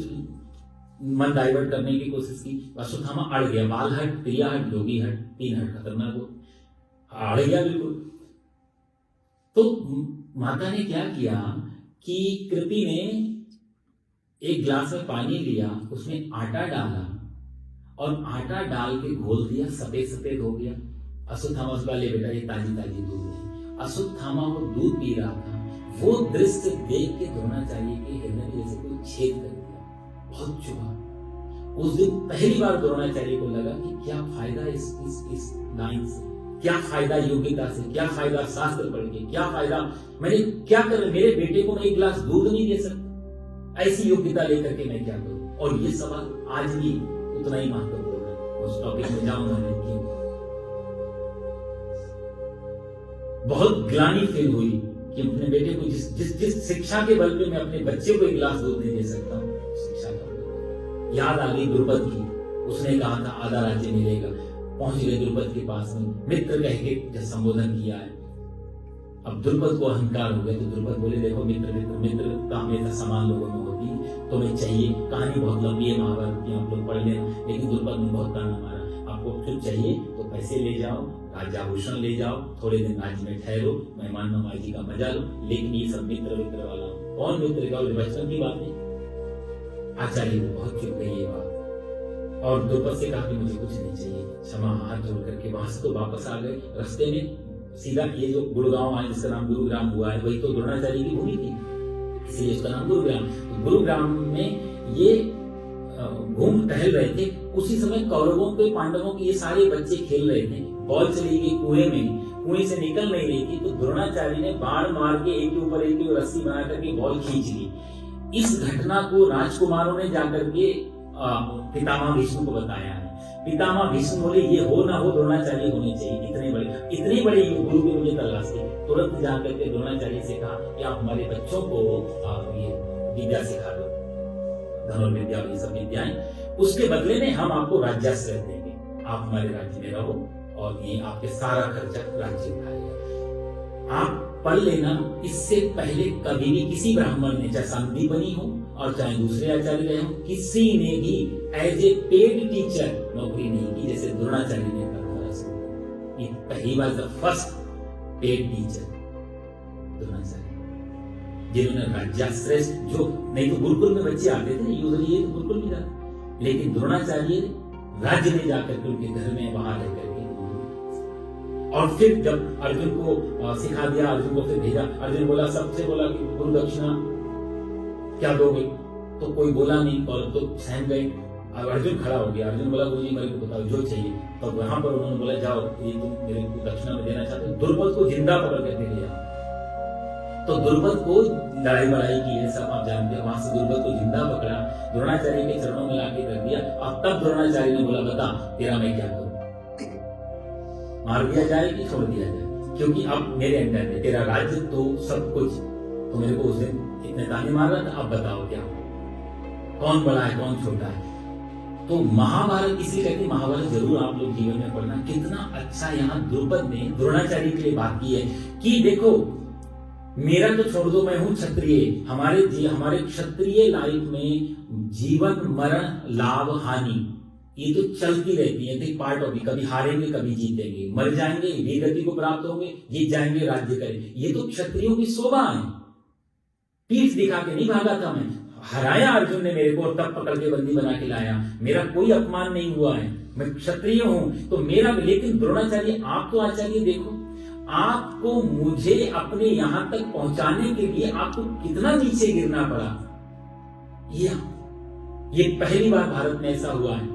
मन डाइवर्ट करने की कोशिश की। अश्वत्थामा अड़ गया, बाल हट, प्रिया हट, योगी हट, 3 हट, खतरनाक हो, अड़ गया बिल्कुल। तो माता ने क्या किया कि कृपी ने एक गिलास में पानी लिया, उसमें आटा डाला और आटा डाल के घोल दिया, सफेद सफेद हो गया। अश्वत्थामा उसका, ले बेटा ये ताजी ताजी दूध है। अश्वत्थामा वो दूध पी रहा था, वो दृश्य देख के द्रोणाचार्य के हृदय में जैसे कोई छेद कर दिया, बहुत चुभा। उस दिन पहली बार द्रोणाचार्य को लगा कि क्या फायदा इस लाइन से, क्या फायदा योग्यता से, क्या फायदा शास्त्र पढ़ के, क्या फायदा, मैंने क्या कर, मेरे बेटे को मैं 1 गिलास दूध नहीं दे सकता, ऐसी योग्यता लेकर के मैं क्या करूं। और ये सवाल आज भी उतना ही महत्वपूर्ण है, उस टॉपिक में जाऊंगा नहीं। बहुत ग्लानि फील हुई कि अपने बेटे को जिस शिक्षा के बल पे मैं अपने बच्चे को 1 गिलास दूध नहीं दे सकता हूं, शिक्षा का याद आ गई द्रुपद की। उसने कहा था आधा राज्य मिलेगा, पहुंच गए द्रुपद के पास में, मित्र कह के जब संबोधन किया है। अब द्रुपद को अहंकार हो गया, तो द्रुपद बोले, देखो मित्र मित्र मित्र का हमेशा समान लोगों में होती है, तो मैं चाहिए, कहानी बहुत लंबी है महाभारत की, आप लोग पढ़ लेना, लेकिन द्रुपद ने बहुत ताना मारा, आपको कुछ चाहिए तो पैसे ले जाओ, राज्याभूषण ले जाओ, थोड़े दिन राज्य में ठहरो, मेहमान नवाजी का मजा लो, लेकिन ये सब मित्र मित्र वाला। कौन मित्र का, बचपन की बात है। आचार्य को बहुत चुप गई ये बात, और द्रुपद से कहा कि मुझे कुछ नहीं चाहिए, क्षमा, हाथ जोड़ करके वहां से तो वापस आ गए। रास्ते में सीधा ये जो गुड़गांव है, जिसका नाम गुरुग्राम हुआ है, वही तो द्रोणाचार्य की भूमि थी, इसलिए उसका नाम गुरुग्राम। तो गुरुग्राम में ये घूम टहल रहे थे, उसी समय कौरवों के, पांडवों के ये सारे बच्चे खेल रहे थे, बॉल चली गई कुएं में, कुएं से निकल नहीं रही थी, तो द्रोणाचार्य ने बाण मार के एक के ऊपर एक रस्सी बना करके बॉल खींच ली। इस घटना को राजकुमारों ने जाकर के पितामह भीष्म को बताया है। पितामह भीष्म बोले, ये हो ना हो द्रोणाचार्य होने चाहिए, इतने बड़े गुरु की मुझे तलाश थी। तुरंत जाकर के द्रोणाचार्य से कहा कि आप हमारे बच्चों को ये विद्या सिखा दो, धनुर्विद्या, ये सब विद्याएं, उसके बदले में हम आपको राज्याश्रय देंगे, आप हमारे राज्य में रहो और ये आपके सारा खर्चा राज्य उठाएगा। आप पढ़ लेना। इससे पहले कभी भी किसी ब्राह्मण ने, चाहे संदीपनी हो और चाहे दूसरे आचार्य रहे हो, किसी ने भी एज ए पेड टीचर नौकरी नहीं की जैसे द्रोणाचार्य ने कहा। ये पहली बार the first paid teacher Dronacharya, जिन्होंने राज्याश्रय, जो नहीं तो गुरुकुल में बच्चे आते थे यूजुअली, ये तो गुरुकुल में जाते, लेकिन द्रोणाचार्य राज्य में जाकर के उनके घर में वहां रह करके, और फिर जब अर्जुन को सिखा दिया, अर्जुन को फिर भेजा, अर्जुन बोला, सबसे बोला कि गुरु दक्षिणा क्या दोगे, तो कोई बोला नहीं, और तो सहम गए। अब अर्जुन खड़ा हो गया, अर्जुन बोला, गुरु जी मेरे को बताओ जो चाहिए। तो वहां पर उन्होंने बोला, जाओ ये तुम मेरे को दक्षिणा में देना चाहते हो, द्रुपद को जिंदा पकड़ करके ले आओ। तो द्रुपद को लड़ाई बड़ाई की है, सब आप जानते हैं, वहां से द्रुपद को जिंदा पकड़ा, द्रोणाचार्य के चरणों में लाके रख दिया। अब तब द्रोणाचार्य ने बोला, बता तेरा मैं क्या करूं, मार दिया जाए कि छोड़ दिया जाए, क्योंकि अब मेरे अंडर में तेरा राज्य तो सब कुछ, तो मेरे को उस दिन इतने ताने मार रहा था, अब बताओ क्या हो, कौन बड़ा है कौन छोटा है। तो महाभारत इसलिए कहते, महाभारत जरूर आप लोग जीवन में पढ़ना। कितना अच्छा यहाँ द्रुपद ने द्रोणाचार्य के लिए बात की है कि देखो मेरा तो छोड़ दो, मैं हूं क्षत्रिय, हमारे क्षत्रिय लाइफ में जीवन मरण लाभ हानि ये तो चलती रहती है, तो पार्ट ऑफ, कभी हारेंगे कभी जीतेंगे, मर जाएंगे वीर गति को प्राप्त होंगे, जीत जाएंगे राज्य करेंगे। ये तो क्षत्रियों की शोभा है। पीठ दिखा के नहीं भागा था मैं, हराया अर्जुन ने मेरे को और तब पकड़ के बंदी बना के लाया। मेरा कोई अपमान नहीं हुआ है, मैं क्षत्रिय हूं तो मेरा। लेकिन द्रोणाचार्य आप तो आचार्य, देखो आपको मुझे अपने यहां तक पहुंचाने के लिए आपको कितना नीचे गिरना पड़ा। ये पहली बार भारत में ऐसा हुआ है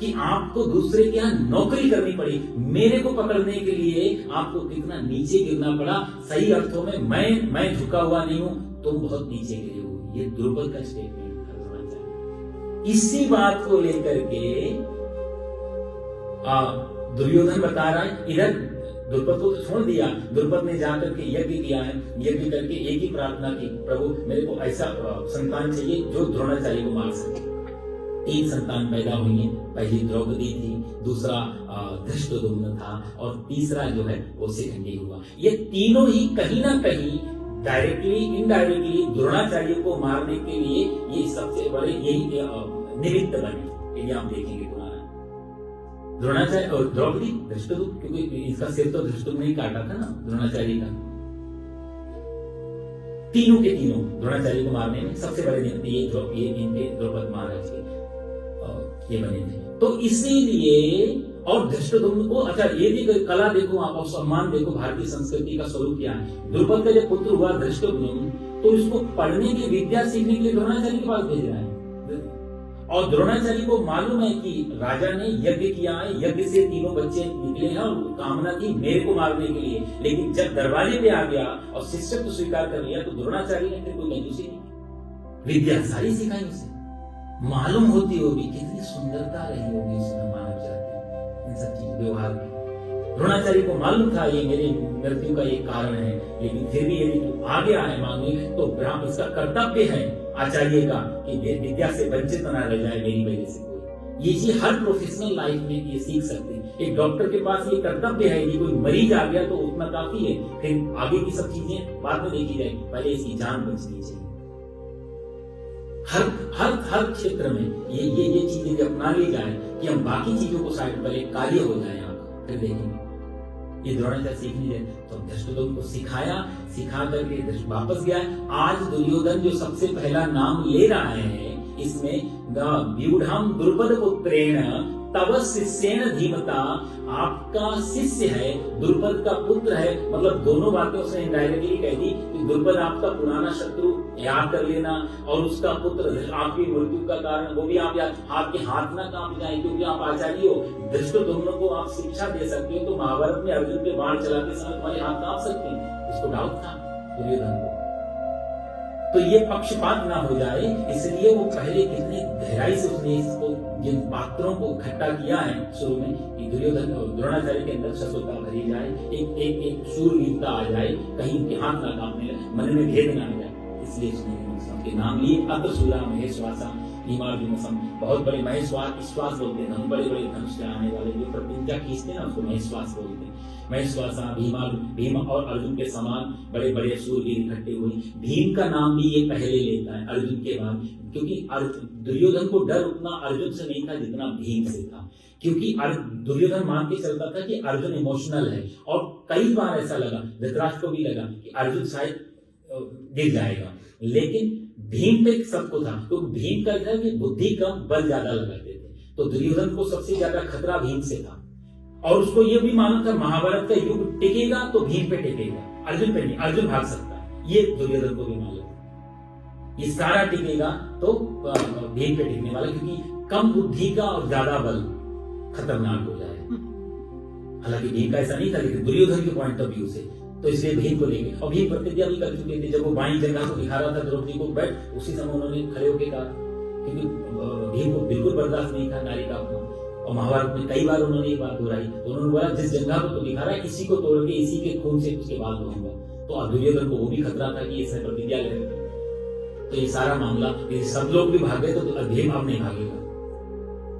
कि आपको दूसरे के यहां नौकरी करनी पड़ी, मेरे को पकड़ने के लिए आपको कितना नीचे गिरना पड़ा। सही अर्थों में मैं झुका हुआ नहीं हूं, तुम बहुत नीचे गिरे हो। ये द्रुपद का स्टेटमेंट था। इसी बात को लेकर के दुर्योधन बता रहा है। इधर द्रुपद को तो छोड़ दिया, द्रुपद ने जाकर के यज्ञ किया है, यज्ञ करके एक ही प्रार्थना की, प्रभु मेरे को ऐसा संतान चाहिए जो द्रोणाचार्य को मार सके। 3 संतान पैदा हुई हैं, पहली द्रौपदी थी, दूसरा धृष्टद्युम्न था और तीसरा जो है वो शिखंडी हुआ। ये तीनों ही कहीं ना कहीं डायरेक्टली इनडायरेक्टली द्रोणाचार्य को मारने के लिए ये सबसे बड़े यही निमित्त बने। यदि आप देखेंगे द्रोणाचार्य और द्रौपदी धृष्टद्युम्न, क्योंकि इसका सिर तो धृष्टद्युम्न ने काटा था ना द्रोणाचार्य का। तीनों के तीनों द्रोणाचार्य को मारने में सबसे बड़े निमित्त ये इनके द्रौपद महाराज के ये बने थे। तो इसीलिए और धृष्टद्युम्न को, अच्छा ये भी कला देखो आप और सम्मान देखो, भारतीय संस्कृति का स्वरूप क्या है। द्रुपद का जब पुत्र हुआ धृष्टद्युम्न, तो इसको पढ़ने की विद्या सीखने के लिए द्रोणाचार्य के पास भेज रहा है। और द्रोणाचार्य को मालूम है कि राजा ने यज्ञ किया है, यज्ञ से तीनों बच्चे निकले हैं और कामना थी मेरे को मारने के लिए। लेकिन जब दरवाजे पे आ गया और शिष्यत्व स्वीकार कर लिया, तो द्रोणाचार्य ने फिर कोई कंजूसी नहीं, विद्या सारी सिखाई उसे। मालूम होती होगी कितनी सुंदरता रही होगी उसमें मानव जाति, इन सब चीज व्यवहार की। द्रोणाचार्य को मालूम था ये मेरी मृत्यु का एक कारण है, लेकिन फिर भी यदि तू आ गया है मांगने, तो ब्राह्मण इसका कर्तव्य है आचार्य का कि विद्या से वंचित न रह जाए मेरी वजह से कोई। ये चीज हर प्रोफेशनल लाइफ में ये सीख सकते हैं। एक डॉक्टर के पास ये कर्तव्य है, यदि कोई मरीज आ गया तो उतना काफी है, फिर आगे की सब चीजें बाद में देखी जाएगी, पहले इसकी जान बचनी चाहिए। हर क्षेत्र में ये चीजें अपना ली जाए कि हम बाकी चीजों को साइड पर एक कार्य हो जाए आपका, फिर देखेंगे। ये द्रोणाचार्य सीखने जाए तो धृष्टद्युम्न को सिखाया, सिखा करके वापस गया। आज दुर्योधन जो सबसे पहला नाम ले रहा है इसमें, व्यूढ़म द्रुपद पुत्रेण तव शिष्येन धीमता, आपका शिष्य है, द्रुपद का पुत्र है। मतलब दोनों बातें उसने इनडायरेक्टली कह दी कि द्रुपद आपका पुराना शत्रु याद कर लेना, और उसका पुत्र आपकी मृत्यु का कारण, वो भी आप याद, आपके हाथ ना कांप जाए क्योंकि आप आचार्य हो। धृष्टद्युम्न को आप शिक्षा दे सकते हो, तो महाभारत में अर्जुन पे बाण चलाते समय तुम्हारे हाथ कांप सकते हैं। इसको डाउट था दुर्योधन को, तो ये पक्षपात ना हो जाए, इसलिए वो पहले कितने गहराई से उसने इसको, जिन पात्रों को इकट्ठा किया है शुरू में, कि दुर्योधन और द्रोणाचार्य के अंदर शत्रुता भरी जाए, एक शूरवीरता आ जाए, कहीं उनके हाथ ना कांपने लगे, मन में भेद ना आ जाए, इसलिए उसने उनके नाम लिए। अतशूला महेश्वासा भीमार्जुन सम, बहुत बड़े महेश्वास बोलते हैं, हम बड़े बड़े धनुष से आने वाले जो प्रतिज्ञा खींचते हैं ना, उसको महेश्वास बोलते हैं। महेश्वासा भीम और अर्जुन के समान बड़े बड़े शूरवीर इकट्ठे हुए। भीम का नाम भी ये पहले लेता है अर्जुन के बाद, क्योंकि दुर्योधन को डर उतना अर्जुन से नहीं था जितना भीम से था। क्योंकि दुर्योधन मान के चलता था कि अर्जुन इमोशनल है, और कई बार ऐसा लगा, धृतराष्ट्र को भी लगा कि अर्जुन शायद गिर जाएगा, लेकिन भीम पे सबको था। तो भीम का था कि बुद्धि कम बल ज्यादा लगाते थे, तो दुर्योधन को सबसे ज्यादा खतरा भीम से था। और उसको ये भी मालूम था महाभारत का युग टिकेगा तो भीम पे टिकेगा, अर्जुन पे नहीं, अर्जुन भाग सकता है, ये दुर्योधन को भी मालूम था। ये सारा टिकेगा तो भीम पे टिकने वाला, क्योंकि कम बुद्धि का और ज्यादा बल खतरनाक हो जाएगा। हालांकि भीम का ऐसा नहीं था, लेकिन दुर्योधन के पॉइंट ऑफ व्यू से, तो इसलिए भीम को लेके, और भीम प्रतिज्ञा भी कर चुके थे। जब वो बाई जगह को दिखा रहा था द्रौपदी को, बैठ, उसी समय उन्होंने खड़े होकर कहा, क्योंकि भीम को बिल्कुल बर्दाश्त नहीं था नारी का अपना। और महाभारत में कई बार उन्होंने ये बात दोहराई, तो उन्होंने बोला जिस जगह को तो दिखा रहा है, इसी को तोड़ के इसी के खून से उसके बाद दूंगा। तो दुर्योधन को वो भी खतरा था कि इसने प्रतिज्ञा ले, तो ये सारा मामला, सब लोग भी भागे तो भीम अब नहीं भागेगा।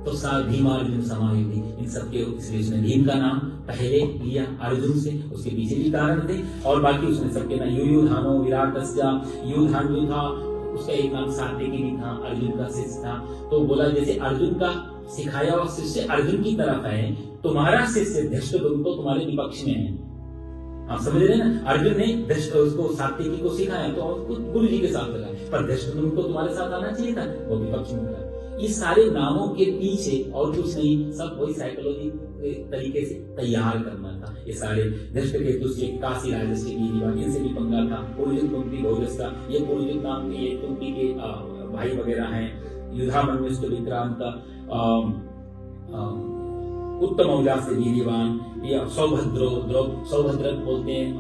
तो भीम अर्जुन समायुधि, इन सबके इसलिए उसने भीम का नाम पहले लिया अर्जुन से, उसके पीछे भी कारण थे, और बाकी उसने सबके नाम युयुधानो विराटस्य, युयुधान जो था उसका एक नाम सात्यकी भी था, अर्जुन का शिष्य था। तो बोला जैसे अर्जुन का सिखाया हुआ शिष्य अर्जुन की तरफ है, तुम्हारा शिष्य धृष्टद्युम्न तुम्हारे विपक्ष में है। आप समझ रहे हैं ना, अर्जुन ने उसको सात्विकी को सिखाया तो उसको गुरु जी के साथ लगा, पर धृष्टद्युम्न को तुम्हारे साथ आना चाहिए था, वो विपक्ष में लगा। इस सारे नामों के पीछे और कुछ नहीं, सब वही साइकोलॉजी तरीके से तैयार करना था। ये सारे धृष्टकेतु से काशी राजस के वीरवान, इनसे भी पंगा था। पुरुजित कुंती भोजस का, ये पुरुजित नाम के ये कुंती के भाई वगैरह हैं। युधामन्युष्ट विक्रांत, उत्तम औजा से वीरवान, या सौभद्र बोलते हैं,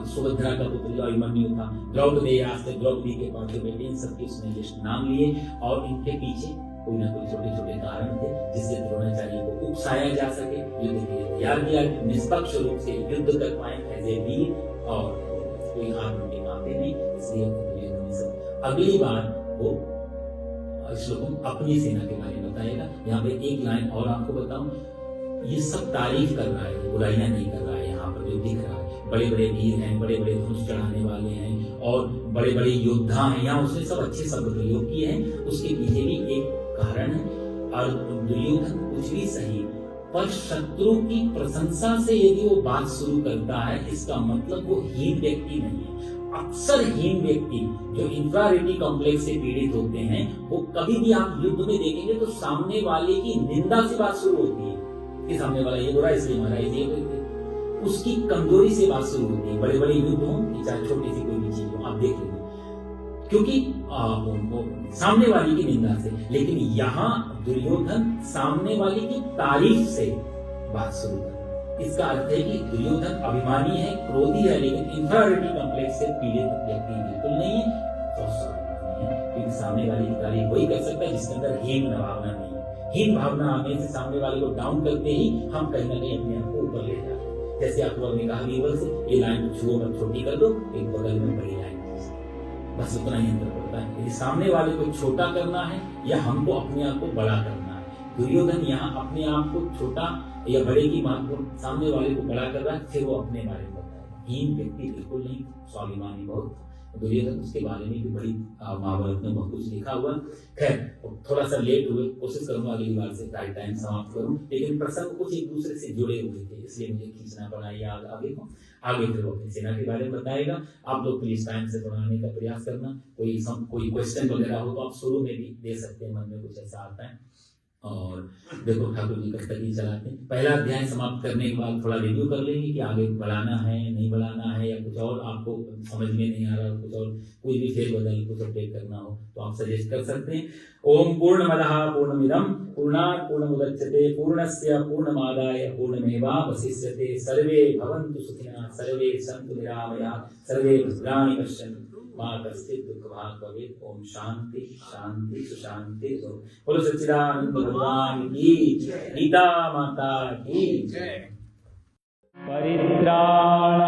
सुभद्रा का पुत्र जो अभिमन्यु था। द्रौपदी के पांचों बेटे, इन सबके उसने लिस्ट नाम लिए और इनके पीछे कोई ना कोई छोटे छोटे कारण थे जिससे द्रोणाचार्य को उकसाया जा सके, युद्ध के लिए तैयार किया, निष्पक्ष रूप से युद्ध कर पाए एज ए वीर, और कोई हाथ उनके कांपे नहीं। इसलिए अगली बार वो श्लोक अपनी सेना के बारे में बताएगा। यहाँ पे एक लाइन और आपको बताऊं, ये सब तारीफ कर रहा है, बुराइयां नहीं कर रहा है। यहाँ पर जो दिख रहा है, बड़े बड़े वीर हैं, बड़े बड़े धनुष चढ़ाने वाले हैं और बड़े बड़े योद्धा हैं, यहाँ उसने सब अच्छे शब्द प्रयोग किए हैं। उसके पीछे भी एक कारण है। और दुर्योधन कुछ भी सही, पर शत्रु की प्रशंसा से यदि वो बात शुरू करता है, इसका मतलब वो हीन व्यक्ति नहीं है। अक्सर हीन व्यक्ति जो इंफ्रारेटी कॉम्प्लेक्स से पीड़ित होते हैं, वो कभी भी आप युद्ध में देखेंगे तो सामने वाले की निंदा से बात शुरू होती है कि सामने वाला ये बुरा इसलिए मारा, ये उसकी कमजोरी से बात शुरू होती है। बड़े बड़े युद्ध हो चाहे छोटी सी कोई भी चीज हो, आप देख लेंगे, क्योंकि सामने वाली की निंदा से। लेकिन यहाँ दुर्योधन सामने वाले की तारीफ से बात शुरू कर, इसका अर्थ है कि दुर्योधन अभिमानी है, क्रोधी है, लेकिन इंफीरियरिटी कॉम्प्लेक्स से पीड़ित व्यक्ति बिल्कुल नहीं है, तो स्वाभिमानी है, क्योंकि सामने वाले की तारीफ वही कर सकता है जिसके अंदर हीन भावना नहीं है। हीन भावना आने से सामने वाले को डाउन करते ही हम कहीं ना कहीं अपने आप को ऊपर ले जाते हैं। जैसे अकबर ने कहा बीरबल से, ये लाइन छुओ मत, छोटी कर दो, एक बगल में बड़ी लाइन, बस उतना ही अंतर पड़ता है। यदि सामने वाले को छोटा करना है या हमको अपने आप को बड़ा करना है। दुर्योधन यहाँ अपने आप को छोटा या बड़े की महत्वपूर्ण, सामने वाले को बड़ा कर रहा है, फिर वो अपने बारे में बताएगा। हीन व्यक्ति बिल्कुल नहीं, स्वाभिमानी बहुत। दुर्योधन उसके बारे में भी बड़ी महाभारत में बहुत कुछ लिखा हुआ। खैर थोड़ा सा लेट हुए, कोशिश करूंगा अगली बार से राइट टाइम समाप्त करूं, लेकिन प्रसंग कुछ एक दूसरे से जुड़े हुए थे, इसलिए मुझे खींचना पड़ा ये आगे को। आगे फिर वो अपनी सेना के बारे में बताएगा। आप लोग प्लीज टाइम से पढ़ाने का प्रयास करना। कोई क्वेश्चन वगैरह हो तो आप शुरू में भी दे सकते हैं, मन में कुछ ऐसा आता है। और देखो ठाकुर जी कब तक ही चलाते हैं। पहला अध्याय समाप्त करने के बाद थोड़ा रिव्यू कर लेंगे कि आगे बढ़ाना है नहीं बढ़ाना है, या कुछ और आपको समझ में नहीं आ रहा, कुछ और कोई भी फेरबदल कुछ अपडेट करना हो तो आप सजेस्ट कर सकते हैं। ओम पूर्णमदः पूर्णमिदं पूर्णात् पूर्णमुदच्यते पूर्णस्य पूर्णमादाय पूर्णमेवावशिष्यते। सर्वे भवन्तु सुखिनः, सर्वे सन्तु निरामयाः, सर्वे भद्राणि पश्यन्तु मा कश्चित् दुःखभाग् भवेत्। ओम शांति शांति सुशांति। बोलो सच्चिदानंद भगवान की, गीता माता की जय। परित्राणाय